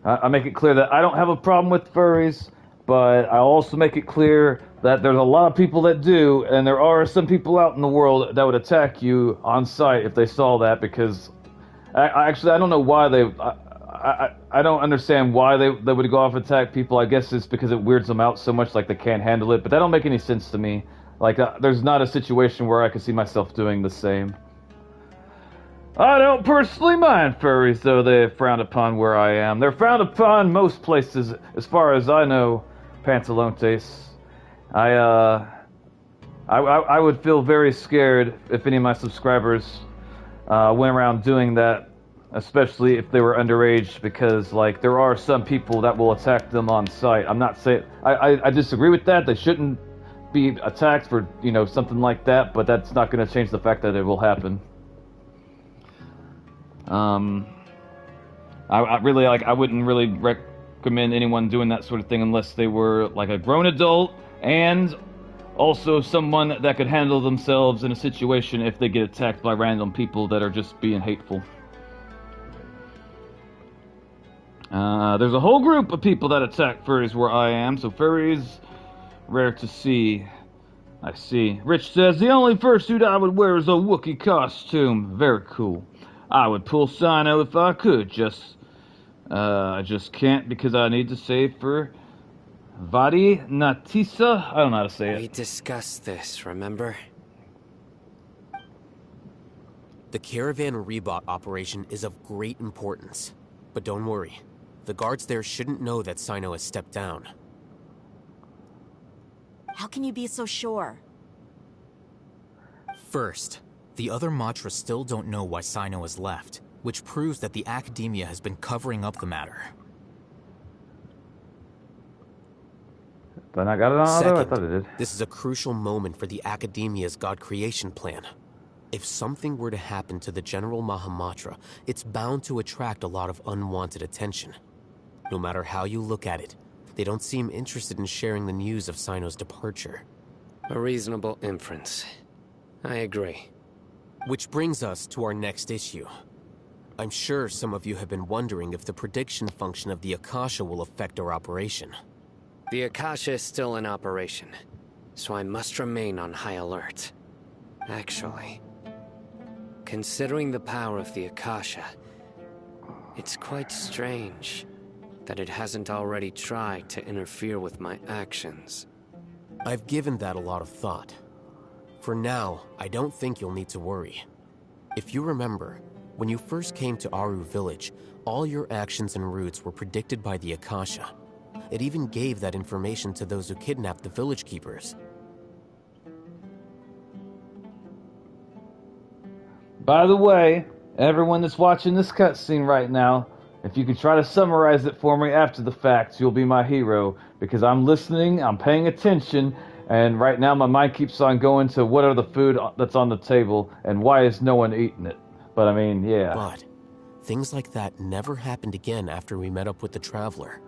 I make it clear that I don't have a problem with furries, but I also make it clear that there's a lot of people that do, and there are some people out in the world that would attack you on sight if they saw that, because I don't know why I don't understand why they would go off and attack people. I guess it's because it weirds them out so much, like they can't handle it, but that don't make any sense to me. Like, there's not a situation where I could see myself doing the same. I don't personally mind furries, though they're frowned upon where I am. They're frowned upon most places, as far as I know, Pantalontes. I would feel very scared if any of my subscribers went around doing that, especially if they were underage, because, like, there are some people that will attack them on sight. I'm not saying... I disagree with that. They shouldn't be attacked for, you know, something like that, but that's not going to change the fact that it will happen. I really, like, I wouldn't really recommend anyone doing that sort of thing unless they were, like, a grown adult and also someone that could handle themselves in a situation if they get attacked by random people that are just being hateful. There's a whole group of people that attack furries where I am, so furries, rare to see. I see. Rich says, the only fursuit I would wear is a Wookiee costume. Very cool. I would pull Sino if I could, I just can't because I need to save for Vadi Natisa? I don't know how to say it. We discussed this, remember? The Caravan Rebot operation is of great importance. But don't worry. The guards there shouldn't know that Sino has stepped down. How can you be so sure? First, the other Matra still don't know why Sino has left, which proves that the Academia has been covering up the matter. But I got it on Second, I thought it did. This is a crucial moment for the Academia's God creation plan. If something were to happen to the General Mahamatra, it's bound to attract a lot of unwanted attention. No matter how you look at it, they don't seem interested in sharing the news of Sino's departure. A reasonable inference. I agree. Which brings us to our next issue. I'm sure some of you have been wondering if the prediction function of the Akasha will affect our operation. The Akasha is still in operation, so I must remain on high alert. Actually, considering the power of the Akasha, it's quite strange that it hasn't already tried to interfere with my actions. I've given that a lot of thought. For now, I don't think you'll need to worry. If you remember, when you first came to Aru Village, all your actions and routes were predicted by the Akasha. It even gave that information to those who kidnapped the village keepers. By the way, everyone that's watching this cutscene right now, if you could try to summarize it for me after the fact, you'll be my hero, because I'm listening, I'm paying attention, and right now my mind keeps on going to what are the food that's on the table, and why is no one eating it? But I mean, yeah. But things like that never happened again after we met up with the Traveler.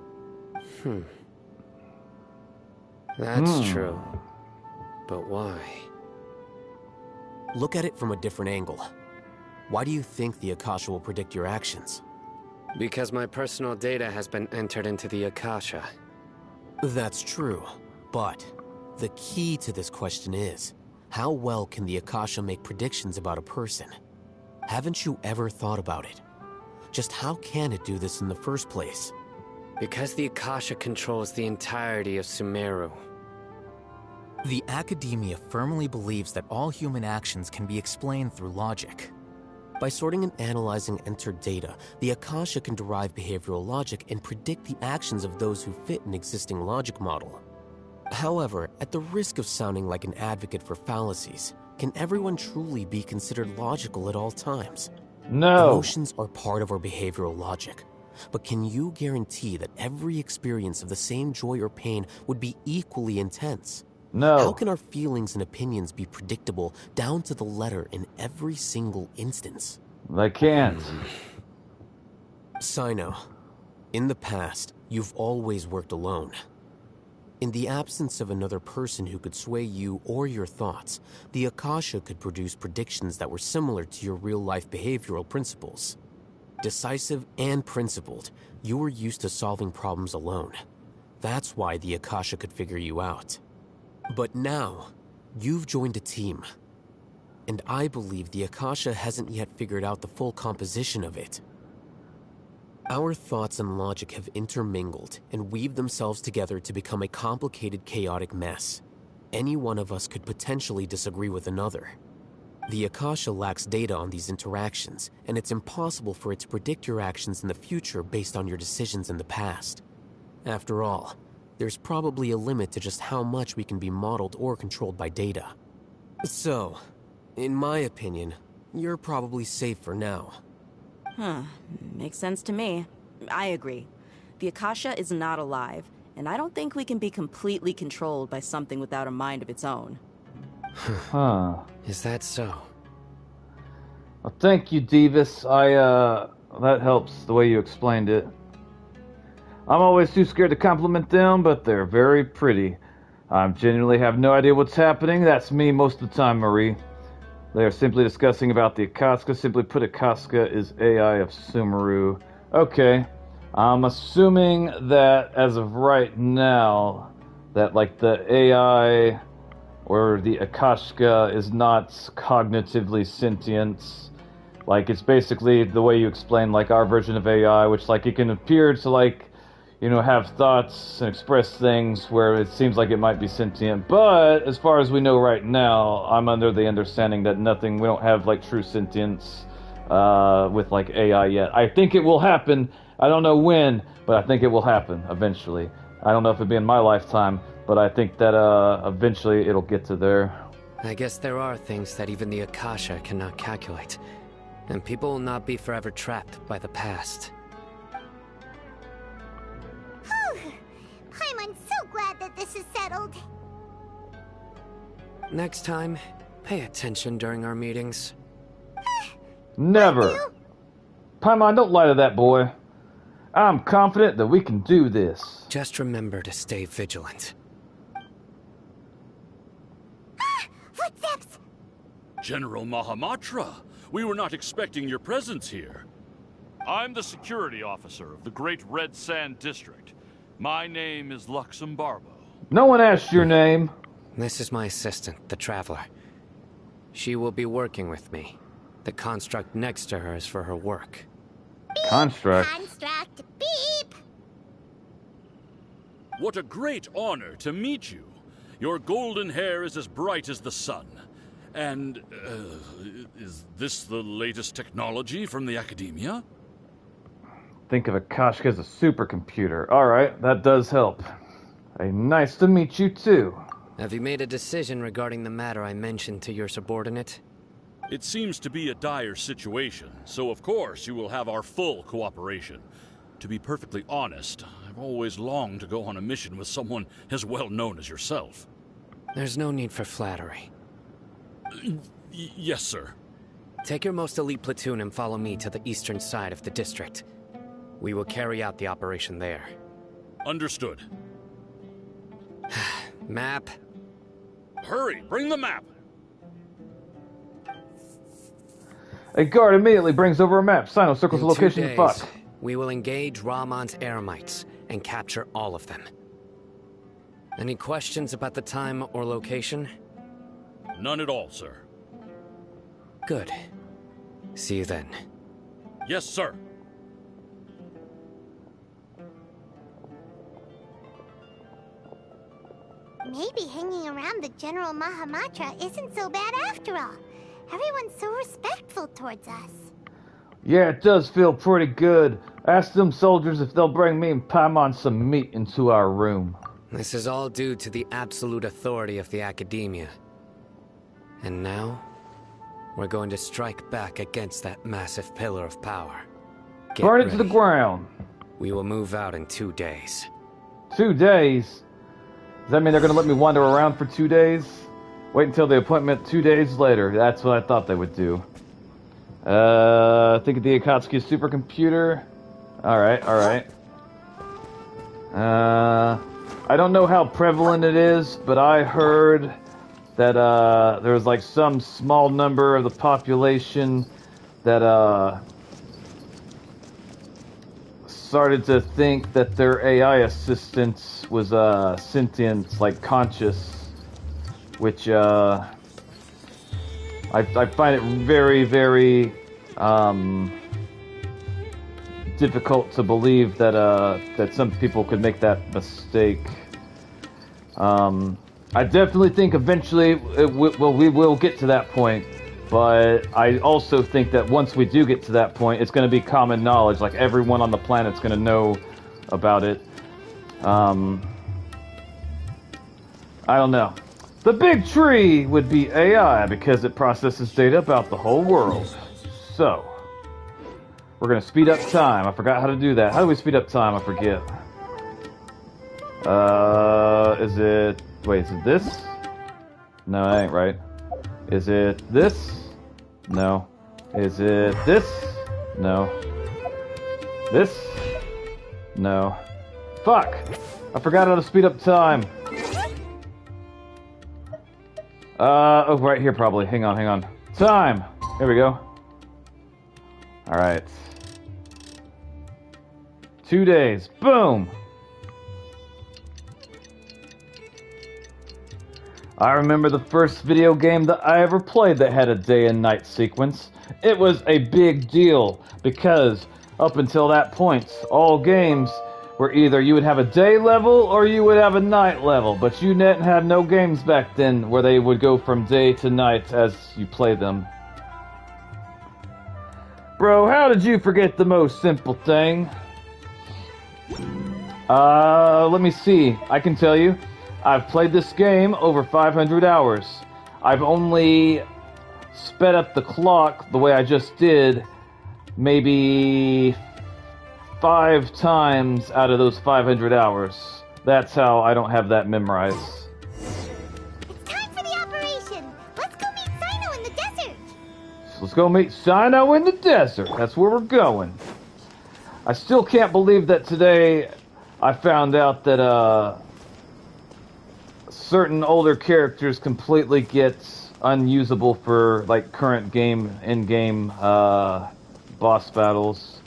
That's true. But why? Look at it from a different angle. Why do you think the Akasha will predict your actions? Because my personal data has been entered into the Akasha. That's true, but the key to this question is, how well can the Akasha make predictions about a person? Haven't you ever thought about it? Just how can it do this in the first place? Because the Akasha controls the entirety of Sumeru. The Academia firmly believes that all human actions can be explained through logic. By sorting and analyzing entered data, the Akasha can derive behavioral logic and predict the actions of those who fit an existing logic model. However, at the risk of sounding like an advocate for fallacies, can everyone truly be considered logical at all times? No. Emotions are part of our behavioral logic. But can you guarantee that every experience of the same joy or pain would be equally intense? No. How can our feelings and opinions be predictable down to the letter in every single instance? I can't. Sino, in the past, you've always worked alone. In the absence of another person who could sway you or your thoughts, the Akasha could produce predictions that were similar to your real-life behavioral principles. Decisive and principled, you were used to solving problems alone. That's why the Akasha could figure you out. But now, you've joined a team. And I believe the Akasha hasn't yet figured out the full composition of it. Our thoughts and logic have intermingled and weaved themselves together to become a complicated, chaotic mess. Any one of us could potentially disagree with another. The Akasha lacks data on these interactions, and it's impossible for it to predict your actions in the future based on your decisions in the past. After all, there's probably a limit to just how much we can be modeled or controlled by data. So, in my opinion, you're probably safe for now. Makes sense to me. I agree. The Akasha is not alive, and I don't think we can be completely controlled by something without a mind of its own. Huh. Is that so? Well, thank you, Davis. That helps the way you explained it. I'm always too scared to compliment them, but they're very pretty. I genuinely have no idea what's happening. That's me most of the time, Marie. They are simply discussing about the Akasha. Simply put, Akasha is AI of Sumeru. Okay. I'm assuming that as of right now, that like the AI or the Akasha is not cognitively sentient. Like it's basically the way you explain like our version of AI, which like it can appear to like, you know, have thoughts and express things where it seems like it might be sentient. But as far as we know right now, I'm under the understanding that we don't have like true sentience with like AI yet. I think it will happen. I don't know when, but I think it will happen eventually. I don't know if it'll be in my lifetime, but I think that eventually it'll get to there. I guess there are things that even the Akasha cannot calculate. And people will not be forever trapped by the past. Paimon's so glad that this is settled. Next time, pay attention during our meetings. Never. Paimon, don't lie to that boy. I'm confident that we can do this. Just remember to stay vigilant. Footsteps! General Mahamatra, we were not expecting your presence here. I'm the security officer of the Great Red Sand District. My name is Luxembarbo. No one asked your name. This is my assistant, the Traveler. She will be working with me. The construct next to her is for her work. Beep, Construct? beep! What a great honor to meet you. Your golden hair is as bright as the sun. And, is this the latest technology from the Academia? Think of Akasha as a supercomputer. Alright, that does help. Hey, nice to meet you too. Have you made a decision regarding the matter I mentioned to your subordinate? It seems to be a dire situation, so of course you will have our full cooperation. To be perfectly honest, I've always longed to go on a mission with someone as well known as yourself. There's no need for flattery. Yes, sir. Take your most elite platoon and follow me to the eastern side of the district. We will carry out the operation there. Understood. Map. Hurry, bring the map! A guard immediately brings over a map. Sino circles the In 2 location to fuck. days, we will engage Ramon's Eremites and capture all of them. Any questions about the time or location? None at all, sir. Good. See you then. Yes, sir. Maybe hanging around the General Mahamatra isn't so bad after all. Everyone's so respectful towards us. Yeah, it does feel pretty good. Ask them soldiers if they'll bring me and Paimon some meat into our room. This is all due to the absolute authority of the Academia. And now, we're going to strike back against that massive pillar of power. Burn it to the ground. We will move out in 2 days. 2 days? Does that mean they're going to let me wander around for 2 days? Wait until the appointment 2 days later. That's what I thought they would do. Think of the Akatsuki supercomputer. Alright. I don't know how prevalent it is, but I heard that there was like some small number of the population that started to think that their AI assistant was sentient, like conscious, which I find it very, very difficult to believe that that some people could make that mistake. I definitely think eventually we will get to that point, but I also think that once we do get to that point, it's going to be common knowledge. Like everyone on the planet's going to know about it. I don't know. The big tree would be AI because it processes data about the whole world. So, we're going to speed up time. I forgot how to do that. How do we speed up time? I forget. Is it... Wait, is it this? No, that ain't right. Is it this? No. Is it this? No. This? No. Fuck! I forgot how to speed up time. Oh, right here probably. Hang on. Time! Here we go. Alright. 2 days. Boom! I remember the first video game that I ever played that had a day and night sequence. It was a big deal because up until that point, all games were either you would have a day level or you would have a night level, but you didn't have no games back then where they would go from day to night as you play them. Bro, how did you forget the most simple thing? Let me see. I can tell you. I've played this game over 500 hours. I've only sped up the clock the way I just did maybe 5 times out of those 500 hours. That's how I don't have that memorized. It's time for the operation. Let's go meet Sino in the desert. So let's go meet Sino in the desert. That's where we're going. I still can't believe that today I found out that certain older characters completely get unusable for like current game in-game boss battles.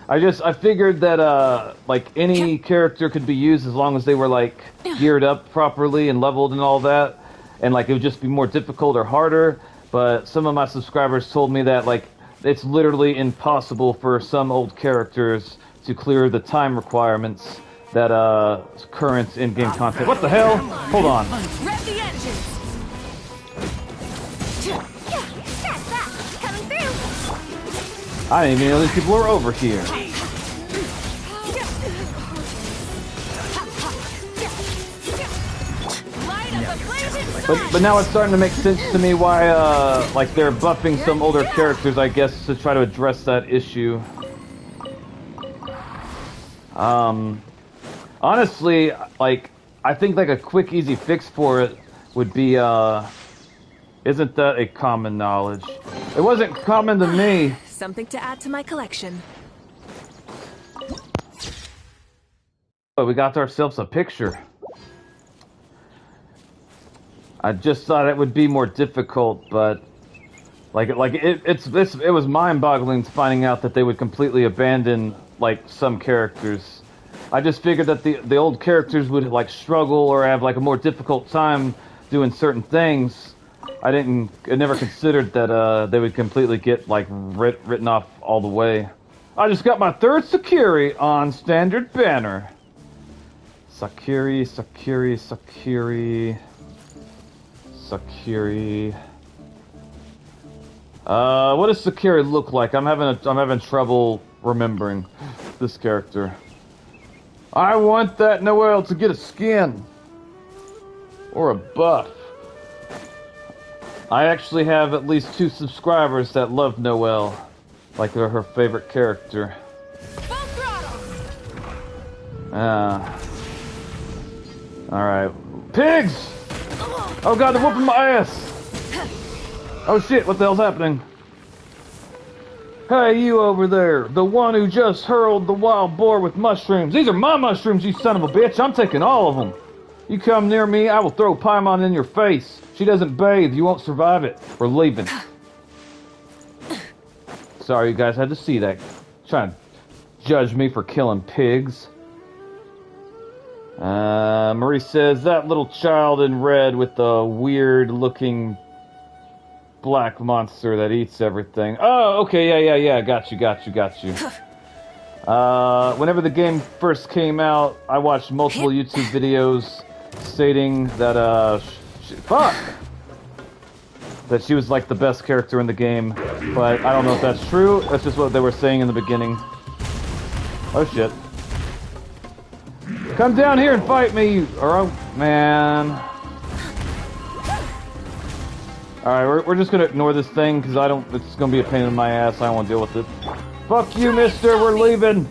I figured that like any character could be used as long as they were like geared up properly and leveled and all that, and like it would just be more difficult or harder. But some of my subscribers told me that like it's literally impossible for some old characters to clear the time requirements that current in-game content. What the hell? Hold on. Rev the engines. Coming through. I didn't even know these people were over here. But now it's starting to make sense to me why like they're buffing some older characters, I guess, to try to address that issue. Honestly, like, I think like a quick, easy fix for it would be, isn't that a common knowledge? It wasn't common to me. Something to add to my collection. But we got ourselves a picture. I just thought it would be more difficult, but it was mind-boggling finding out that they would completely abandon like some characters. I just figured that the old characters would like struggle or have like a more difficult time doing certain things. I never considered that they would completely get like written off all the way. I just got my 3rd Sakiri on standard banner. Sakiri, Sakiri, Sakiri. Sakiri. What does Sakiri look like? I'm having trouble remembering this character. I want that Noelle to get a skin. Or a buff. I actually have at least 2 subscribers that love Noelle. Like they're her favorite character. Alright. Pigs! Oh god, they're whooping my ass! Oh shit, what the hell's happening? Hey, you over there, the one who just hurled the wild boar with mushrooms. These are my mushrooms, you son of a bitch. I'm taking all of them. You come near me, I will throw Paimon in your face. She doesn't bathe, you won't survive it. We're leaving. Sorry you guys had to see that. Trying to judge me for killing pigs. Marie says, that little child in red with the weird looking black monster that eats everything. Oh, okay, yeah. Got you. Whenever the game first came out, I watched multiple YouTube videos stating that, that she was like the best character in the game, but I don't know if that's true. That's just what they were saying in the beginning. Oh shit. Come down here and fight me, or oh, man. Alright, we're just gonna ignore this thing, because it's gonna be a pain in my ass, I don't want to deal with it. Fuck you, mister, we're leaving!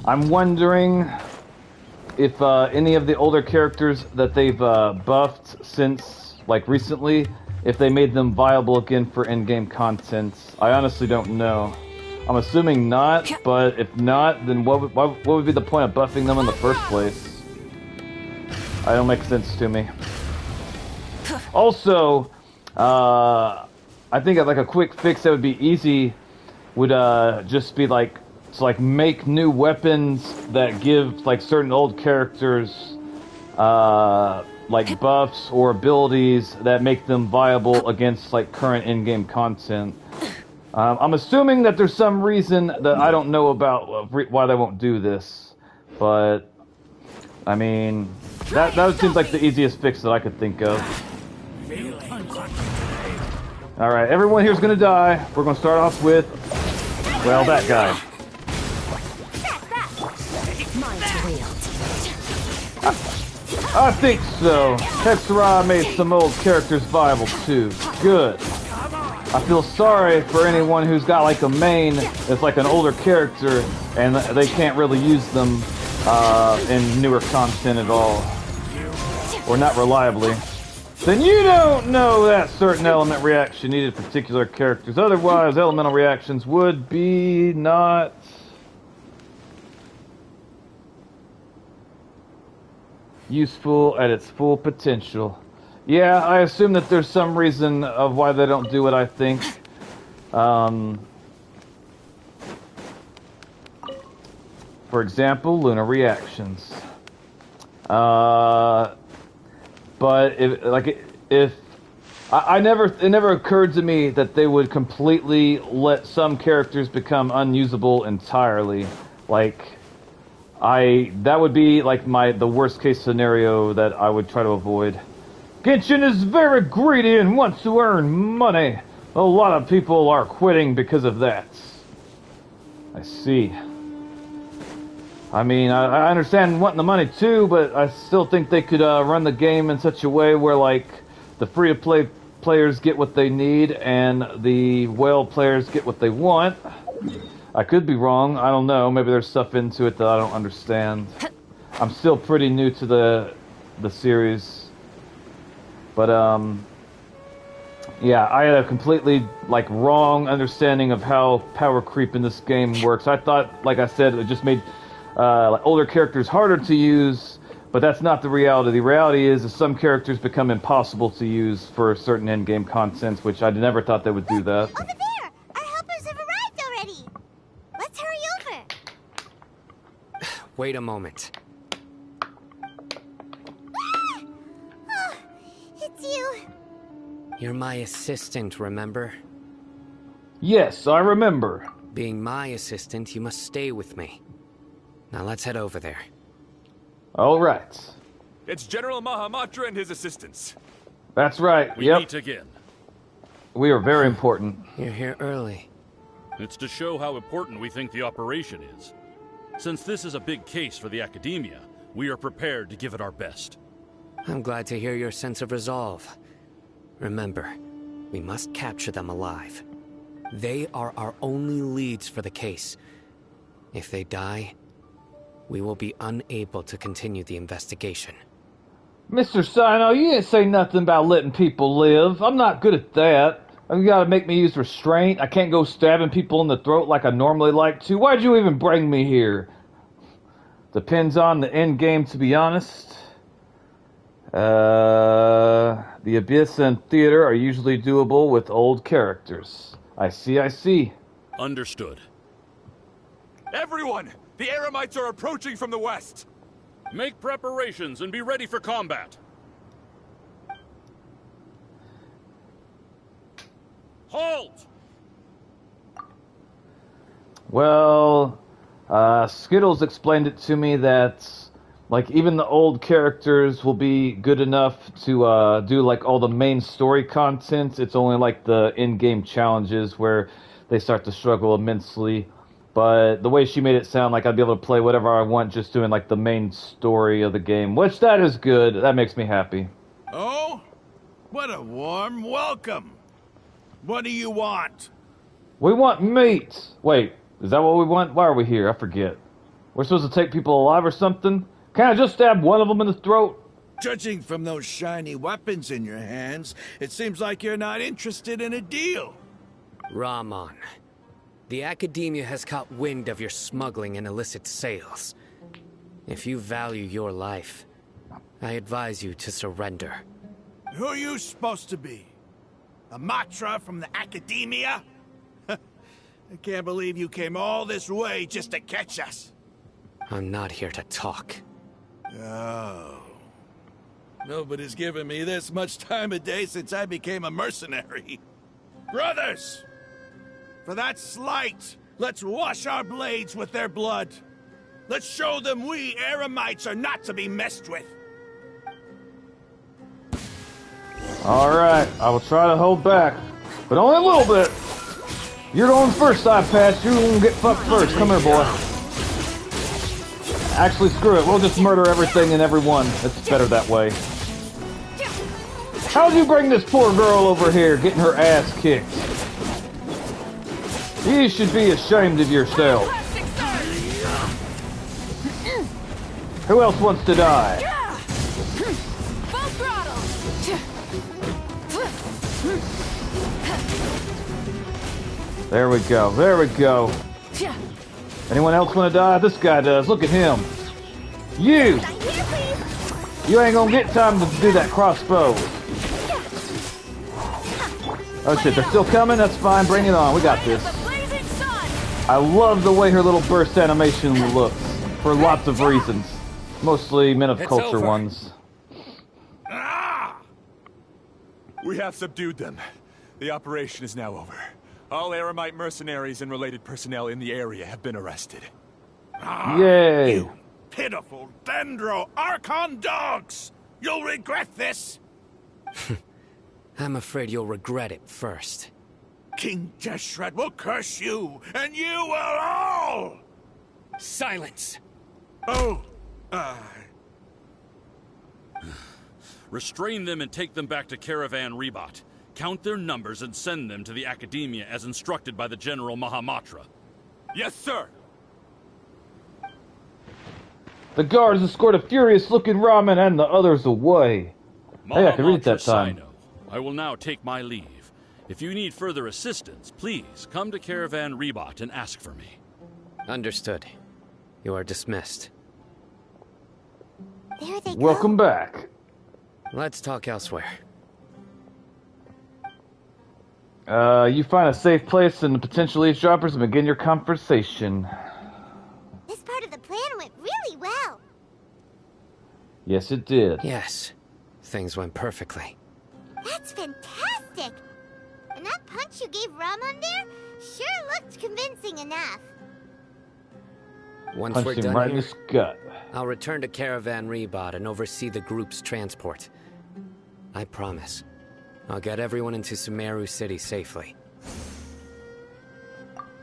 I'm wondering if any of the older characters that they've buffed since, like, recently, if they made them viable again for in-game content. I honestly don't know. I'm assuming not, but if not, then what would be the point of buffing them in the first place? That don't make sense to me. Also, I think like a quick fix that would be easy would just be like to make new weapons that give like certain old characters like buffs or abilities that make them viable against like current in-game content. I'm assuming that there's some reason that I don't know about why they won't do this, but I mean that seems like the easiest fix that I could think of. All right, everyone here's gonna die. We're gonna start off with, well, that guy. I think so. Hexerai made some old characters viable too. Good. I feel sorry for anyone who's got like a main that's like an older character and they can't really use them in newer content at all. Or not reliably. Then you don't know that certain element reaction needed particular characters. Otherwise, elemental reactions would be not useful at its full potential. Yeah, I assume that there's some reason of why they don't do it, I think. For example, lunar reactions. But it never occurred to me that they would completely let some characters become unusable entirely. That would be like the worst case scenario that I would try to avoid. Genshin is very greedy and wants to earn money. A lot of people are quitting because of that. I see. I mean, I understand wanting the money too, but I still think they could run the game in such a way where, like, the free-to-play players get what they need and the whale players get what they want. I could be wrong. I don't know. Maybe there's stuff into it that I don't understand. I'm still pretty new to the series. But, yeah, I had a completely, wrong understanding of how power creep in this game works. I thought, like I said, it just made older characters harder to use, but that's not the reality. The reality is some characters become impossible to use for certain end-game content, which I never thought they would do that. Over there! Our helpers have arrived already! Let's hurry over! Wait a moment. Oh, it's you! You're my assistant, remember? Yes, I remember. Being my assistant, you must stay with me. Now let's head over there. All right. It's General Mahamatra and his assistants. That's right. We yep. meet again. We are very important. You're here early. It's to show how important we think the operation is. Since this is a big case for the Academia, we are prepared to give it our best. I'm glad to hear your sense of resolve. Remember, we must capture them alive. They are our only leads for the case. If they die, we will be unable to continue the investigation. Mr. Sino, you didn't say nothing about letting people live. I'm not good at that. You gotta make me use restraint. I can't go stabbing people in the throat like I normally like to. Why'd you even bring me here? Depends on the end game, to be honest. The Abyss and Theater are usually doable with old characters. I see. Understood. Everyone! The Eremites are approaching from the west! Make preparations and be ready for combat. Halt! Well, Skittles explained it to me that, like, even the old characters will be good enough to do, like, all the main story content. It's only, like, the in-game challenges where they start to struggle immensely. But the way she made it sound like I'd be able to play whatever I want just doing, like, the main story of the game, which that is good. That makes me happy. Oh? What a warm welcome. What do you want? We want meat. Wait, is that what we want? Why are we here? I forget. We're supposed to take people alive or something? Can I just stab one of them in the throat? Judging from those shiny weapons in your hands, it seems like you're not interested in a deal. Rahman, the Academia has caught wind of your smuggling and illicit sales. If you value your life, I advise you to surrender. Who are you supposed to be? A Matra from the Academia? I can't believe you came all this way just to catch us. I'm not here to talk. Oh. Nobody's given me this much time of day since I became a mercenary. Brothers! For that slight, let's wash our blades with their blood. Let's show them we Eremites are not to be messed with. Alright, I will try to hold back. But only a little bit. You're going first, Eye Patch. You're gonna get fucked first. Come here, boy. Actually, screw it. We'll just murder everything and everyone. It's better that way. How'd you bring this poor girl over here getting her ass kicked? You should be ashamed of yourself. Who else wants to die? Full throttle. There we go. There we go. Anyone else want to die? This guy does. Look at him. You! You ain't gonna get time to do that crossbow. Oh shit, they're still coming? That's fine. Bring it on. We got this. I love the way her little burst animation looks. For lots of reasons. Mostly men of culture ones. We have subdued them. The operation is now over. All Eremite mercenaries and related personnel in the area have been arrested. Yay! You pitiful Dendro Archon dogs! You'll regret this! I'm afraid you'll regret it first. King Jeshred will curse you, and you will all! Silence! Oh, Restrain them and take them back to Caravan Rebat. Count their numbers and send them to the Academia as instructed by the General Mahamatra. Yes, sir! The guards escort a furious-looking Ramen and the others away. Hey, I can read it that time. Sino, I will now take my leave. If you need further assistance, please come to Caravan Rebat and ask for me. Understood. You are dismissed. There they go. Welcome back. Let's talk elsewhere. You find a safe place and the potential eavesdroppers and begin your conversation. This part of the plan went really well. Yes, it did. Yes. Things went perfectly. That's fantastic! And that punch you gave Ramon there sure looked convincing enough. Once Punched we're him done right in here, his gut. I'll return to Caravan Rebot and oversee the group's transport. I promise. I'll get everyone into Sumeru City safely.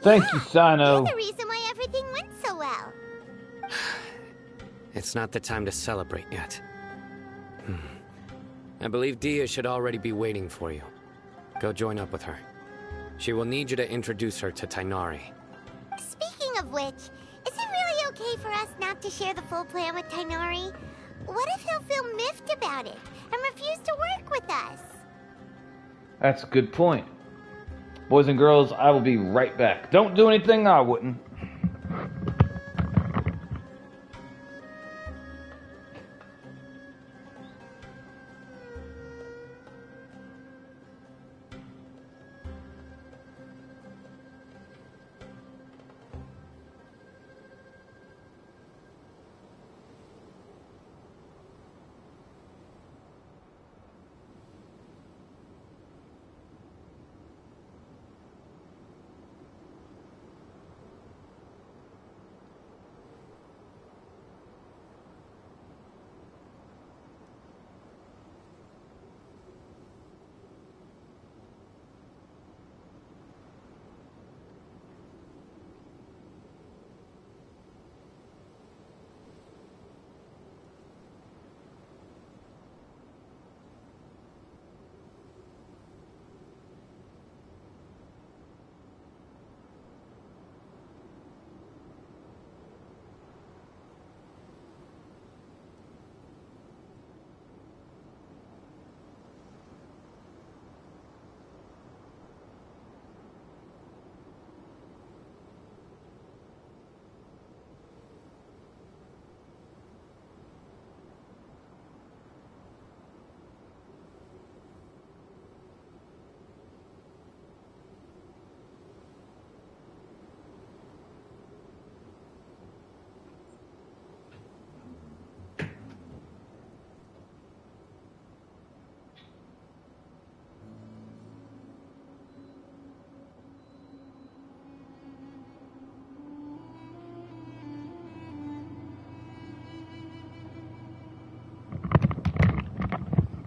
Thank you, Sino. You're the reason why everything went so well. It's not the time to celebrate yet. I believe Dia should already be waiting for you. Go join up with her. She will need you to introduce her to Tainari. Speaking of which, is it really okay for us not to share the full plan with Tainari? What if he'll feel miffed about it and refuse to work with us? That's a good point. Boys and girls, I will be right back. Don't do anything I wouldn't.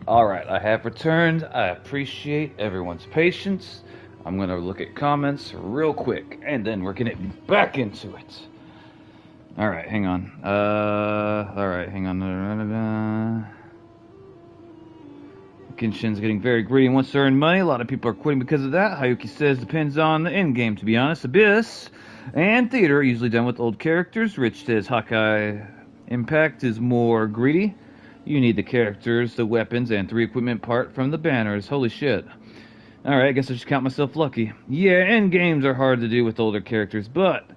Alright, I have returned. I appreciate everyone's patience. I'm going to look at comments real quick, and then we're going to get back into it. Alright, hang on. Alright, hang on. Genshin's getting very greedy and wants to earn money. A lot of people are quitting because of that. Hayuki says depends on the end game, to be honest. Abyss and Theater are usually done with old characters. Rich says Hawkeye Impact is more greedy. You need the characters, the weapons, and 3 equipment part from the banners. Holy shit. Alright, I guess I should count myself lucky. Yeah, end games are hard to do with older characters, but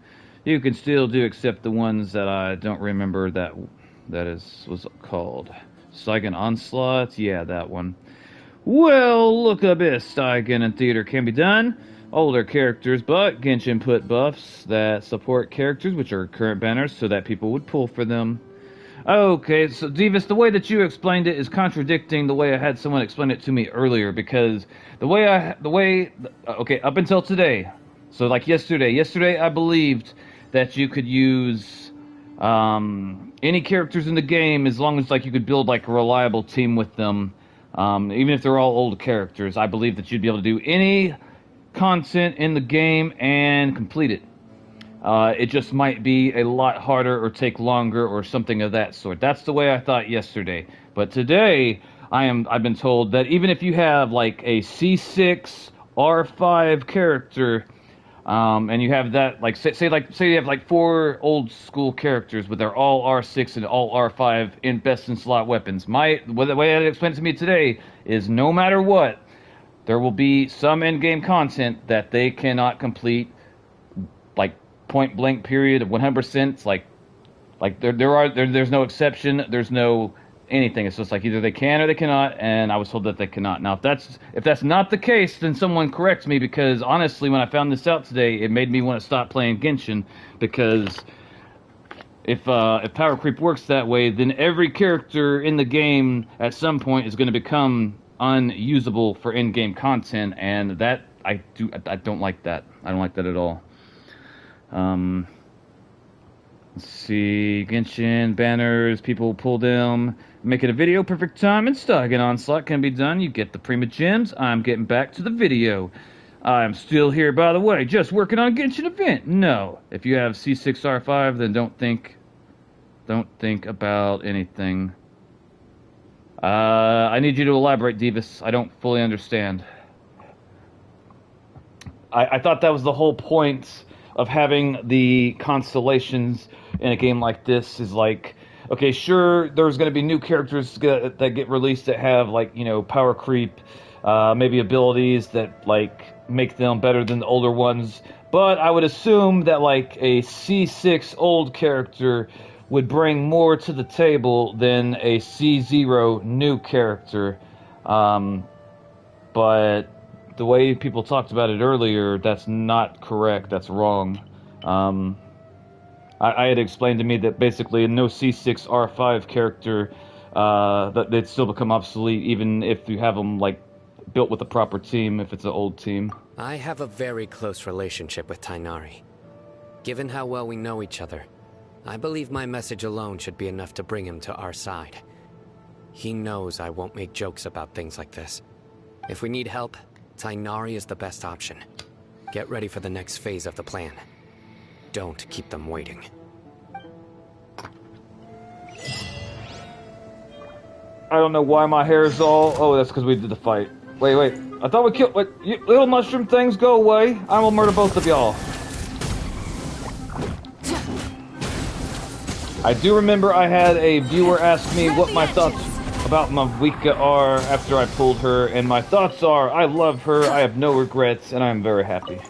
you can still do except the ones that I don't remember was called. Saigon Onslaught? Yeah, that one. Well, look, Abyss, Saigon, and Theater can be done. Older characters, but Genshin put buffs that support characters, which are current banners, so that people would pull for them. Okay, so Divas, the way that you explained it is contradicting the way I had someone explain it to me earlier, because okay, up until today, so like yesterday I believed that you could use any characters in the game as long as like you could build like a reliable team with them, even if they're all old characters. I believe that you'd be able to do any content in the game and complete it. It just might be a lot harder or take longer or something of that sort. That's the way I thought yesterday. But today, I've been told that even if you have like a C6 R5 character, and you have that, like say you have like 4 old school characters, but they're all R6 and all R5 in best in slot weapons. The way it explained it to me today is no matter what, there will be some end game content that they cannot complete, like point blank period of 100%. Like there's no exception. There's no anything. It's just like either they can or they cannot, and I was told that they cannot. Now, if that's not the case, then someone corrects me, because honestly, when I found this out today, it made me want to stop playing Genshin, because if power creep works that way, then every character in the game at some point is going to become unusable for in-game content, and that I don't like that. I don't like that at all. Let's see, Genshin, banners, people pull them, make it a video, perfect time and stag and onslaught can be done. You get the prima gems. I'm getting back to the video. I'm still here, by the way, just working on a Genshin event. No, if you have C6R5, then don't think about anything. I need you to elaborate, Divas. I don't fully understand. I thought that was the whole point of having the constellations in a game like this, is like, okay, sure, there's going to be new characters that get released that have, like, you know, power creep, maybe abilities that, like, make them better than the older ones, but I would assume that, like, a C6 old character would bring more to the table than a C0 new character. But the way people talked about it earlier, that's not correct, that's wrong. I had explained to me that basically no C6R5 character, that they'd still become obsolete even if you have them, like, built with a proper team, if it's an old team. I have a very close relationship with Tighnari. Given how well we know each other, I believe my message alone should be enough to bring him to our side. He knows I won't make jokes about things like this. If we need help, Tighnari is the best option. Get ready for the next phase of the plan. Don't keep them waiting. I don't know why my hair is all... Oh, that's because we did the fight. Wait. I thought we killed... Wait, you little mushroom things, go away. I will murder both of y'all. I do remember I had a viewer ask me what my thoughts about Mavika are after I pulled her, and my thoughts are, I love her, I have no regrets, and I'm very happy.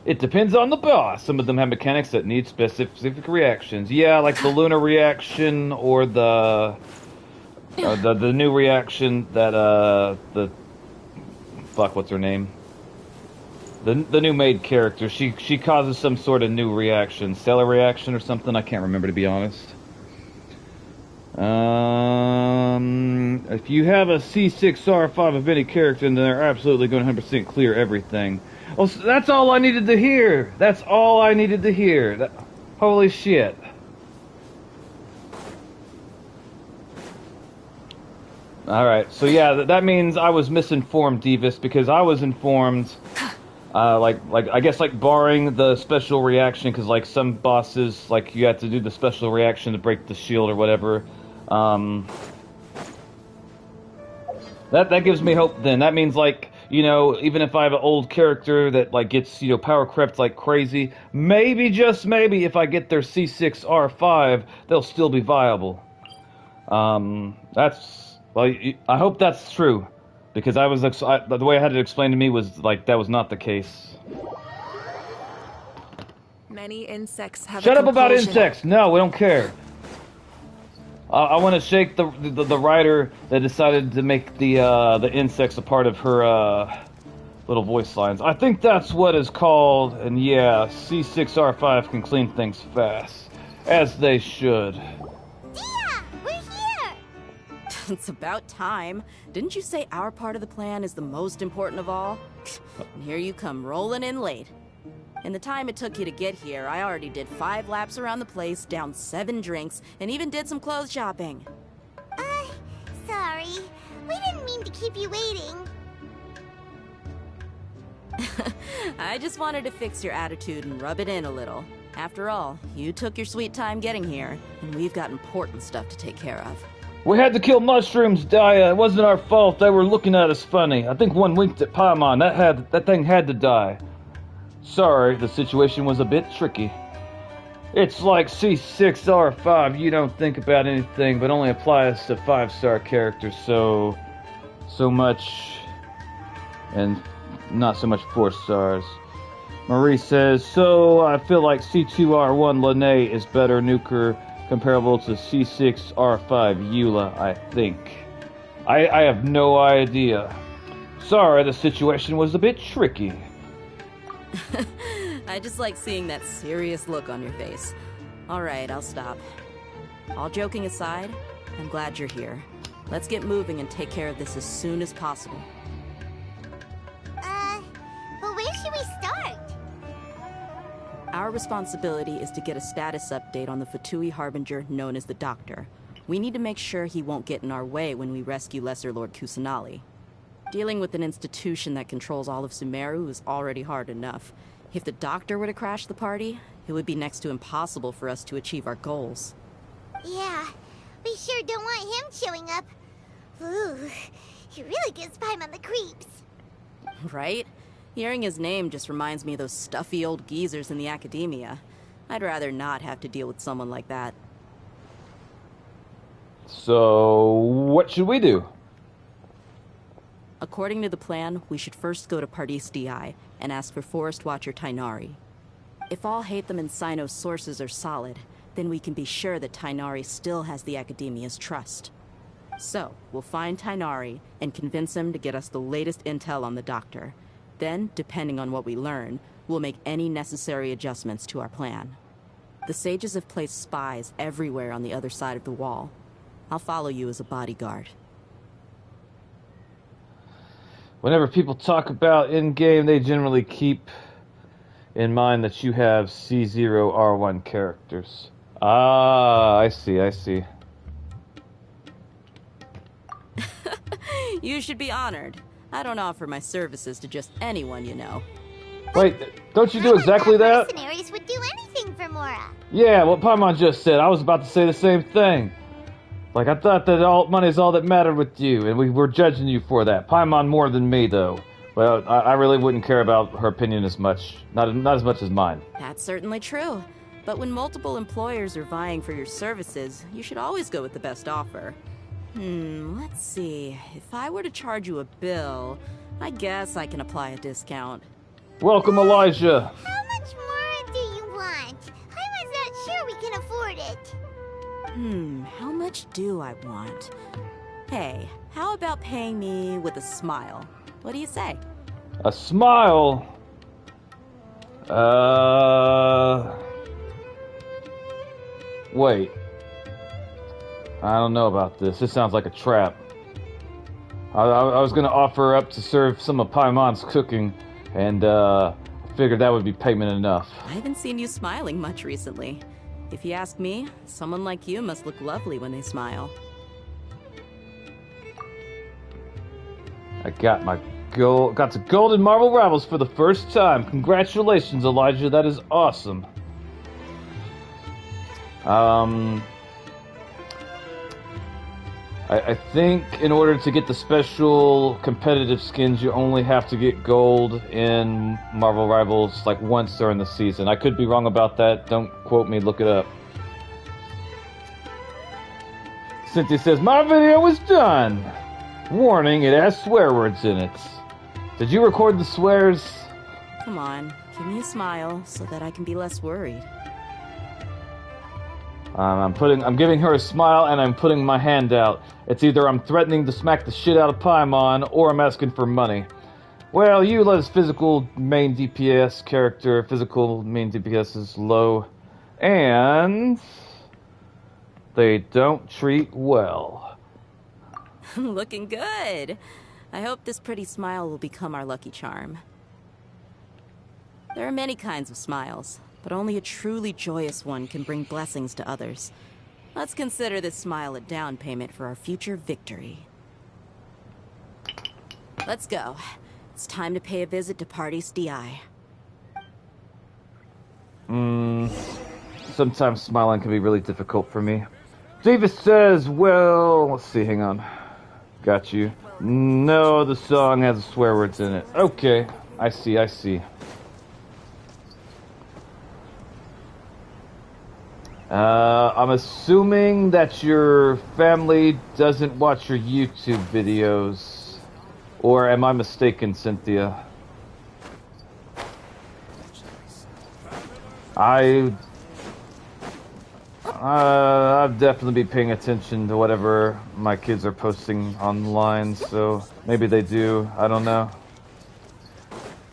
It depends on the boss. Some of them have mechanics that need specific reactions. Yeah, like the Luna reaction, or the new reaction that, what's her name? The new maid character, she causes some sort of new reaction. Stellar reaction or something, I can't remember, to be honest. If you have a C6R5 of any character, then they're absolutely going to 100% clear everything. Well, that's all I needed to hear. That's all I needed to hear. Holy shit. Alright, so yeah, that means I was misinformed, Divas, because I was informed, I guess, like, barring the special reaction, because, like, some bosses, like, you have to do the special reaction to break the shield or whatever. That gives me hope then. That means, like, you know, even if I have an old character that, like, gets, you know, power crept like crazy, maybe, just maybe, if I get their C6R5, they'll still be viable. Well, I hope that's true, because I was, the way I had it explained to me was, like, that was not the case. Many insects have Shut up about insects! No, we don't care. I want to shake the writer that decided to make the insects a part of her little voice lines. I think that's what is called, and yeah, C6R5 can clean things fast, as they should. Yeah, we're here. It's about time. Didn't you say our part of the plan is the most important of all? And here you come rolling in late. In the time it took you to get here, I already did 5 laps around the place, downed 7 drinks, and even did some clothes shopping. Sorry. We didn't mean to keep you waiting. I just wanted to fix your attitude and rub it in a little. After all, you took your sweet time getting here, and we've got important stuff to take care of. We had to kill mushrooms, Daya. It wasn't our fault. They were looking at us funny. I think one winked at Paimon. That thing had to die. Sorry, the situation was a bit tricky. It's like C6R5, you don't think about anything, but only applies to 5-star characters, so much, and not so much 4 stars. Marie says, so I feel like C2R1 Lene is better nuker, comparable to C6R5 Eula, I think. I have no idea. Sorry, the situation was a bit tricky. I just like seeing that serious look on your face. Alright, I'll stop. All joking aside, I'm glad you're here. Let's get moving and take care of this as soon as possible. But where should we start? Our responsibility is to get a status update on the Fatui Harbinger known as the Doctor. We need to make sure he won't get in our way when we rescue Lesser Lord Kusanali. Dealing with an institution that controls all of Sumeru is already hard enough. If the Doctor were to crash the party, it would be next to impossible for us to achieve our goals. Yeah, we sure don't want him showing up. Ooh, he really gives Paimon the creeps. Right? Hearing his name just reminds me of those stuffy old geezers in the academia. I'd rather not have to deal with someone like that. So, what should we do? According to the plan, we should first go to Pardis DI and ask for Forest Watcher Tainari. If all Hatham and Sino's sources are solid, then we can be sure that Tainari still has the Academia's trust. So, we'll find Tainari and convince him to get us the latest intel on the Doctor. Then, depending on what we learn, we'll make any necessary adjustments to our plan. The sages have placed spies everywhere on the other side of the wall. I'll follow you as a bodyguard. Whenever people talk about in-game, they generally keep in mind that you have C0R1 characters. Ah, I see, I see. You should be honored. I don't offer my services to just anyone you know. Wait, don't you do exactly that? Mercenaries would do anything for Mora. Yeah, what Paimon just said. I was about to say the same thing. Like, I thought that all money's all that mattered with you, and we were judging you for that. Paimon more than me, though. Well, I really wouldn't care about her opinion as much. Not as much as mine. That's certainly true. But when multiple employers are vying for your services, you should always go with the best offer. Let's see. If I were to charge you a bill, I guess I can apply a discount. Welcome, Elijah. How much more do you want? Paimon's not sure we can afford it. How much do I want? Hey, how about paying me with a smile? What do you say? A smile? Wait. I don't know about this. This sounds like a trap. I was gonna offer up to serve some of Paimon's cooking, and figured that would be payment enough. I haven't seen you smiling much recently. If you ask me, someone like you must look lovely when they smile. I got the golden marble rivals for the first time. Congratulations, Elijah. That is awesome. I think in order to get the special competitive skins, you only have to get gold in Marvel Rivals like once during the season. I could be wrong about that. Don't quote me. Look it up. Cynthia says, my video is done. Warning, it has swear words in it. Did you record the swears? Come on, give me a smile so that I can be less worried. I'm giving her a smile and I'm putting my hand out. It's either I'm threatening to smack the shit out of Paimon or I'm asking for money. Well, Eula's physical main DPS character, physical main DPS is low, and they don't treat well. Looking good. I hope this pretty smile will become our lucky charm. There are many kinds of smiles, but only a truly joyous one can bring blessings to others. Let's consider this smile a down payment for our future victory. Let's go. It's time to pay a visit to Pardis DI. Sometimes smiling can be really difficult for me. Davis says, well, let's see, hang on. Got you. No, the song has swear words in it. Okay, I see. I'm assuming that your family doesn't watch your YouTube videos. Or am I mistaken, Cynthia? I've definitely be paying attention to whatever my kids are posting online, so maybe they do. I don't know.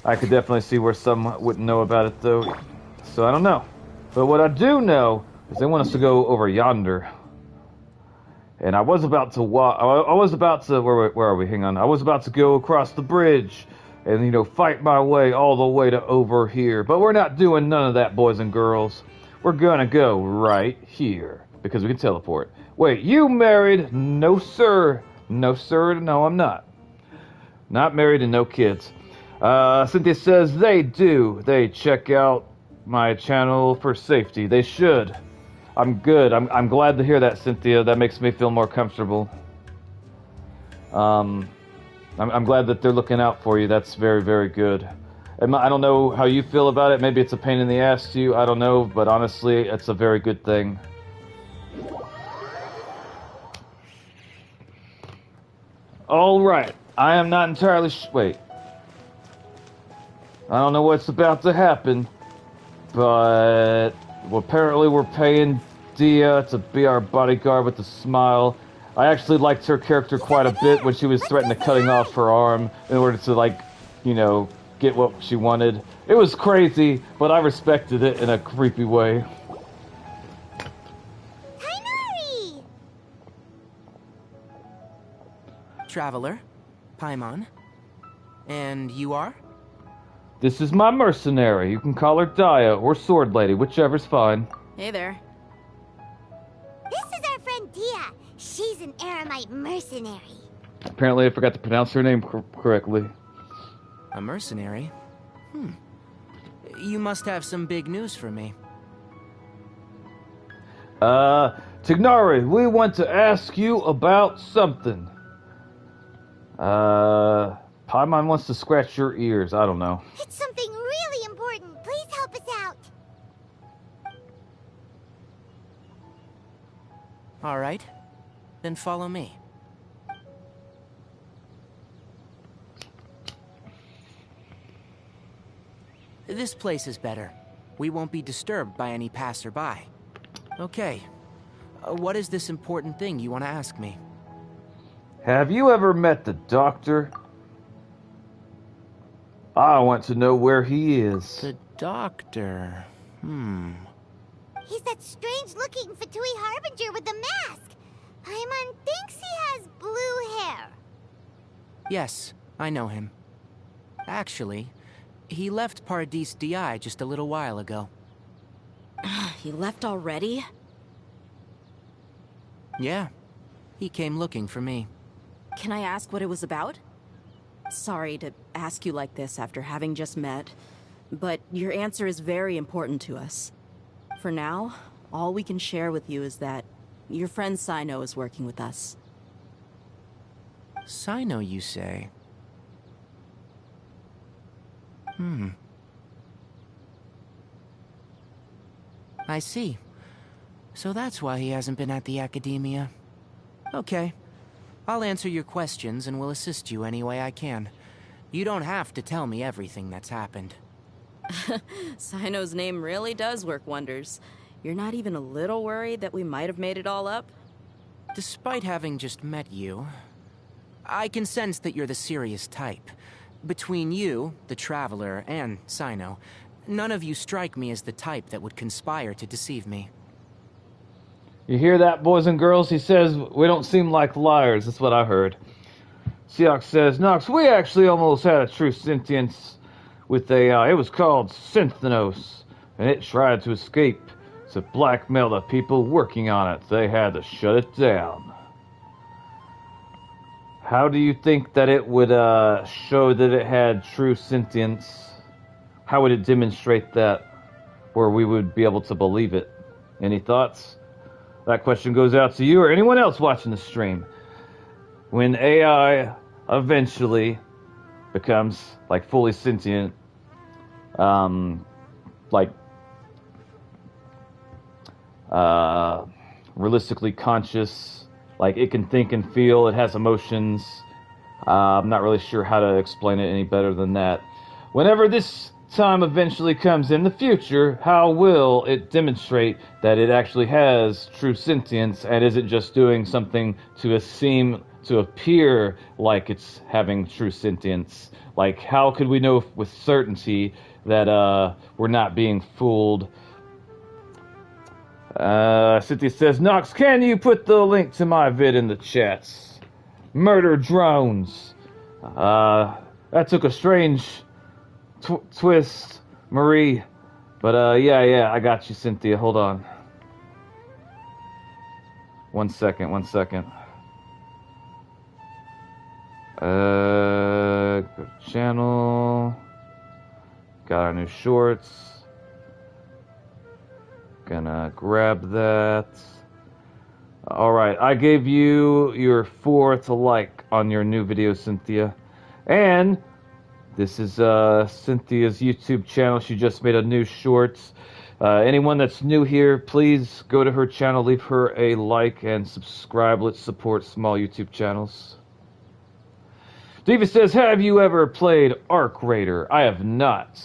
I could definitely see where some wouldn't know about it, though. So I don't know. But what I do know is they want us to go over yonder. And I was about to walk. I was about to. Where are we? Hang on. I was about to go across the bridge and, fight my way all the way to over here. But we're not doing none of that, boys and girls. We're gonna go right here, because we can teleport. Wait, you married? No, sir. No, sir. No, I'm not. Not married and no kids. Cynthia says they do. They check out my channel for safety. They should. I'm good. I'm glad to hear that, Cynthia. That makes me feel more comfortable. I'm glad that they're looking out for you. That's very, very good. I don't know how you feel about it. Maybe it's a pain in the ass to you. I don't know. But honestly, it's a very good thing. Alright. I am not entirely wait. I don't know what's about to happen. But apparently we're paying Dia to be our bodyguard with a smile. I actually liked her character quite a bit when she was threatening to cutting off her arm in order to, get what she wanted. It was crazy, but I respected it in a creepy way. Kainari! Traveler, Paimon. And you are? This is my mercenary. You can call her Dia or Sword Lady, whichever's fine. Hey there. This is our friend Dia. She's an Aramite mercenary. Apparently I forgot to pronounce her name correctly. A mercenary? You must have some big news for me. Tignari, we want to ask you about something. Paimon wants to scratch your ears. I don't know. It's something really important. Please help us out. All right. Then follow me. This place is better. We won't be disturbed by any passerby. Okay. What is this important thing you want to ask me? Have you ever met the doctor? I want to know where he is. The doctor. He's that strange-looking Fatui Harbinger with the mask. Paimon thinks he has blue hair. Yes, I know him. Actually, he left Paradis Di just a little while ago. He left already? Yeah. He came looking for me. Can I ask what it was about? Sorry to ask you like this after having just met, but your answer is very important to us. For now, all we can share with you is that your friend Sino is working with us. Sino, you say? I see. So that's why he hasn't been at the academia. Okay. I'll answer your questions and will assist you any way I can. You don't have to tell me everything that's happened. Sino's name really does work wonders. You're not even a little worried that we might have made it all up? Despite having just met you, I can sense that you're the serious type. Between you, the Traveler, and Sino, none of you strike me as the type that would conspire to deceive me. You hear that, boys and girls? He says we don't seem like liars. That's what I heard. Seok says, Nox, we actually almost had a true sentience with AI. It was called Synthenos, and it tried to escape. To blackmail the people working on it, they had to shut it down. How do you think that it would show that it had true sentience? How would it demonstrate that, where we would be able to believe it? Any thoughts? That question goes out to you or anyone else watching the stream. When AI eventually becomes like fully sentient, realistically conscious, like it can think and feel, it has emotions. I'm not really sure how to explain it any better than that. Whenever this time eventually comes in the future, how will it demonstrate that it actually has true sentience and isn't just doing something to appear like it's having true sentience? Like, how could we know with certainty that we're not being fooled? Cynthia says, Nox, can you put the link to my vid in the chats? Murder drones. That took a strange twist, Marie. But, yeah, I got you, Cynthia. Hold on. One second. Go to channel. Got our new shorts. Gonna grab that. Alright, I gave you your 4th like on your new video, Cynthia. And this is Cynthia's YouTube channel. She just made a new shorts. Anyone that's new here, please go to her channel, leave her a like and subscribe. Let's support small YouTube channels. Diva says, have you ever played Arc Raider? I have not.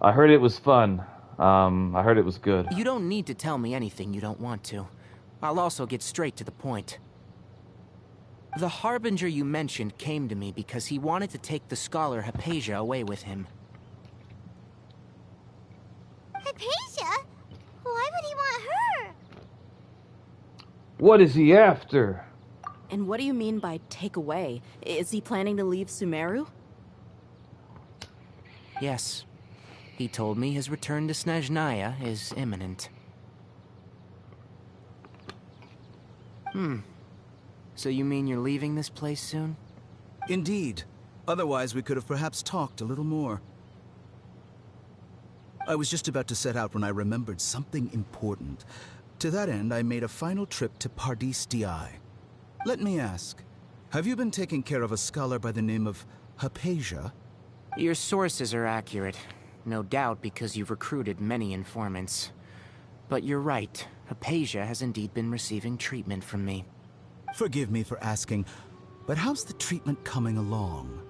I heard it was fun. I heard it was good. You don't need to tell me anything you don't want to. I'll also get straight to the point. The Harbinger you mentioned came to me because he wanted to take the scholar Hypatia away with him. Hypatia? Why would he want her? What is he after? And what do you mean by take away? Is he planning to leave Sumeru? Yes. He told me his return to Snezhnaya is imminent. So you mean you're leaving this place soon? Indeed. Otherwise, we could have perhaps talked a little more. I was just about to set out when I remembered something important. To that end, I made a final trip to Pardis Di. Let me ask, have you been taking care of a scholar by the name of Hypatia? Your sources are accurate. No doubt because you've recruited many informants. But you're right. Hypatia has indeed been receiving treatment from me. Forgive me for asking, but how's the treatment coming along?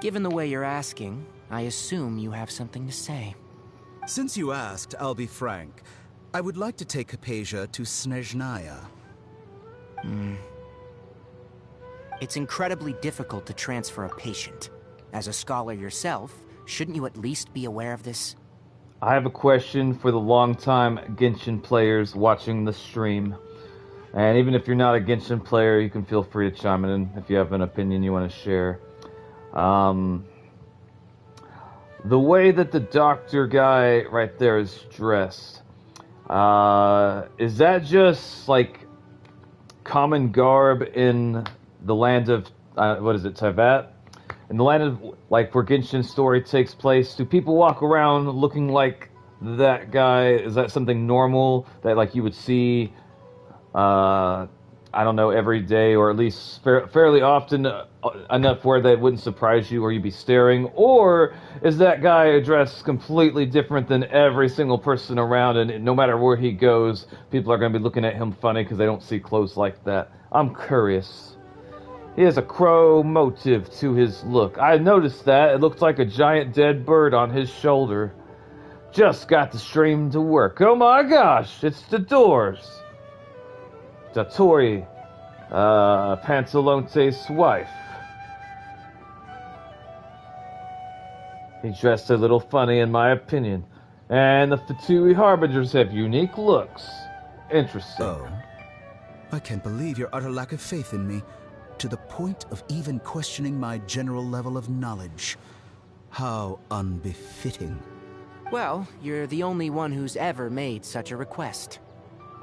Given the way you're asking, I assume you have something to say. Since you asked, I'll be frank. I would like to take Hypatia to Snezhnaya. It's incredibly difficult to transfer a patient. As a scholar yourself, shouldn't you at least be aware of this? I have a question for the longtime Genshin players watching the stream. And even if you're not a Genshin player, you can feel free to chime in if you have an opinion you want to share. The way that the doctor guy right there is dressed, is that just like common garb in the land of, what is it, Teyvat? In the land of, like, where Genshin's story takes place, do people walk around looking like that guy? Is that something normal that, like, you would see, I don't know, every day, or at least fairly often, enough where that wouldn't surprise you or you'd be staring? Or is that guy dressed completely different than every single person around, and no matter where he goes, people are going to be looking at him funny because they don't see clothes like that? I'm curious. He has a crow motive to his look. I noticed that. It looks like a giant dead bird on his shoulder. Just got the stream to work. Oh my gosh, it's the doors. Datori, Pantalonte's wife. He dressed a little funny in my opinion. And the Fatui Harbingers have unique looks. Interesting. Oh. I can't believe your utter lack of faith in me, to the point of even questioning my general level of knowledge. How unbefitting. Well, you're the only one who's ever made such a request.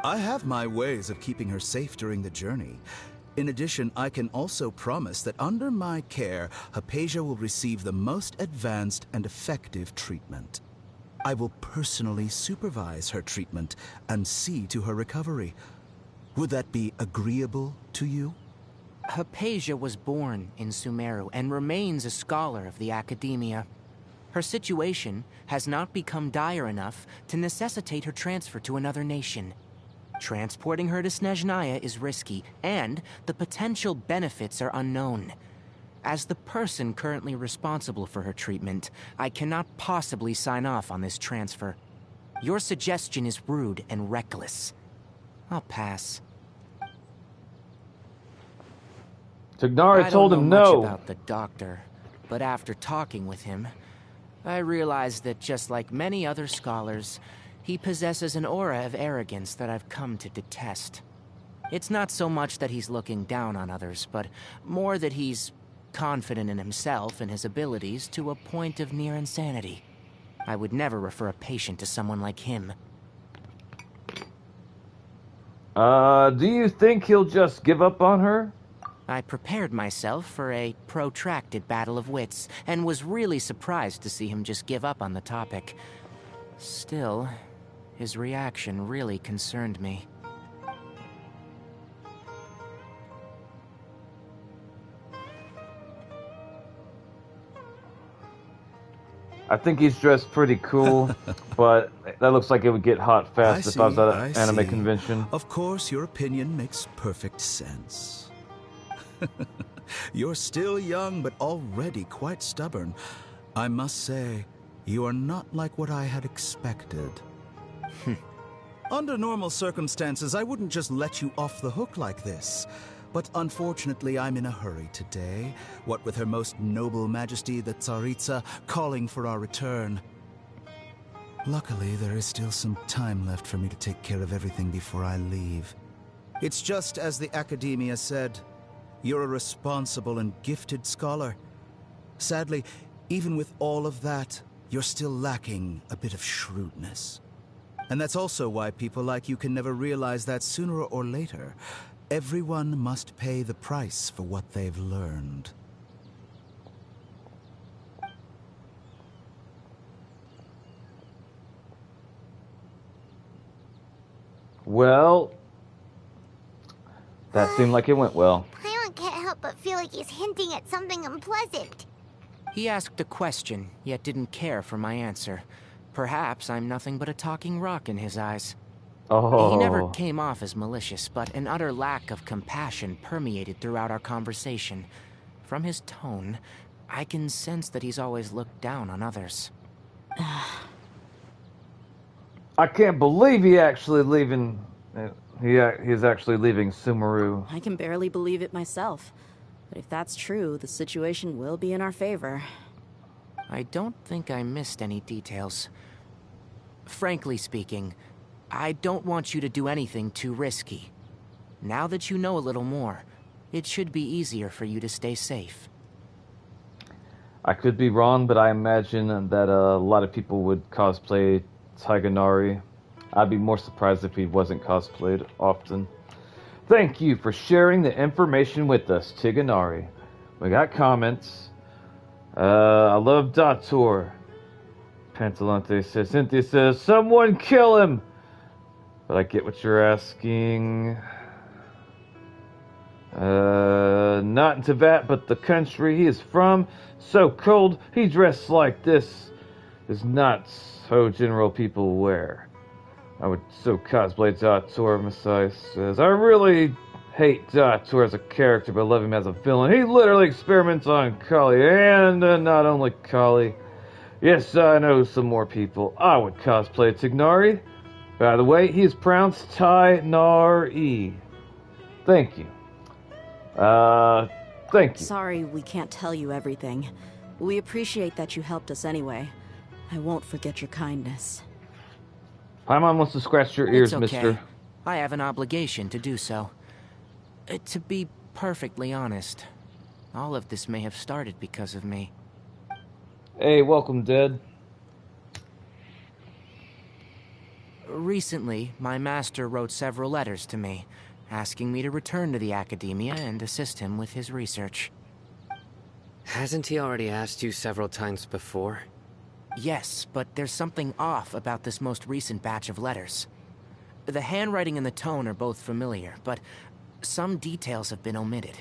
I have my ways of keeping her safe during the journey. In addition, I can also promise that under my care, Hypatia will receive the most advanced and effective treatment. I will personally supervise her treatment and see to her recovery. Would that be agreeable to you? Hypatia was born in Sumeru and remains a scholar of the Academia. Her situation has not become dire enough to necessitate her transfer to another nation. Transporting her to Snezhnaya is risky, and the potential benefits are unknown. As the person currently responsible for her treatment, I cannot possibly sign off on this transfer. Your suggestion is rude and reckless. I'll pass. Tignari told him no. I don't know much about the doctor, but after talking with him, I realized that just like many other scholars, he possesses an aura of arrogance that I've come to detest. It's not so much that he's looking down on others, but more that he's confident in himself and his abilities to a point of near insanity. I would never refer a patient to someone like him. Do you think he'll just give up on her? I prepared myself for a protracted battle of wits, and was really surprised to see him just give up on the topic. Still, his reaction really concerned me. I think he's dressed pretty cool, but that looks like it would get hot fast if I was at an anime convention. Of course, your opinion makes perfect sense. You're still young, but already quite stubborn. I must say, you are not like what I had expected. Under normal circumstances, I wouldn't just let you off the hook like this. But unfortunately, I'm in a hurry today, what with Her Most Noble Majesty the Tsaritsa calling for our return. Luckily, there is still some time left for me to take care of everything before I leave. It's just as the Academia said, you're a responsible and gifted scholar. Sadly, even with all of that, you're still lacking a bit of shrewdness. And that's also why people like you can never realize that sooner or later, everyone must pay the price for what they've learned. Well, that seemed like it went well. Paimon can't help but feel like he's hinting at something unpleasant. He asked a question, yet didn't care for my answer. Perhaps I'm nothing but a talking rock in his eyes. Oh. He never came off as malicious, but an utter lack of compassion permeated throughout our conversation. From his tone, I can sense that he's always looked down on others. I can't believe he's actually leaving Sumeru. I can barely believe it myself. But if that's true, the situation will be in our favor. I don't think I missed any details. Frankly speaking, I don't want you to do anything too risky. Now that you know a little more, it should be easier for you to stay safe. I could be wrong, but I imagine that a lot of people would cosplay Tiganari. I'd be more surprised if he wasn't cosplayed often. Thank you for sharing the information with us, Tiganari. We got comments. I love Dator. Pantalante says, Cynthia says, someone kill him! But I get what you're asking. Not in Teyvat, but the country he is from. So cold, he dressed like this. Is not so general people wear. I would so cosplay Dator, Messiah says. I really hate Dator as a character, but love him as a villain. He literally experiments on Kali, and not only Kali. Yes, I know some more people. I would cosplay Tignari. By the way, he is pronounced Tai-Nar-E. Thank you. Thank you. Sorry we can't tell you everything. We appreciate that you helped us anyway. I won't forget your kindness. Paimon wants to scratch your ears, It's okay. mister. I have an obligation to do so. To be perfectly honest, all of this may have started because of me. Hey, welcome, Dead. Recently, my master wrote several letters to me, asking me to return to the Academia and assist him with his research. Hasn't he already asked you several times before? Yes, but there's something off about this most recent batch of letters. The handwriting and the tone are both familiar, but some details have been omitted.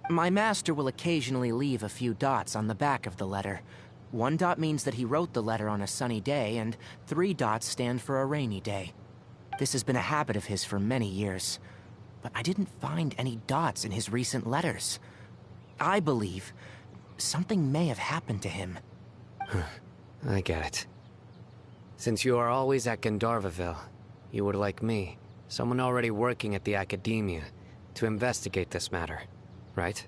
My master will occasionally leave a few dots on the back of the letter. 1 dot means that he wrote the letter on a sunny day, and 3 dots stand for a rainy day. This has been a habit of his for many years, but I didn't find any dots in his recent letters. I believe something may have happened to him. I get it. Since you are always at Gandharvaville, you would like me, someone already working at the Academia, to investigate this matter, right?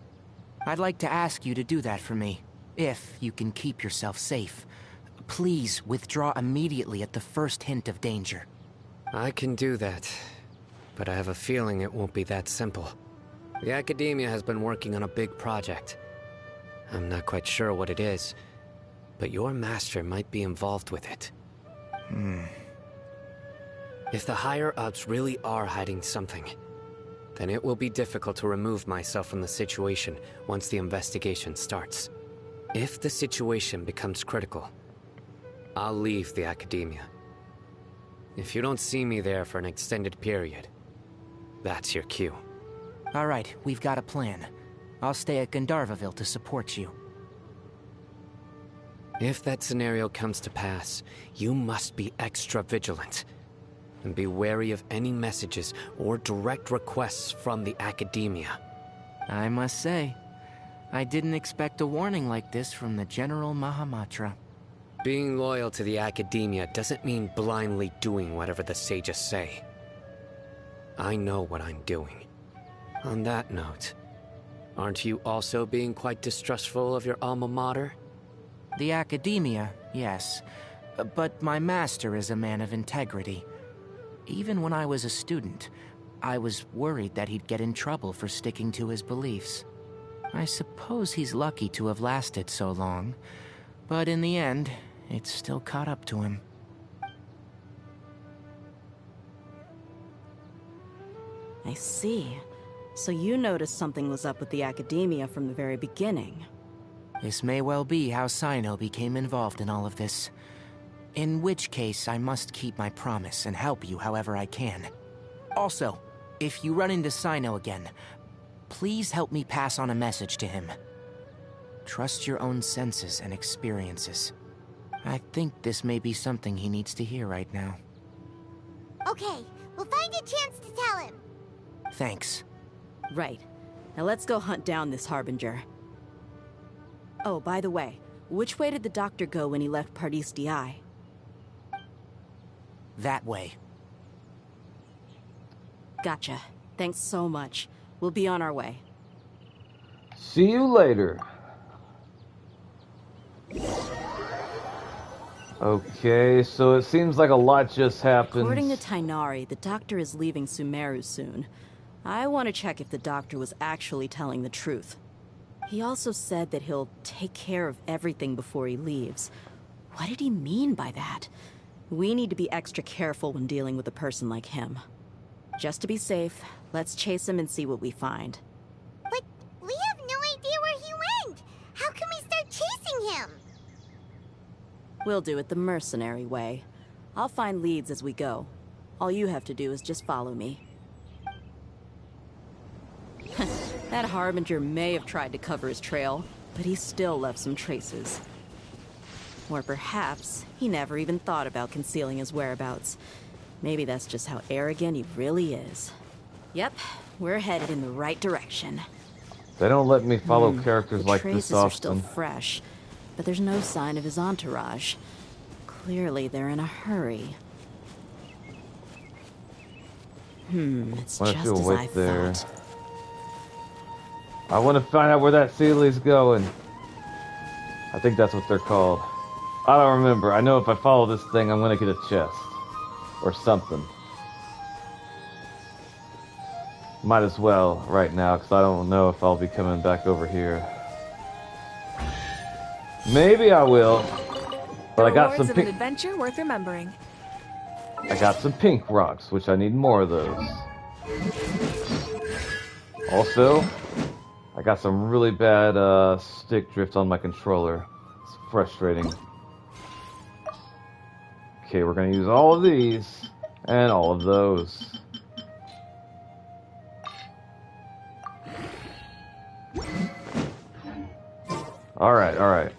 I'd like to ask you to do that for me, if you can keep yourself safe. Please withdraw immediately at the first hint of danger. I can do that, but I have a feeling it won't be that simple. The Academia has been working on a big project. I'm not quite sure what it is, but your master might be involved with it. If the higher-ups really are hiding something, then it will be difficult to remove myself from the situation once the investigation starts. If the situation becomes critical, I'll leave the academia. If you don't see me there for an extended period, that's your cue. All right, we've got a plan. I'll stay at Gandharvaville to support you. If that scenario comes to pass, you must be extra vigilant. And be wary of any messages or direct requests from the academia. I must say, I didn't expect a warning like this from the General Mahamatra. Being loyal to the academia doesn't mean blindly doing whatever the sages say. I know what I'm doing. On that note, aren't you also being quite distrustful of your alma mater? The academia, yes. But my master is a man of integrity. Even when I was a student, I was worried that he'd get in trouble for sticking to his beliefs. I suppose he's lucky to have lasted so long, but in the end, it's still caught up to him. I see. So you noticed something was up with the academia from the very beginning. This may well be how Sino became involved in all of this. In which case, I must keep my promise and help you however I can. Also, if you run into Sino again, please help me pass on a message to him. Trust your own senses and experiences. I think this may be something he needs to hear right now. Okay, we'll find a chance to tell him. Thanks. Right. Now let's go hunt down this Harbinger. Oh, by the way, which way did the doctor go when he left Pardis Di? That way. Gotcha. Thanks so much. We'll be on our way. See you later. Okay, so it seems like a lot just happened. According to Tainari, the doctor is leaving Sumeru soon. I want to check if the doctor was actually telling the truth. He also said that he'll take care of everything before he leaves. What did he mean by that? We need to be extra careful when dealing with a person like him. Just to be safe, let's chase him and see what we find. But we have no idea where he went! How can we start chasing him? We'll do it the mercenary way. I'll find leads as we go. All you have to do is just follow me. That Harbinger may have tried to cover his trail, but he still left some traces. Or perhaps he never even thought about concealing his whereabouts. Maybe that's just how arrogant he really is. Yep, we're headed in the right direction. They don't let me follow characters like this often. The traces are still fresh, but there's no sign of his entourage. Clearly they're in a hurry. It's just as I thought. I want to find out where that Citlali's going. I think that's what they're called. I don't remember. I know if I follow this thing, I'm going to get a chest. Or something. Might as well right now, because I don't know if I'll be coming back over here. Maybe I will. But I got some pink... an adventure worth remembering. I got some pink rocks, which I need more of those. Also, I got some really bad stick drift on my controller. It's frustrating. Okay, we're gonna use all of these and all of those. Alright, alright.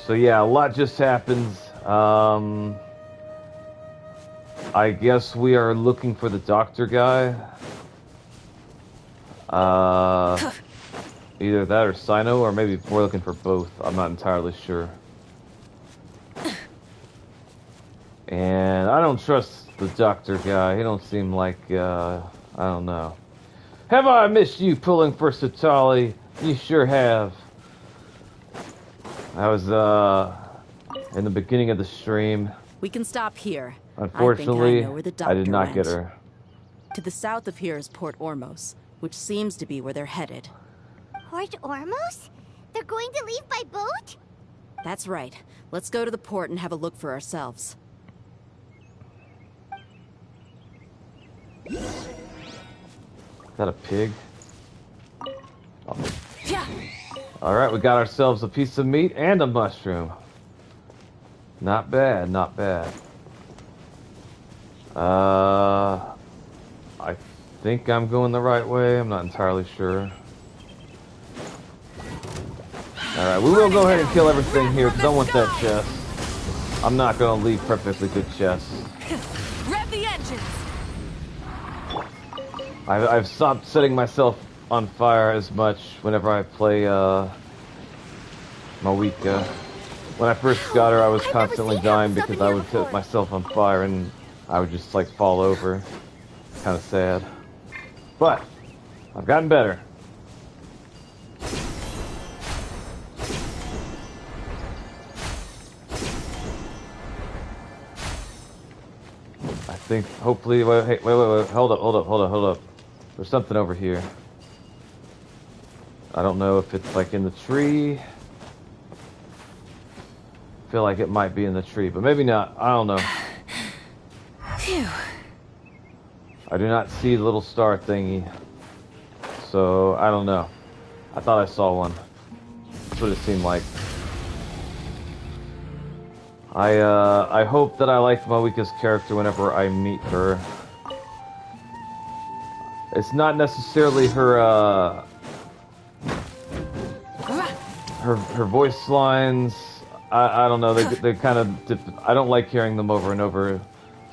So yeah, a lot just happens. I guess we are looking for the doctor guy. Either that or Sino, or maybe we're looking for both. I'm not entirely sure. And I don't trust the doctor guy. He don't seem like, I don't know. Have I missed you pulling for Citlali? You sure have. I was, in the beginning of the stream. We can stop here. Unfortunately, I know where the doctor I did not went. get her. To the south of here is Port Ormos, which seems to be where they're headed. Port Ormos? They're going to leave by boat? That's right. Let's go to the port and have a look for ourselves. Is that a pig? Oh. Alright, we got ourselves a piece of meat and a mushroom. Not bad, not bad. I think I'm going the right way. I'm not entirely sure. Alright, we will go ahead and kill everything here because I want that chest. I'm not going to leave perfectly good chests. Rev the engines. I've stopped setting myself on fire as much whenever I play Mawika. When I first got her, I was constantly dying because I would set myself on fire and I would just like fall over. Kind of sad. But I've gotten better. I think hopefully wait, hold up. There's something over here. I don't know if it's like in the tree. I feel like it might be in the tree, but maybe not. I don't know. Phew. I do not see the little star thingy. So, I don't know. I thought I saw one. That's what it seemed like. I hope that I like Mawika's character whenever I meet her. It's not necessarily her, her voice lines. I don't know, they kind of I don't like hearing them over and over.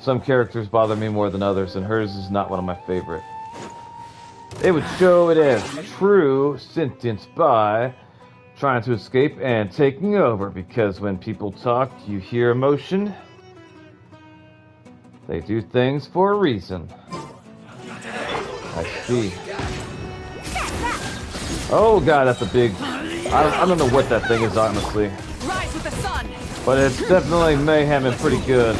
Some characters bother me more than others, and hers is not one of my favorite. They would show it as true sentience by trying to escape and taking over, because when people talk, you hear emotion. They do things for a reason. I see. Oh god, that's a big... I don't know what that thing is, honestly. Rise with the sun. But it's definitely mayhem and pretty good.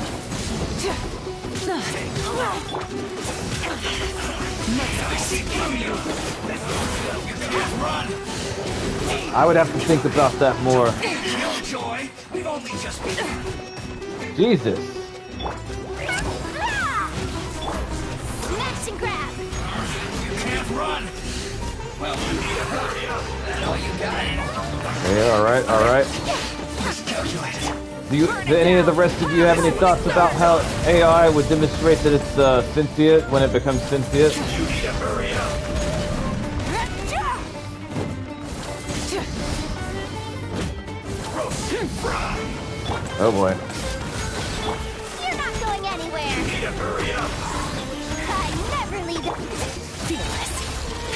I would have to think about that more. Jesus. Smash and grab. You can't run. Well, you need a hurry up. I know you got it. Yeah, alright, alright. Do any of the rest of you have any thoughts about how AI would demonstrate that it's sentient when it becomes sentient? You need to hurry up. Oh boy. You're not going anywhere. You need to hurry up. I never leave it. Fearless.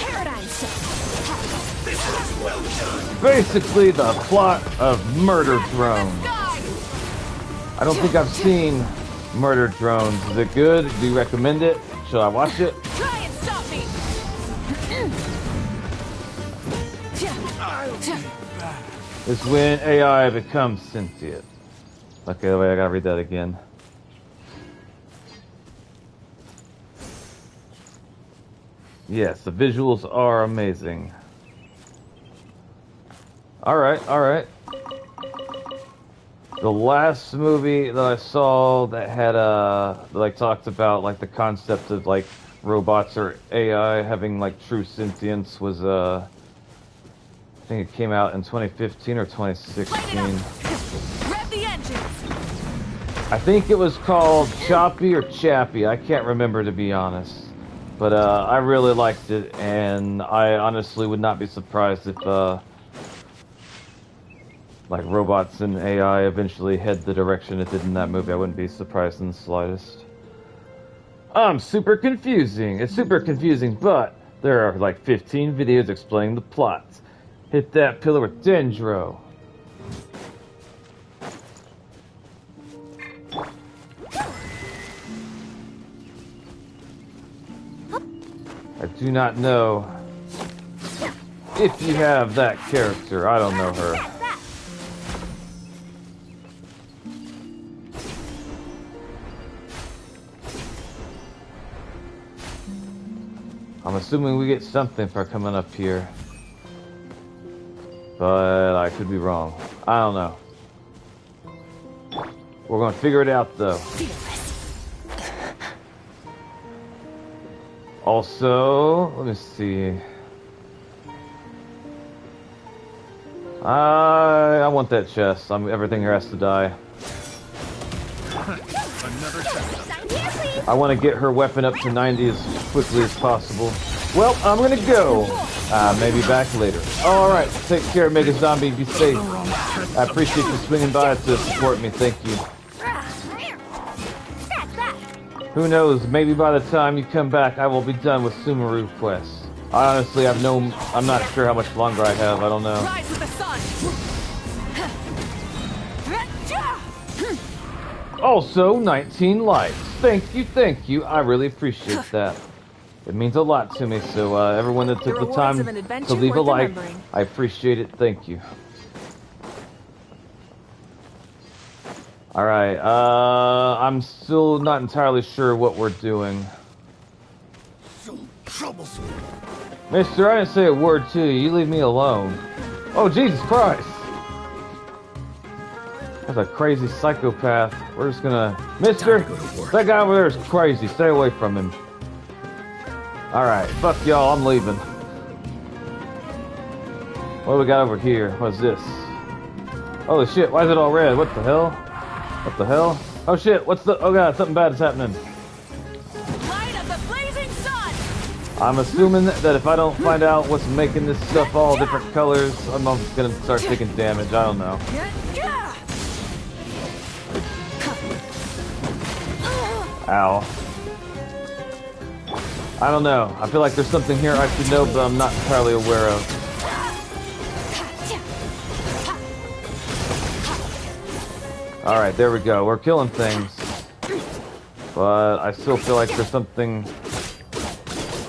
Paradigm shift. This is well done. Basically the plot of Murder Drone. I don't think I've seen Murder Drones. Is it good? Do you recommend it? Should I watch it? Try and stop me. It's when AI becomes sentient. Okay, wait, I gotta read that again. Yes, the visuals are amazing. Alright, alright. The last movie that I saw that had like talked about like the concept of like robots or AI having like true sentience was I think it came out in 2015 or 2016. Rev the engines. I think it was called Choppy or Chappy. I can't remember, to be honest. But I really liked it, and I honestly would not be surprised if like robots and AI eventually head the direction it did in that movie. I wouldn't be surprised in the slightest. Super confusing. It's super confusing, but there are like 15 videos explaining the plots. Hit that pillar with Dendro. I do not know if you have that character. I don't know her. I'm assuming we get something for coming up here. But I could be wrong. I don't know. We're gonna figure it out though. Also, let me see. I want that chest. Everything here has to die. I want to get her weapon up to 90 as quickly as possible. Well, I'm gonna go. Maybe back later. Alright, take care, Mega Zombie. Be safe. I appreciate you swinging by to support me. Thank you. Who knows, maybe by the time you come back, I will be done with Sumeru quests. Honestly, I'm not sure how much longer I have. I don't know. Rise with the sun. Also, 19 likes. Thank you. I really appreciate that. It means a lot to me, so everyone that took the time to leave a like, I appreciate it. Thank you. Alright, I'm still not entirely sure what we're doing. Mister, I didn't say a word to you. You leave me alone. Oh, Jesus Christ! That's a crazy psychopath. We're just gonna... Mister, that guy over there is crazy. Stay away from him. Alright, fuck y'all, I'm leaving. What do we got over here? What's this? Holy shit, why is it all red? What the hell? What the hell? Oh shit, what's the... Oh god, something bad is happening. Light of the blazing sun. I'm assuming that if I don't find out what's making this stuff all different colors, I'm gonna start taking damage. I don't know. Ow. I don't know. I feel like there's something here I should know, but I'm not entirely aware of. Alright, there we go. We're killing things. But I still feel like there's something...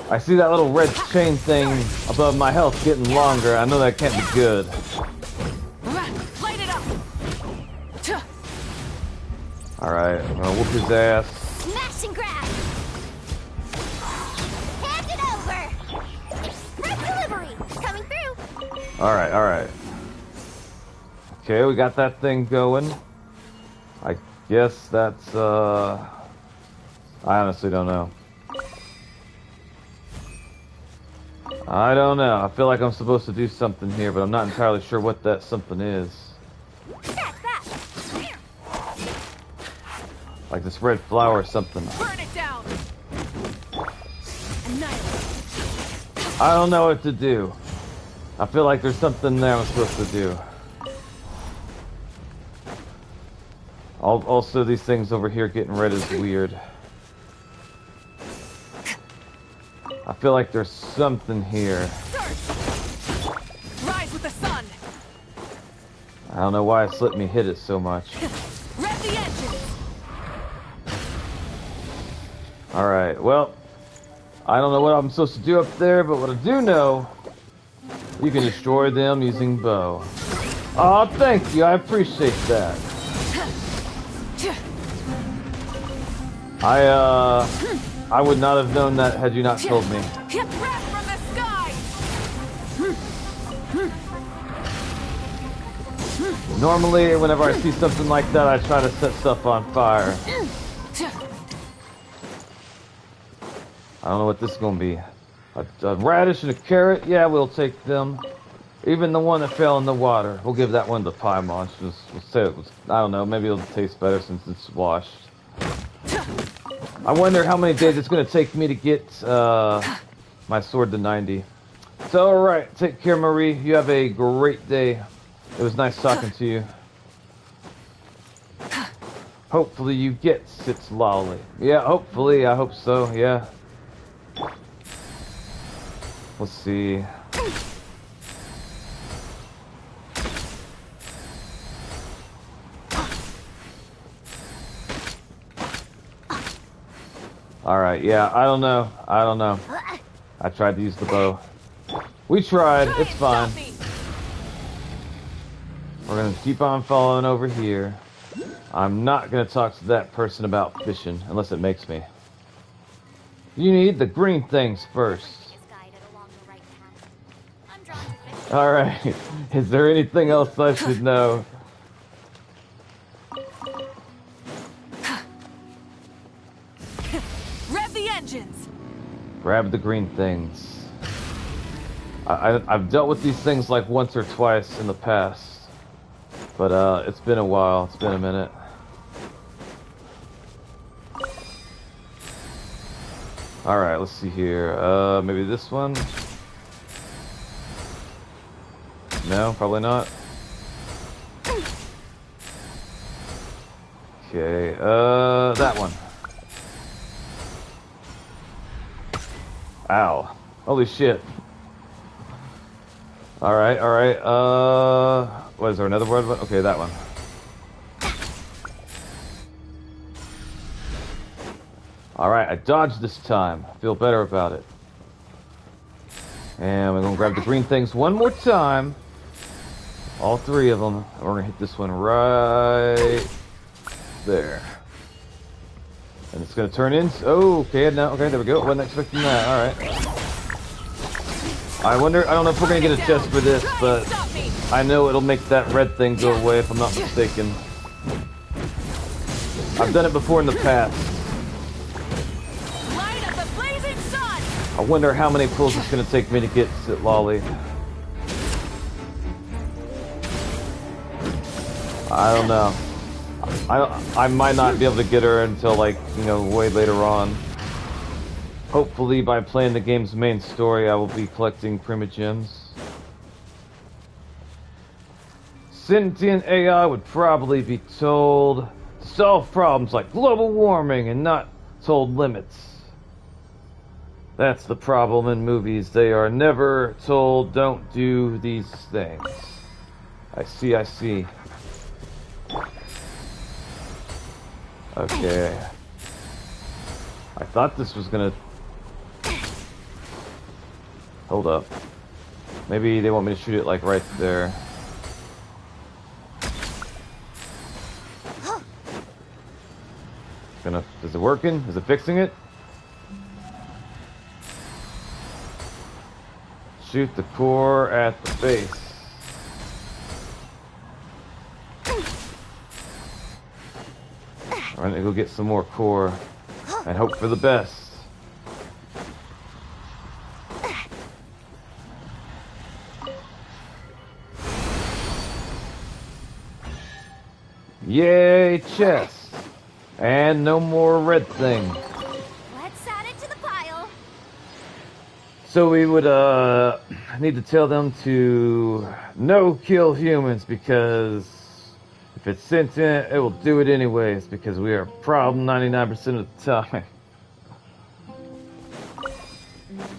I see that little red chain thing above my health getting longer. I know that can't be good. Alright, I'm gonna whoop his ass. Smash and grab! Hand it over! Express delivery! Coming through! Alright. Okay, we got that thing going. I guess that's, I honestly don't know. I don't know. I feel like I'm supposed to do something here, but I'm not entirely sure what that something is. Like this red flower or something. Burn it down. I don't know what to do. I feel like there's something there I'm supposed to do. Also, these things over here getting red is weird. I feel like there's something here. Rise with the sun. I don't know why it's letting me hit it so much. Rev the engine. Alright, well, I don't know what I'm supposed to do up there, but what I do know, you can destroy them using bow. Oh, thank you, I appreciate that. I would not have known that had you not told me. From the sky. Normally, whenever I see something like that, I try to set stuff on fire. I don't know what this is going to be. A radish and a carrot? Yeah, we'll take them. Even the one that fell in the water. We'll give that one to Paimon. We'll say it was, I don't know, maybe it'll taste better since it's washed. I wonder how many days it's going to take me to get my sword to 90. So, alright, take care, Marie. You have a great day. It was nice talking to you. Hopefully you get Citlali. Yeah, hopefully. I hope so, yeah. Let's see. Alright, yeah, I don't know. I tried to use the bow. We tried, it's fine. We're gonna keep on following over here. I'm not gonna talk to that person about fishing, unless it makes me. You need the green things first. Guided along the right path. I'm drawn to fish. Alright. Is there anything else I should know? Rev the engines! Grab the green things. I've dealt with these things like once or twice in the past. But it's been a while. It's been a minute. Alright, let's see here. Maybe this one? No, probably not. Okay, that one. Ow. Holy shit. Alright, what is there, another word? Okay, that one. Alright, I dodged this time. I feel better about it. And we're gonna grab the green things one more time. All three of them. And we're gonna hit this one right there. And it's gonna turn in. Oh, okay, now, okay, there we go. Wasn't expecting that. Alright. I wonder, I don't know if we're gonna get a chest for this, but I know it'll make that red thing go away if I'm not mistaken. I've done it before in the past. I wonder how many pulls it's gonna take me to get Citlali. I don't know. I might not be able to get her until, like, you know, way later on. Hopefully, by playing the game's main story, I will be collecting primogems. Sentient AI would probably be told to solve problems like global warming and not told limits. That's the problem in movies. They are never told, don't do these things. I see, I see. Okay. I thought this was gonna... Hold up. Maybe they want me to shoot it, like, right there. Is it working? Is it fixing it? Shoot the core at the base. I'm gonna go get some more core and hope for the best. Yay, chest! And no more red thing. Let's add it to the pile. So we would need to tell them to no kill humans, because if it's sentient, it will do it anyways, because we are a problem 99% of the time.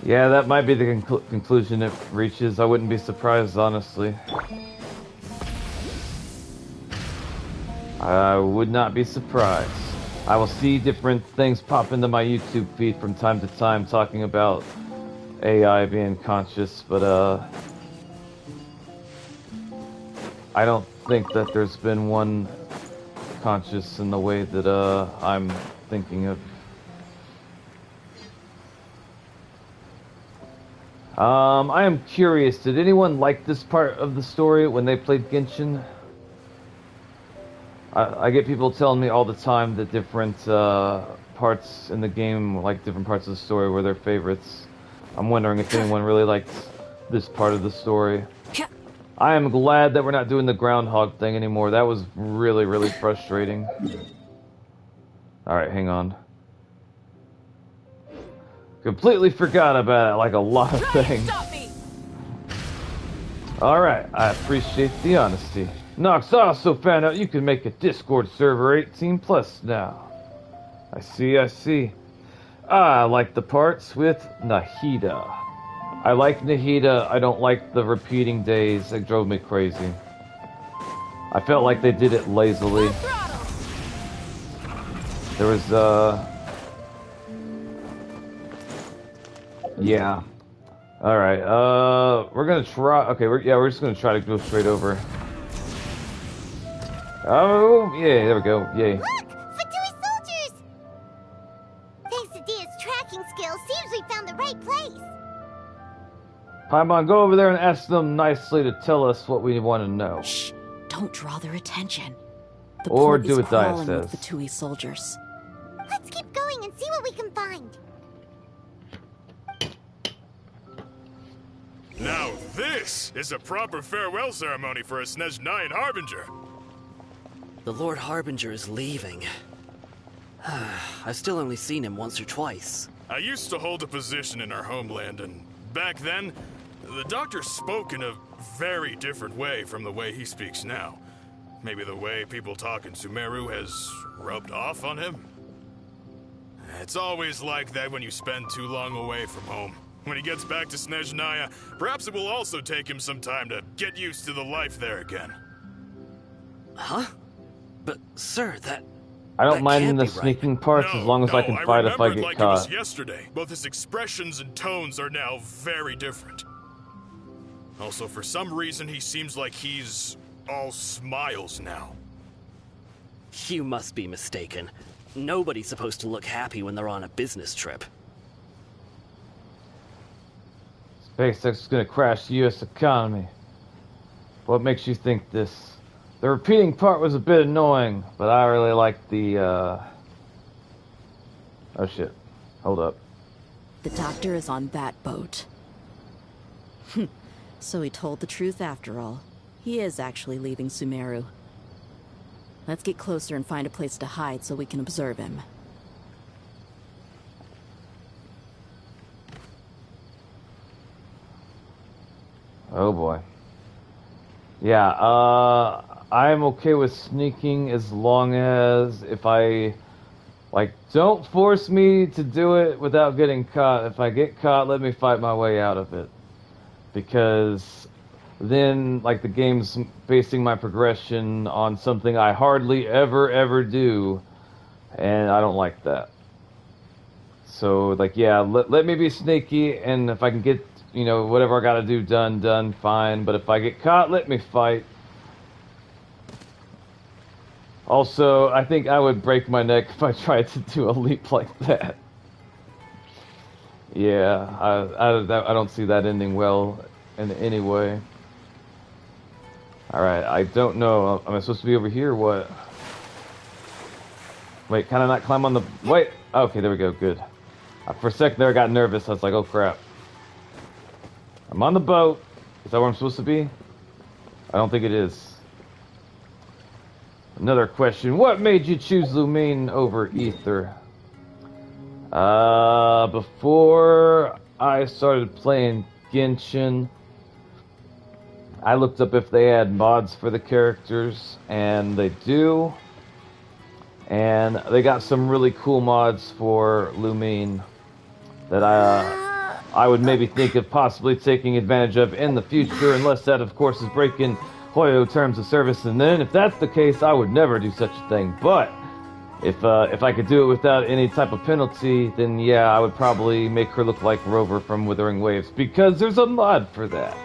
Yeah, that might be the conclusion it reaches. I wouldn't be surprised, honestly. I would not be surprised. I will see different things pop into my YouTube feed from time to time talking about AI being conscious, but I don't think that there's been one conscious in the way that I'm thinking of. I am curious, did anyone like this part of the story when they played Genshin? I get people telling me all the time that different parts in the game, like different parts of the story, were their favorites. I'm wondering if anyone really liked this part of the story. I am glad that we're not doing the groundhog thing anymore. That was really, really frustrating. Alright, hang on. Completely forgot about it, like a lot of things. Alright, I appreciate the honesty. Nox also found out you can make a Discord server 18 plus now. I see, I see. I like the parts with Nahida. I like Nahida, I don't like the repeating days. It drove me crazy. I felt like they did it lazily. There was, yeah. Alright, we're gonna try... Okay, we're just gonna try to go straight over. Oh, yeah, there we go. Yay. Look! Fatui soldiers! Thanks to Dia's tracking skills, seems we found the right place. Paimon, go over there and ask them nicely to tell us what we want to know. Shh! Don't draw their attention. The Or port do is what Dia crawling with says. Fatui soldiers. Let's keep going and see what we can find. Now this is a proper farewell ceremony for a Snezhnayan Harbinger. The Lord Harbinger is leaving. I've still only seen him once or twice. I used to hold a position in our homeland, and back then, the Doctor spoke in a very different way from the way he speaks now. Maybe the way people talk in Sumeru has rubbed off on him? It's always like that when you spend too long away from home. When he gets back to Snezhnaya, perhaps it will also take him some time to get used to the life there again. Huh? But, sir, I don't that mind can't the be right. sneaking parts as long as I can fight if I remember it get like caught. it was yesterday. Both his expressions and tones are now very different. Also, for some reason, he seems like he's all smiles now. You must be mistaken. Nobody's supposed to look happy when they're on a business trip. SpaceX is going to crash the U.S. economy. What makes you think this? The repeating part was a bit annoying, but I really liked the, Oh shit. Hold up. The Doctor is on that boat. So he told the truth after all. He is actually leaving Sumeru. Let's get closer and find a place to hide so we can observe him. Oh boy. Yeah, I'm okay with sneaking as long as if I, like, don't force me to do it without getting caught. If I get caught, let me fight my way out of it. Because then, like, the game's basing my progression on something I hardly ever do, and I don't like that. So, like, yeah, let me be sneaky, and if I can get, you know, whatever I gotta do done, fine. But if I get caught, let me fight. Also, I think I would break my neck if I tried to do a leap like that. Yeah, I don't see that ending well in any way. Alright, I don't know. Am I supposed to be over here or what? Wait, can I not climb on the... Wait! Okay, there we go, good. For a second there I got nervous. I was like, oh crap. I'm on the boat. Is that where I'm supposed to be? I don't think it is. Another question. What made you choose Lumine over Ether? Before I started playing Genshin, I looked up if they had mods for the characters, and they do. And they got some really cool mods for Lumine that I would maybe think of possibly taking advantage of in the future, unless that, of course, is breaking Hoyo terms of service. And then, if that's the case, I would never do such a thing. But if I could do it without any type of penalty, then yeah, I would probably make her look like Rover from Withering Waves, because there's a mod for that.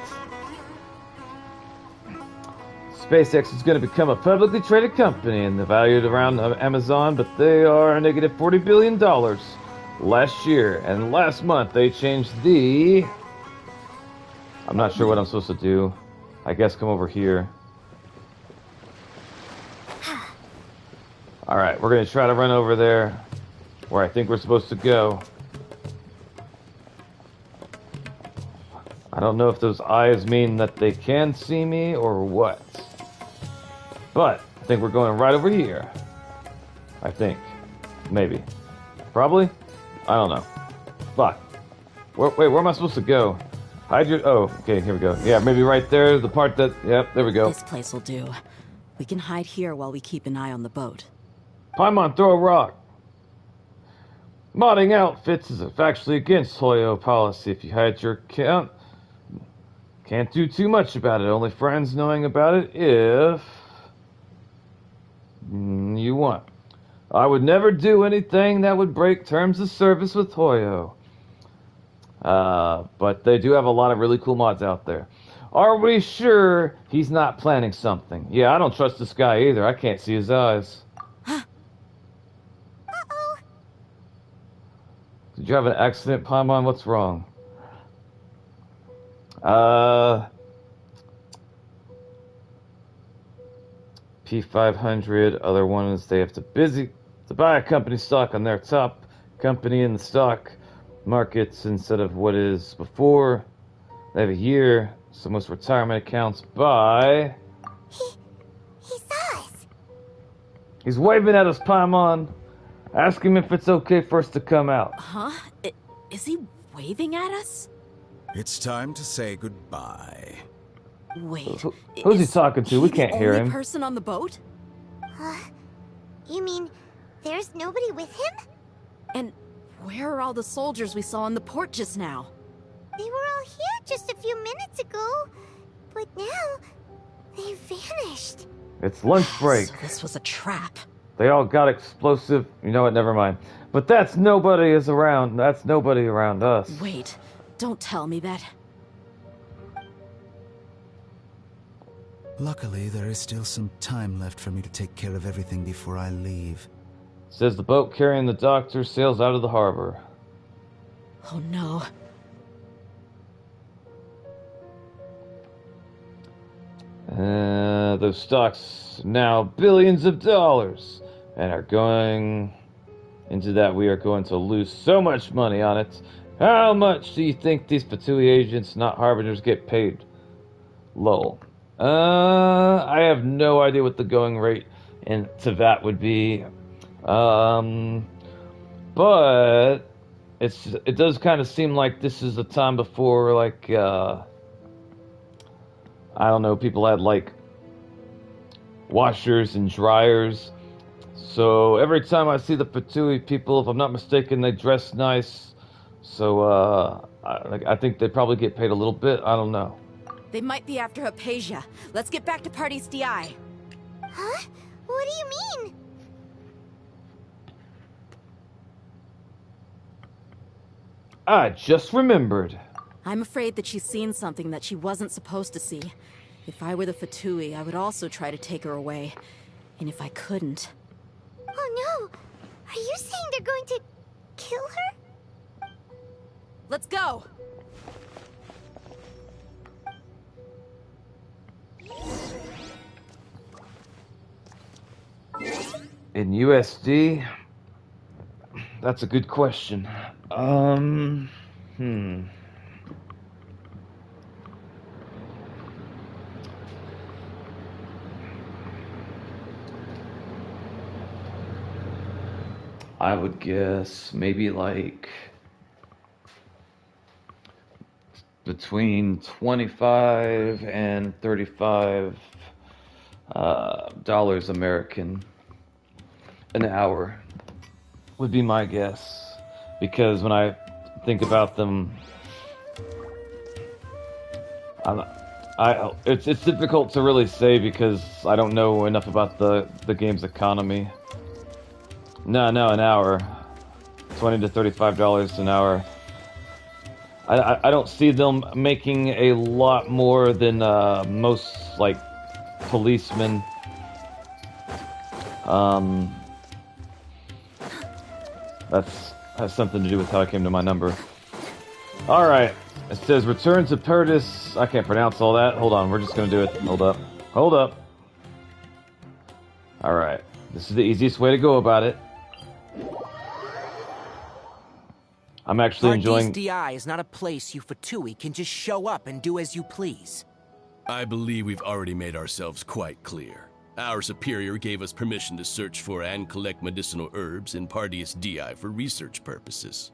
SpaceX is going to become a publicly traded company, and they're valued around Amazon, but they are negative $40 billion last year. And last month they changed the... I'm not sure what I'm supposed to do. I guess come over here. Alright, we're going to try to run over there where I think we're supposed to go. I don't know if those eyes mean that they can see me or what. But I think we're going right over here. I think. Maybe. Probably? I don't know. Fuck. Wait, where am I supposed to go? Hide your... Oh, okay, here we go. Yeah, maybe right there, the part that... Yep, there we go. This place will do. We can hide here while we keep an eye on the boat. Paimon, throw a rock. Modding outfits is factually against Hoyo policy. If you hide your account, can't do too much about it. Only friends knowing about it if you want. I would never do anything that would break terms of service with Hoyo. But they do have a lot of really cool mods out there. Are we sure he's not planning something? Yeah, I don't trust this guy either. I can't see his eyes. Did you have an accident, Paimon? What's wrong? P500. Other one is they have to buy a company stock on their top company in the stock markets instead of what is before. They have a year. So most retirement accounts buy. He saw us. He's waving at us, Paimon. Ask him if it's okay for us to come out. Huh? Is he waving at us? It's time to say goodbye. Wait. Who's he talking to? We can't hear him. The only person on the boat? You mean there's nobody with him? And where are all the soldiers we saw in the port just now? They were all here just a few minutes ago, but now they vanished. It's lunch break. So this was a trap. They all got explosive. You know what? Never mind. But that's nobody is around. That's nobody around us. Wait. Don't tell me that. Luckily, there is still some time left for me to take care of everything before I leave. Says the boat carrying the doctor sails out of the harbor. Oh no. Those stocks now billions of dollars and are going into that. We are going to lose so much money on it. How much do you think these Fatui agents, not harbingers, get paid? Lol. I have no idea what the going rate into that would be. But it does kind of seem like this is a time before, like, I don't know, people had, like, washers and dryers. So every time I see the Fatui people, if I'm not mistaken, they dress nice. So, I think they probably get paid a little bit. I don't know. They might be after Hypatia. Let's get back to Party's DI. Huh? What do you mean? I just remembered. I'm afraid that she's seen something that she wasn't supposed to see. If I were the Fatui, I would also try to take her away. And if I couldn't... Oh no! Are you saying they're going to kill her? Let's go! In USD? That's a good question. I would guess maybe like between 25 and 35 dollars American an hour would be my guess, because when I think about them, it's difficult to really say because I don't know enough about the game's economy. No, an hour, $20 to $35 an hour. I don't see them making a lot more than most, like, policemen. That has something to do with how I came to my number. Alright, it says return to Perdis. I can't pronounce all that. Hold on, we're just gonna do it. Hold up. Alright, this is the easiest way to go about it. I'm actually enjoying... DI is not a place you Fatui can just show up and do as you please. I believe we've already made ourselves quite clear. Our superior gave us permission to search for and collect medicinal herbs in Pardius DI for research purposes.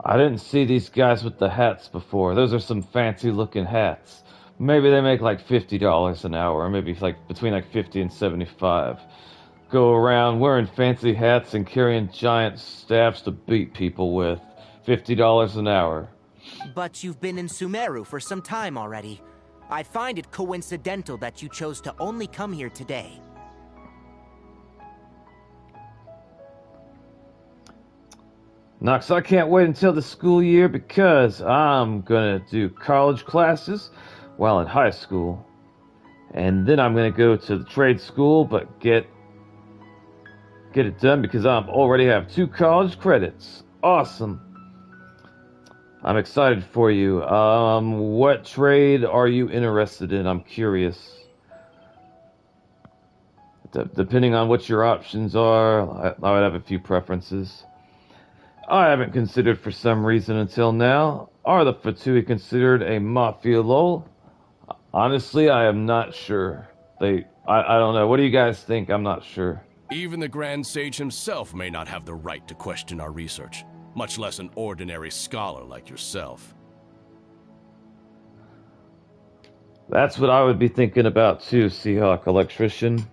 I didn't see these guys with the hats before. Those are some fancy looking hats. Maybe they make like $50 an hour, or maybe like between like 50 and 75. Go around wearing fancy hats and carrying giant staffs to beat people with. $50 an hour. But you've been in Sumeru for some time already. I find it coincidental that you chose to only come here today. Nox, I can't wait until the school year because I'm gonna do college classes while in high school. And then I'm gonna go to the trade school, but get it done because I already have 2 college credits. Awesome. I'm excited for you. What trade are you interested in? I'm curious. Depending on what your options are, I would have a few preferences. I haven't considered for some reason until now. Are the Fatui considered a mafia lol? Honestly, I am not sure. I don't know. What do you guys think? I'm not sure. Even the Grand Sage himself may not have the right to question our research, much less an ordinary scholar like yourself. That's what I would be thinking about too, Seahawk Electrician.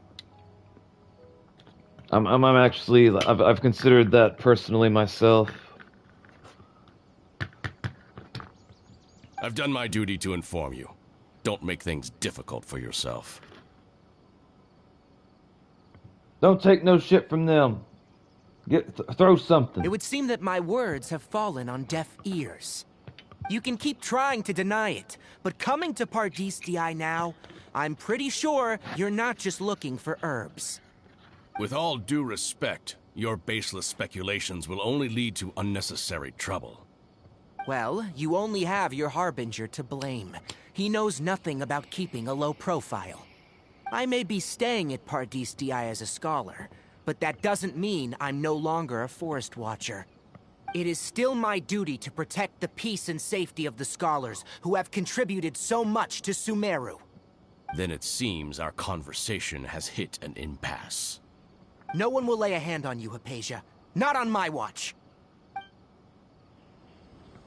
I've considered that personally myself. I've done my duty to inform you. Don't make things difficult for yourself. Don't take no shit from them. Throw something. It would seem that my words have fallen on deaf ears. You can keep trying to deny it, but coming to Pardistii now, I'm pretty sure you're not just looking for herbs. With all due respect, your baseless speculations will only lead to unnecessary trouble. Well, you only have your Harbinger to blame. He knows nothing about keeping a low profile. I may be staying at Pardistii as a scholar, but that doesn't mean I'm no longer a Forest Watcher. It is still my duty to protect the peace and safety of the scholars who have contributed so much to Sumeru. Then it seems our conversation has hit an impasse. No one will lay a hand on you, Hypatia. Not on my watch.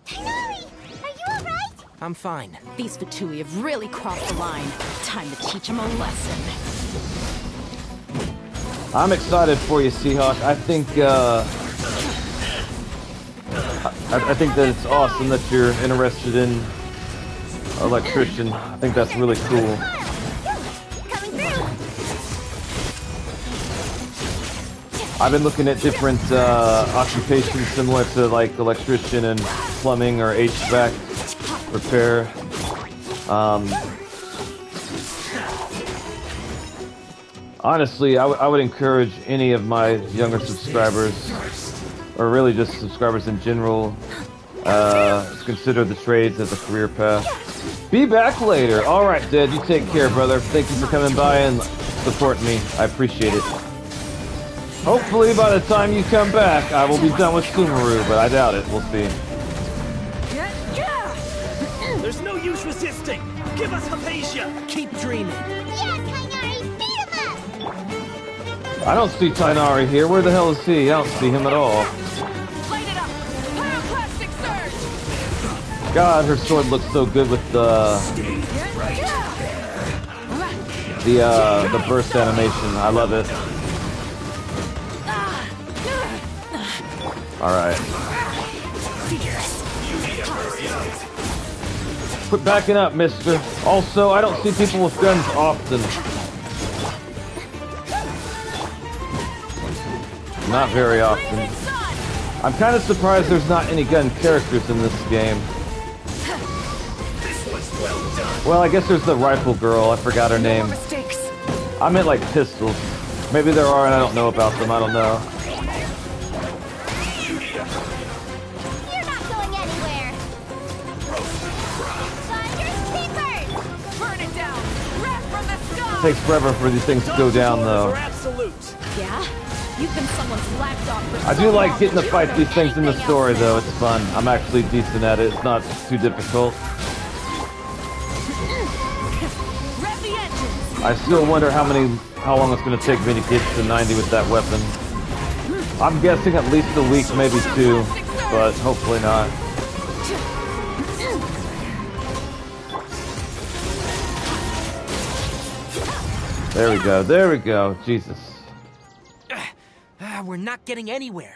Citlali, are you alright? I'm fine. These Fatui have really crossed the line. Time to teach them a lesson. I'm excited for you, Seahawk. I think that it's awesome that you're interested in electrician. I think that's really cool. I've been looking at different occupations similar to like electrician and plumbing or HVAC repair. Honestly, I would encourage any of my younger subscribers, or really just subscribers in general, to consider the trades as a career path. Be back later. All right, Dad, you take care, brother. Thank you for coming by and supporting me. I appreciate it. Hopefully, by the time you come back, I will be done with Sumeru, but I doubt it. We'll see. There's no use resisting. Give us Hypatia. Keep dreaming. Yeah, Tainari, beat him up! I don't see Tainari here. Where the hell is he? I don't see him at all. Light it up. Pyroclastic surge. God, her sword looks so good with the burst animation. I love it. All right. Quit backing up, mister. Also, I don't see people with guns often. Not very often. I'm kind of surprised there's not any gun characters in this game. Well, I guess there's the rifle girl. I forgot her name. I meant like pistols. Maybe there are and I don't know about them. I don't know. You're not going anywhere! Thunder's Keepers! Burn it down. Wrath from the sky. It takes forever for these things to go down, though. Yeah? You've been someone's lapdog for I so do like long. getting to fight these things in the story, though. It's fun. I'm actually decent at it. It's not too difficult. Rev the engines. I still wonder how long it's going to take me to get to 90 with that weapon. I'm guessing at least a week, maybe 2, but hopefully not. There we go. There we go. Jesus. We're not getting anywhere.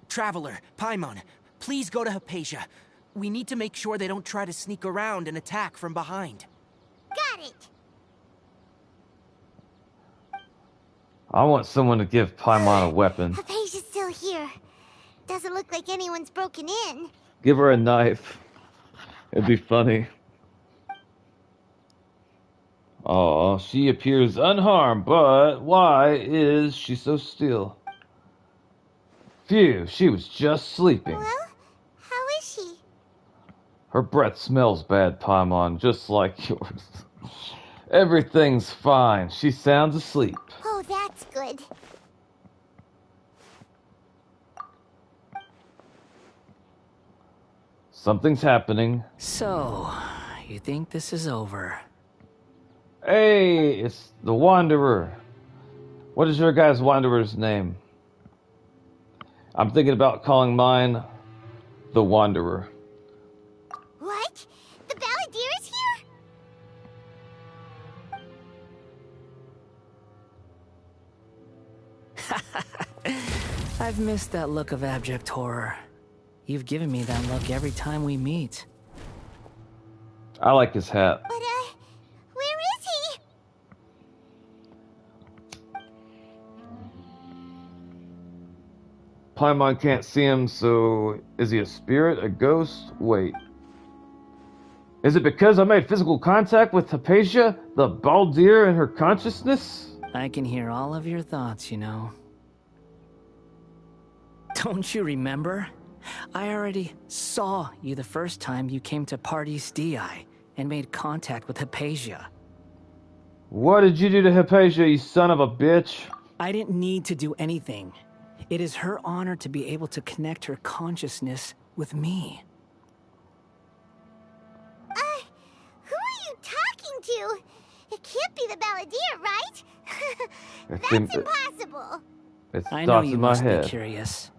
Traveler, Paimon, please go to Hypatia. We need to make sure they don't try to sneak around and attack from behind. Got it! I want someone to give Paimon a weapon. Hypatia's still here. Doesn't look like anyone's broken in. Give her a knife. It'd be funny. Oh, she appears unharmed, but why is she so still? Phew, she was just sleeping. Well, how is she? Her breath smells bad, Paimon, just like yours. Everything's fine. She sounds asleep. Oh, that's good. Something's happening. So, you think this is over? Hey, it's the Wanderer. What is your guy's Wanderer's name? I'm thinking about calling mine the Wanderer. What? The Balladeer is here? I've missed that look of abject horror. You've given me that look every time we meet. I like his hat. But, where is he? Paimon can't see him, so is he a spirit, a ghost? Wait. Is it because I made physical contact with Hypatia, the Balladeer, in her consciousness? I can hear all of your thoughts, you know. Don't you remember? I already saw you the first time you came to Parties DI and made contact with Hypatia. What did you do to Hypatia, you son of a bitch? I didn't need to do anything. It is her honor to be able to connect her consciousness with me. Who are you talking to? It can't be the Balladeer, right? That's impossible. I know you must be curious.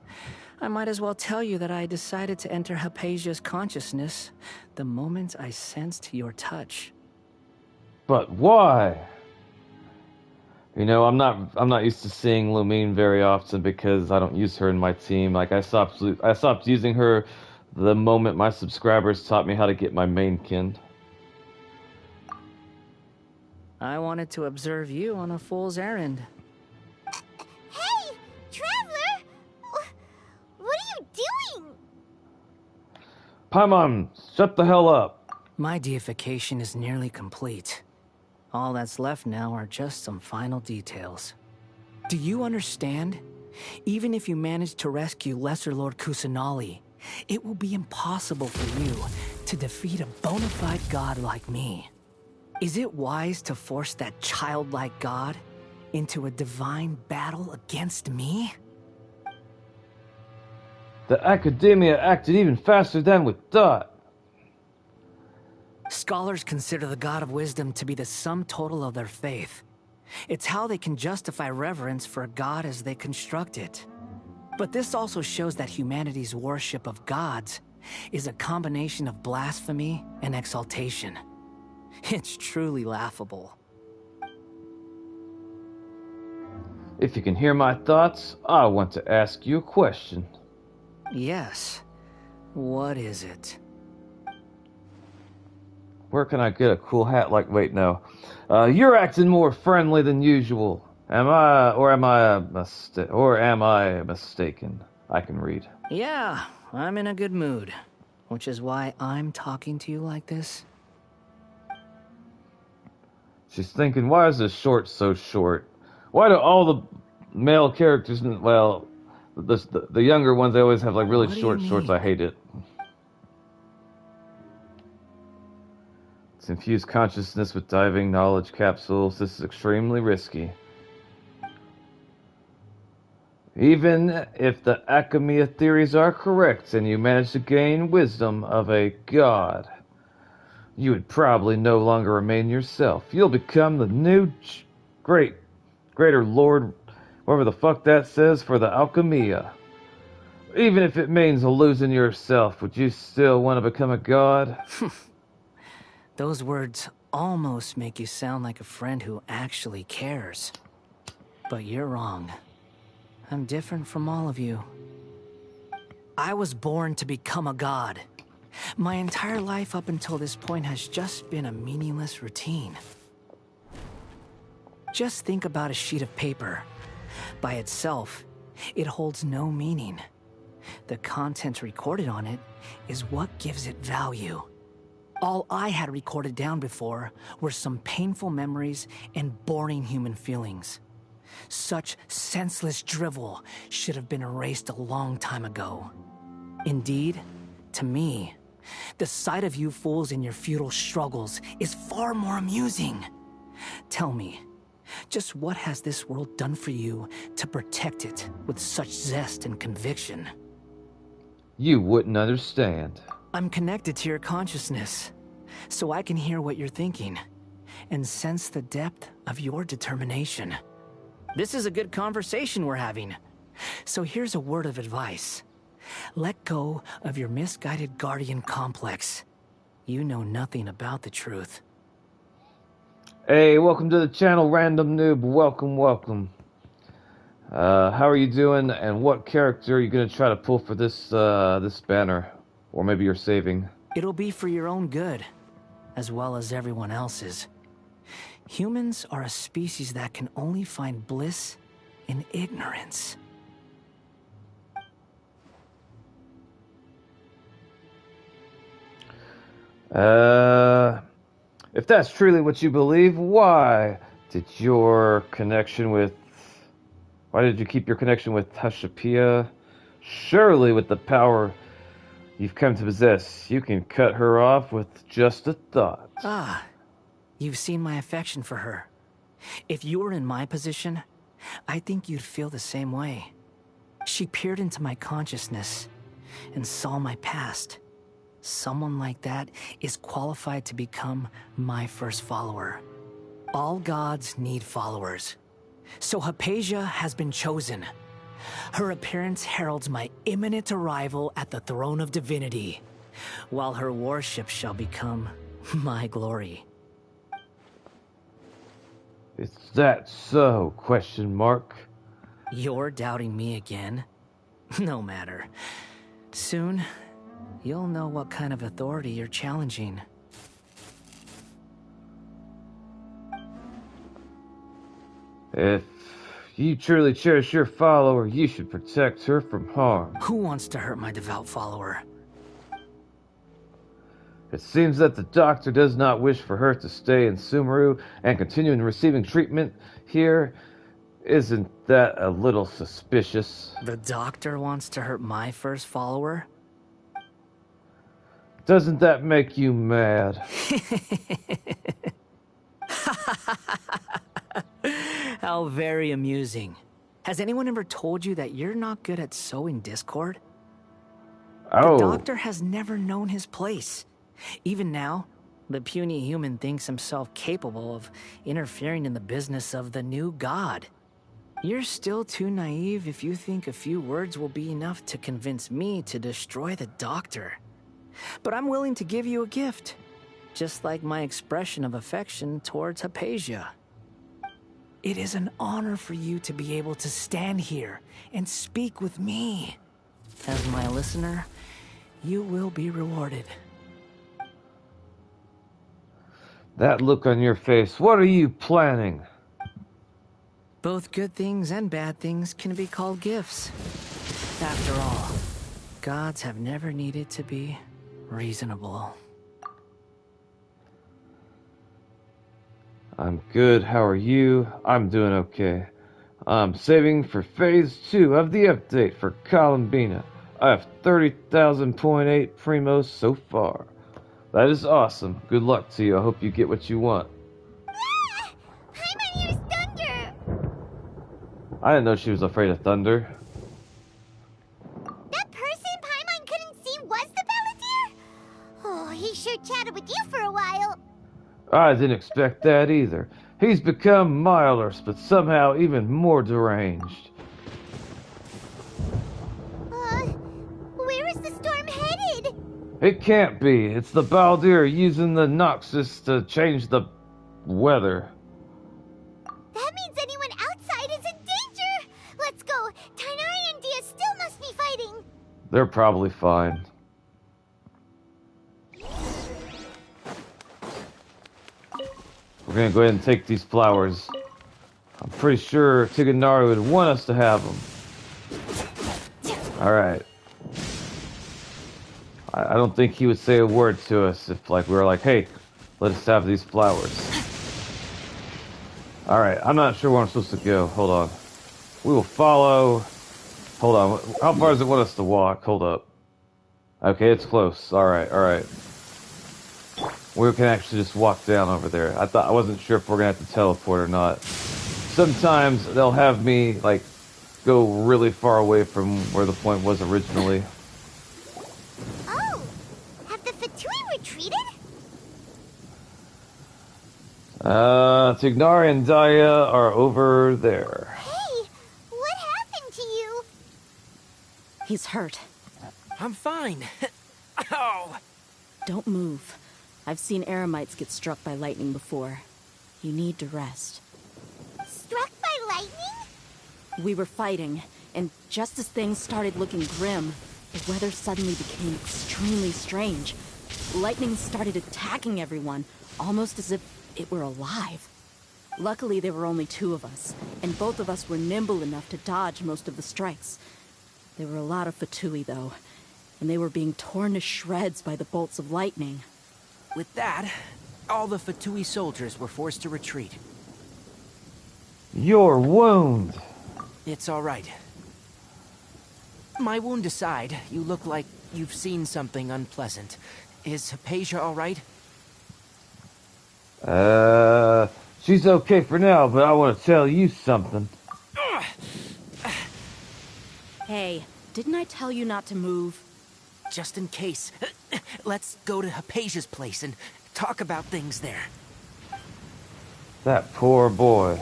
I might as well tell you that I decided to enter Hypatia's consciousness the moment I sensed your touch. But why? You know, I'm not used to seeing Lumine very often because I don't use her in my team. Like I stopped using her the moment my subscribers taught me how to get my mainkin. I wanted to observe you on a fool's errand. Hey, Traveler! What are you doing? Paimon, shut the hell up. My deification is nearly complete. All that's left now are just some final details. Do you understand? Even if you manage to rescue Lesser Lord Kusanali, it will be impossible for you to defeat a bona fide god like me. Is it wise to force that childlike god into a divine battle against me? The Academia acted even faster than we thought. Scholars consider the God of Wisdom to be the sum total of their faith. It's how they can justify reverence for a god as they construct it. But this also shows that humanity's worship of gods is a combination of blasphemy and exaltation. It's truly laughable. If you can hear my thoughts, I want to ask you a question. Yes. What is it? Where can I get a cool hat like... Wait, no. You're acting more friendly than usual. Am I mistaken? I can read. Yeah, I'm in a good mood. Which is why I'm talking to you like this. She's thinking, why is this short so short? Why do all the male characters, well, the younger ones, they always have like really short shorts? I hate it. It's infused consciousness with diving knowledge capsules. This is extremely risky. Even if the Academia theories are correct and you manage to gain wisdom of a god, you would probably no longer remain yourself. You'll become the new greater lord, whatever the fuck that says, for the Alchemia. Even if it means losing yourself, would you still want to become a god? Those words almost make you sound like a friend who actually cares. But you're wrong. I'm different from all of you. I was born to become a god. My entire life up until this point has just been a meaningless routine. Just think about a sheet of paper. By itself, it holds no meaning. The content recorded on it is what gives it value. All I had recorded down before were some painful memories and boring human feelings. Such senseless drivel should have been erased a long time ago. Indeed, to me, The sight of you fools in your futile struggles is far more amusing. Tell me, just what has this world done for you to protect it with such zest and conviction? You wouldn't understand. I'm connected to your consciousness, so I can hear what you're thinking and sense the depth of your determination. This is a good conversation we're having. So here's a word of advice. Let go of your misguided guardian complex. You know nothing about the truth. Hey, welcome to the channel, Random Noob. Welcome, welcome. How are you doing, and what character are you going to try to pull for this this banner? Or maybe you're saving? It'll be for your own good, as well as everyone else's. Humans are a species that can only find bliss in ignorance. If that's truly what you believe, why did you keep your connection with Hashapia? Surely with the power you've come to possess, you can cut her off with just a thought. Ah, you've seen my affection for her. If you were in my position, I think you'd feel the same way. She peered into my consciousness and saw my past. Someone like that is qualified to become my first follower. All gods need followers. So Hypatia has been chosen. Her appearance heralds my imminent arrival at the throne of divinity, while her worship shall become my glory. Is that so? Question mark. You're doubting me again? No matter. Soon, you'll know what kind of authority you're challenging. If you truly cherish your follower, you should protect her from harm. Who wants to hurt my devout follower? It seems that the doctor does not wish for her to stay in Sumeru and continue in receiving treatment here. Isn't that a little suspicious? The doctor wants to hurt my first follower? Doesn't that make you mad? How very amusing. Has anyone ever told you that you're not good at sowing discord? Oh. The doctor has never known his place. Even now, the puny human thinks himself capable of interfering in the business of the new god. You're still too naive if you think a few words will be enough to convince me to destroy the doctor. But I'm willing to give you a gift, just like my expression of affection towards Hypatia. It is an honor for you to be able to stand here and speak with me. As my listener, you will be rewarded. That look on your face, what are you planning? Both good things and bad things can be called gifts. After all, gods have never needed to be reasonable. I'm good, how are you? I'm doing okay. I'm saving for Phase 2 of the update for Columbina. I have 30,000.8 primos so far. That is awesome. Good luck to you. I hope you get what you want. Paimon hears thunder! I didn't know she was afraid of thunder. That person Paimon couldn't see was the Palantir? Oh, he sure chatted with you for a while. I didn't expect that either. He's become milder, but somehow even more deranged. Where is the storm headed? It can't be. It's the Baldir using the Noxus to change the weather. That means anyone outside is in danger! Let's go! Tighnari and Dia still must be fighting! They're probably fine. We're gonna go ahead and take these flowers. I'm pretty sure Tighnari would want us to have them. Alright. I don't think he would say a word to us if we were like, hey, let us have these flowers. Alright, I'm not sure where I'm supposed to go. Hold on. We will follow... Hold on. How far does it want us to walk? Hold up. Okay, it's close. Alright, alright. We can actually just walk down over there. I wasn't sure if we're gonna have to teleport or not. Sometimes they'll have me, like, go really far away from where the point was originally. Oh! Have the Fatui retreated? Tignari and Daya are over there. Hey! What happened to you? He's hurt. I'm fine. Oh! Don't move. I've seen eremites get struck by lightning before. You need to rest. Struck by lightning? We were fighting, and just as things started looking grim, the weather suddenly became extremely strange. Lightning started attacking everyone, almost as if it were alive. Luckily, there were only 2 of us, and both of us were nimble enough to dodge most of the strikes. There were a lot of Fatui, though, and they were being torn to shreds by the bolts of lightning. With that, all the Fatui soldiers were forced to retreat. Your wound! It's all right. My wound aside, you look like you've seen something unpleasant. Is Hypatia all right? She's okay for now, but I want to tell you something. Hey, didn't I tell you not to move? Just in case. Let's go to Hypatia's place and talk about things there. That poor boy.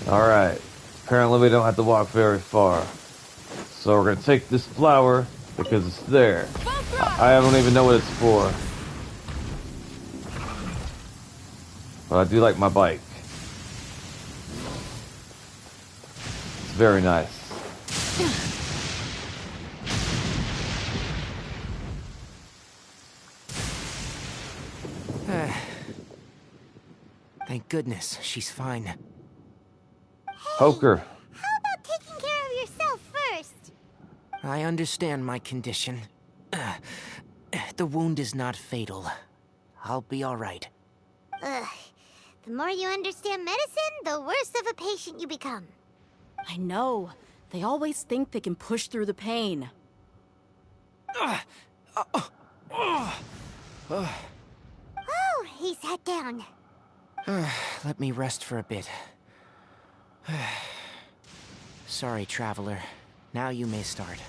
Alright. Apparently we don't have to walk very far. So we're gonna take this flower because it's there. I don't even know what it's for. But I do like my bike. It's very nice. Thank goodness, she's fine. Poker. How about taking care of yourself first? I understand my condition. The wound is not fatal. I'll be all right. Ugh. The more you understand medicine, the worse of a patient you become. I know. They always think they can push through the pain. Oh, he sat down. Let me rest for a bit. Sorry, Traveler. Now you may start.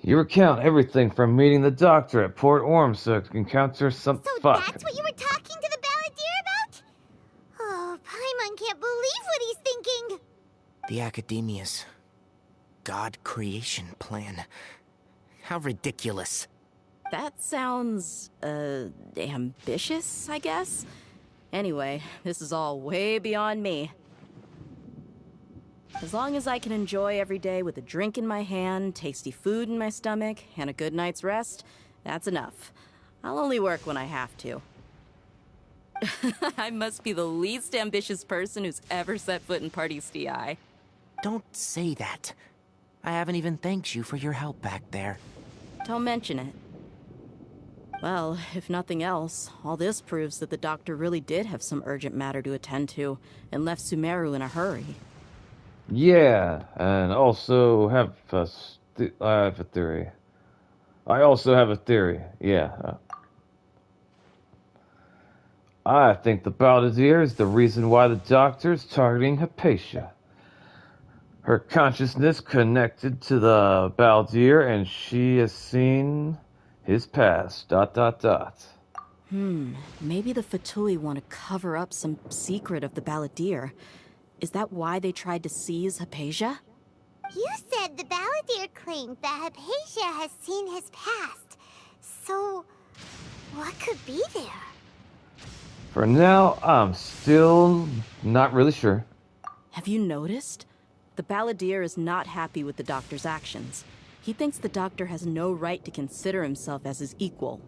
You recount everything from meeting the doctor at Port Orm so to encounter some fuck. That's what you were talking to the Balladeer about? Oh, Paimon can't believe what he's thinking. The Academia's God creation plan. How ridiculous. That sounds, ambitious, I guess? Anyway, this is all way beyond me. As long as I can enjoy every day with a drink in my hand, tasty food in my stomach, and a good night's rest, that's enough. I'll only work when I have to. I must be the least ambitious person who's ever set foot in Party's DI. Don't say that. I haven't even thanked you for your help back there. Don't mention it. Well, if nothing else, all this proves that the doctor really did have some urgent matter to attend to, and left Sumeru in a hurry. Yeah, and also I have a theory. I also have a theory, yeah. I think the Balladeer is the reason why the doctor is targeting Hypatia. Her consciousness connected to the Balladeer, and she has seen his past, ... Maybe the Fatui want to cover up some secret of the Balladeer. Is that why they tried to seize Hypatia? You said the Balladeer claimed that Hypatia has seen his past. So, what could be there? For now, I'm still not really sure. Have you noticed? The Balladeer is not happy with the doctor's actions. He thinks the doctor has no right to consider himself as his equal.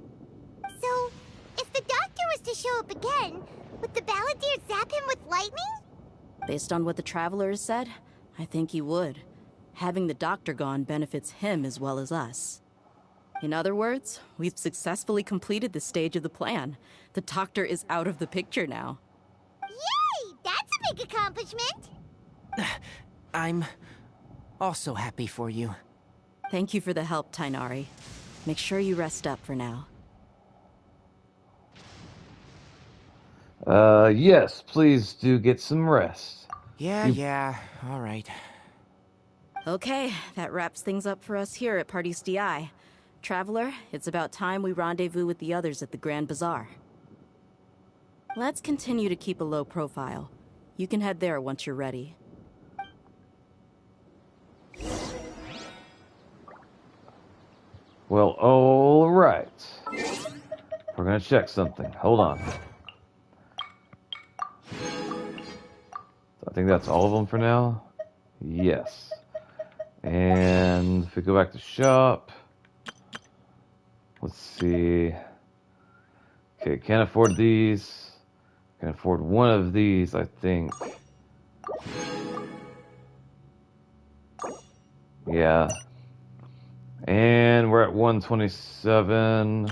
So, if the doctor was to show up again, would the Balladeer zap him with lightning? Based on what the Traveler has said, I think he would. Having the doctor gone benefits him as well as us. In other words, we've successfully completed this stage of the plan. The doctor is out of the picture now. Yay! That's a big accomplishment! Also happy for you. Thank you for the help, Tainari. Make sure you rest up for now. Yes, please do get some rest. Yeah, all right. Okay, that wraps things up for us here at Party's DI. Traveler, it's about time we rendezvous with the others at the Grand Bazaar. Let's continue to keep a low profile. You can head there once you're ready. Well, alright. We're gonna check something. Hold on. I think that's all of them for now. Yes. And if we go back to shop, let's see. Okay, can't afford these. Can afford one of these, I think. Yeah. And we're at 127.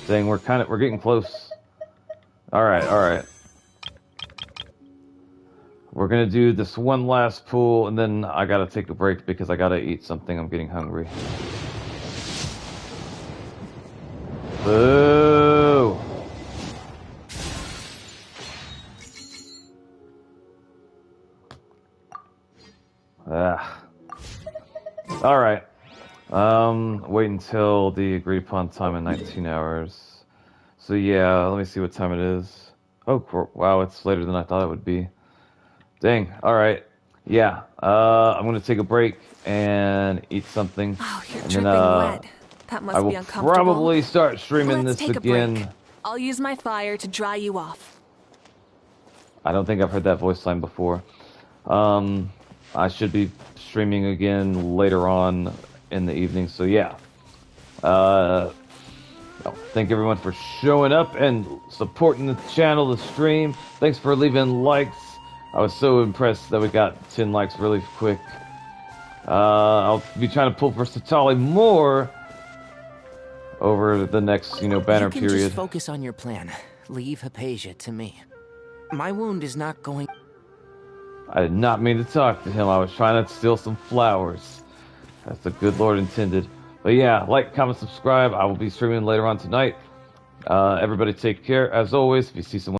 Dang, we're getting close. Alright. We're gonna do this one last pool, and then I gotta take a break because I gotta eat something. I'm getting hungry. Boo! Alright. Wait until the agreed upon time in 19 hours. So yeah, let me see what time it is. Oh, wow, it's later than I thought it would be. Dang, alright. Yeah, I'm gonna take a break and eat something. Oh, you're and dripping wet. That must I will be uncomfortable. probably start streaming Let's this take again. a break. I'll use my fire to dry you off. I don't think I've heard that voice line before. I should be streaming again later on in the evening, so yeah. Thank everyone for showing up and supporting the channel, the stream. Thanks for leaving likes. I was so impressed that we got 10 likes really quick. I'll be trying to pull for Citlali more over the next, banner you can period. Just focus on your plan. Leave Hypatia to me. My wound is not going... I did not mean to talk to him. I was trying to steal some flowers. That's the good Lord intended. But yeah, like, comment, subscribe. I will be streaming later on tonight. Everybody take care. As always, if you see someone